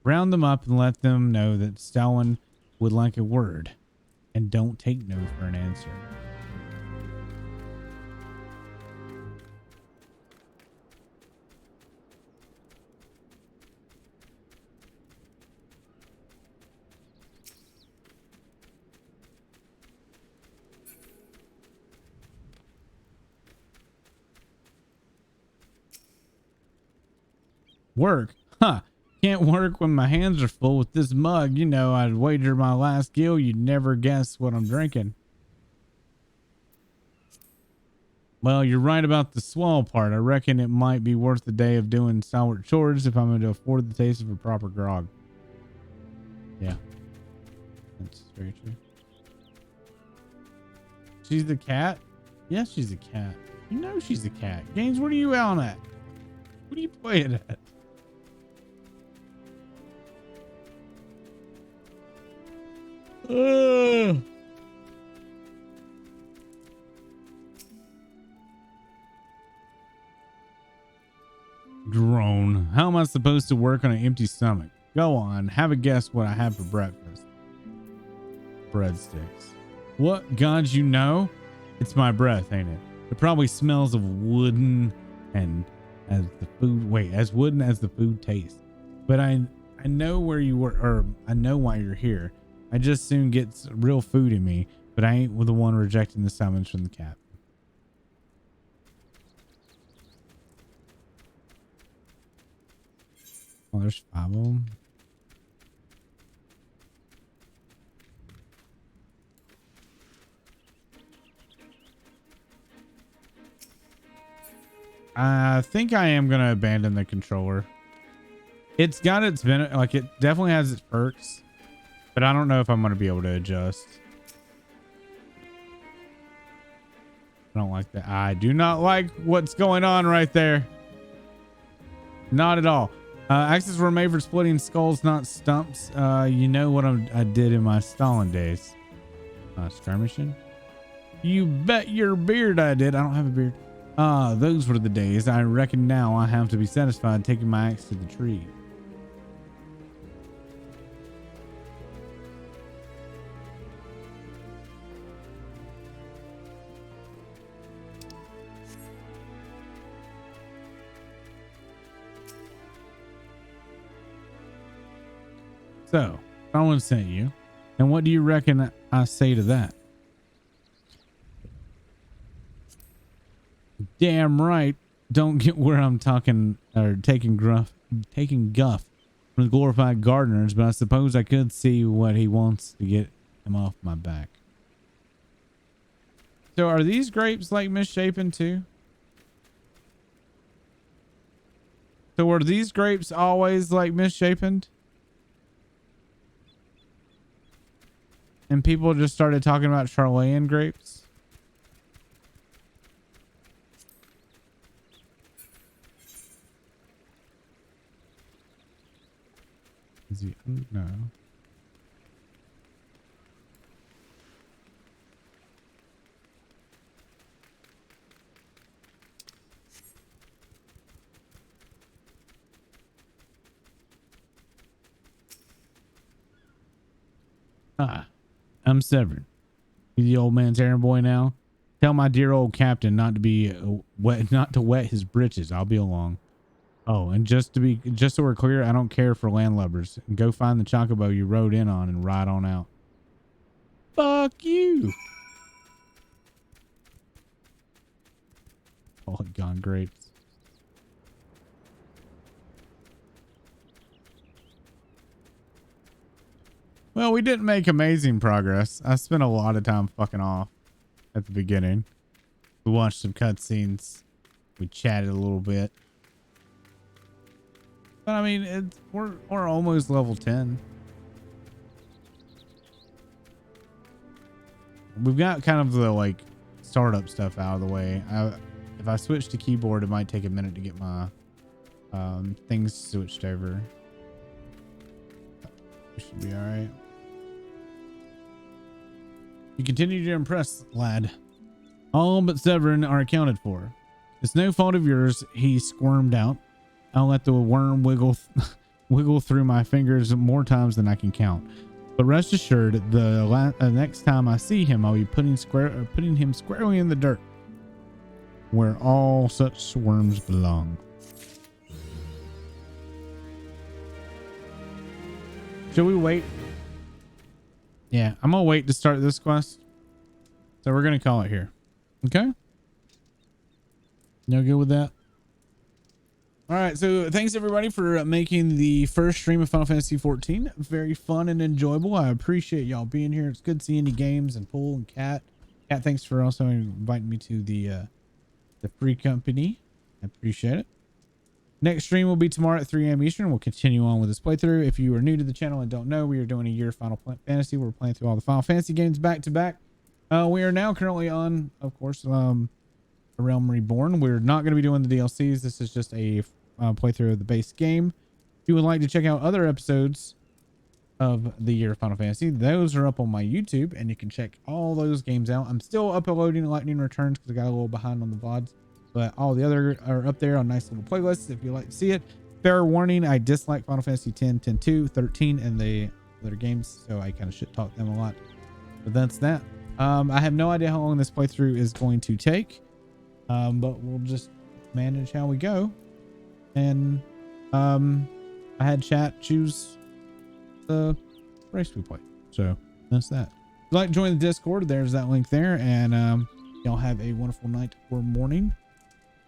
Round them up and let them know that Stalwin would like a word, and don't take no for an answer. Work? Huh. Can't work when my hands are full with this mug. You know, I'd wager my last gill you'd never guess what I'm drinking. Well, you're right about the swell part. I reckon it might be worth the day of doing stalwart chores if I'm going to afford the taste of a proper grog. Yeah. That's very true. She's a cat? Yes, she's a cat. You know she's a cat. Games, what are you on at? What are you playing at? Drone. How am I supposed to work on an empty stomach? Go on. Have a guess what I had for breakfast. Breadsticks. What? God, you know? It's my breath, ain't it? It probably smells of wooden and as the food. Wait, as wooden as the food tastes. But I know where you were, or I know why you're here. I just soon gets real food in me, but I ain't the one rejecting the summons from the cat. Oh, there's 5 of them. I think I am going to abandon the controller. It's got its benefit, like it definitely has its perks, but I don't know if I'm going to be able to adjust. I don't like that. I do not like what's going on right there. Not at all. Axes were made for splitting skulls, not stumps. You know what I did in my stalling days. Skirmishing? You bet your beard I did. I don't have a beard. Those were the days. I reckon now I have to be satisfied taking my axe to the tree. So, someone sent you. And what do you reckon I say to that? Damn right. Don't get where I'm talking or taking guff from the glorified gardeners, but I suppose I could see what he wants to get him off my back. So are these grapes like misshapen too? So were these grapes always like misshapen? And people just started talking about Charlayan grapes? Is he? No. I'm Severin. You the old man's errand boy now? Tell my dear old captain not to be not to wet his britches. I'll be along. Oh, and just so we're clear, I don't care for landlubbers. Go find the chocobo you rode in on and ride on out. Fuck you. Polygon grapes. Well, we didn't make amazing progress. I spent a lot of time fucking off at the beginning. We watched some cutscenes. We chatted a little bit. But I mean, we're almost level 10. We've got kind of the like startup stuff out of the way. If I switch to keyboard, it might take a minute to get my things switched over. We should be all right. You continue to impress, lad. All but Severin are accounted for. It's no fault of yours. He squirmed out. I'll let the worm wiggle through my fingers more times than I can count. But rest assured, the next time I see him, I'll be putting him squarely in the dirt, where all such worms belong. Should we wait? Yeah, I'm gonna wait to start this quest. So we're gonna call it here. Okay? You good with that? All right, so thanks everybody for making the first stream of Final Fantasy XIV very fun and enjoyable. I appreciate y'all being here. It's good seeing you, Games and Pool and Cat. Cat, thanks for also inviting me to the free company. I appreciate it. Next stream will be tomorrow at 3 a.m. Eastern. We'll continue on with this playthrough. If you are new to the channel and don't know, we are doing a year of Final Fantasy. We're playing through all the Final Fantasy games back to back. We are now currently on, of course, Realm Reborn. We're not going to be doing the DLCs. This is just a playthrough of the base game. If you would like to check out other episodes of the year of Final Fantasy, those are up on my YouTube, and you can check all those games out. I'm still uploading Lightning Returns because I got a little behind on the VODs, but all the other are up there on nice little playlists if you like to see it. Fair warning, I dislike Final Fantasy 10, 10-2, 13, and the other games, so I kind of shit talk them a lot. But that's that. I have no idea how long this playthrough is going to take, but we'll just manage how we go. And I had chat choose the race we play, so that's that. If you'd like to join the Discord, there's that link there, and y'all have a wonderful night or morning,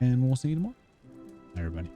and we'll see you tomorrow. Bye, everybody.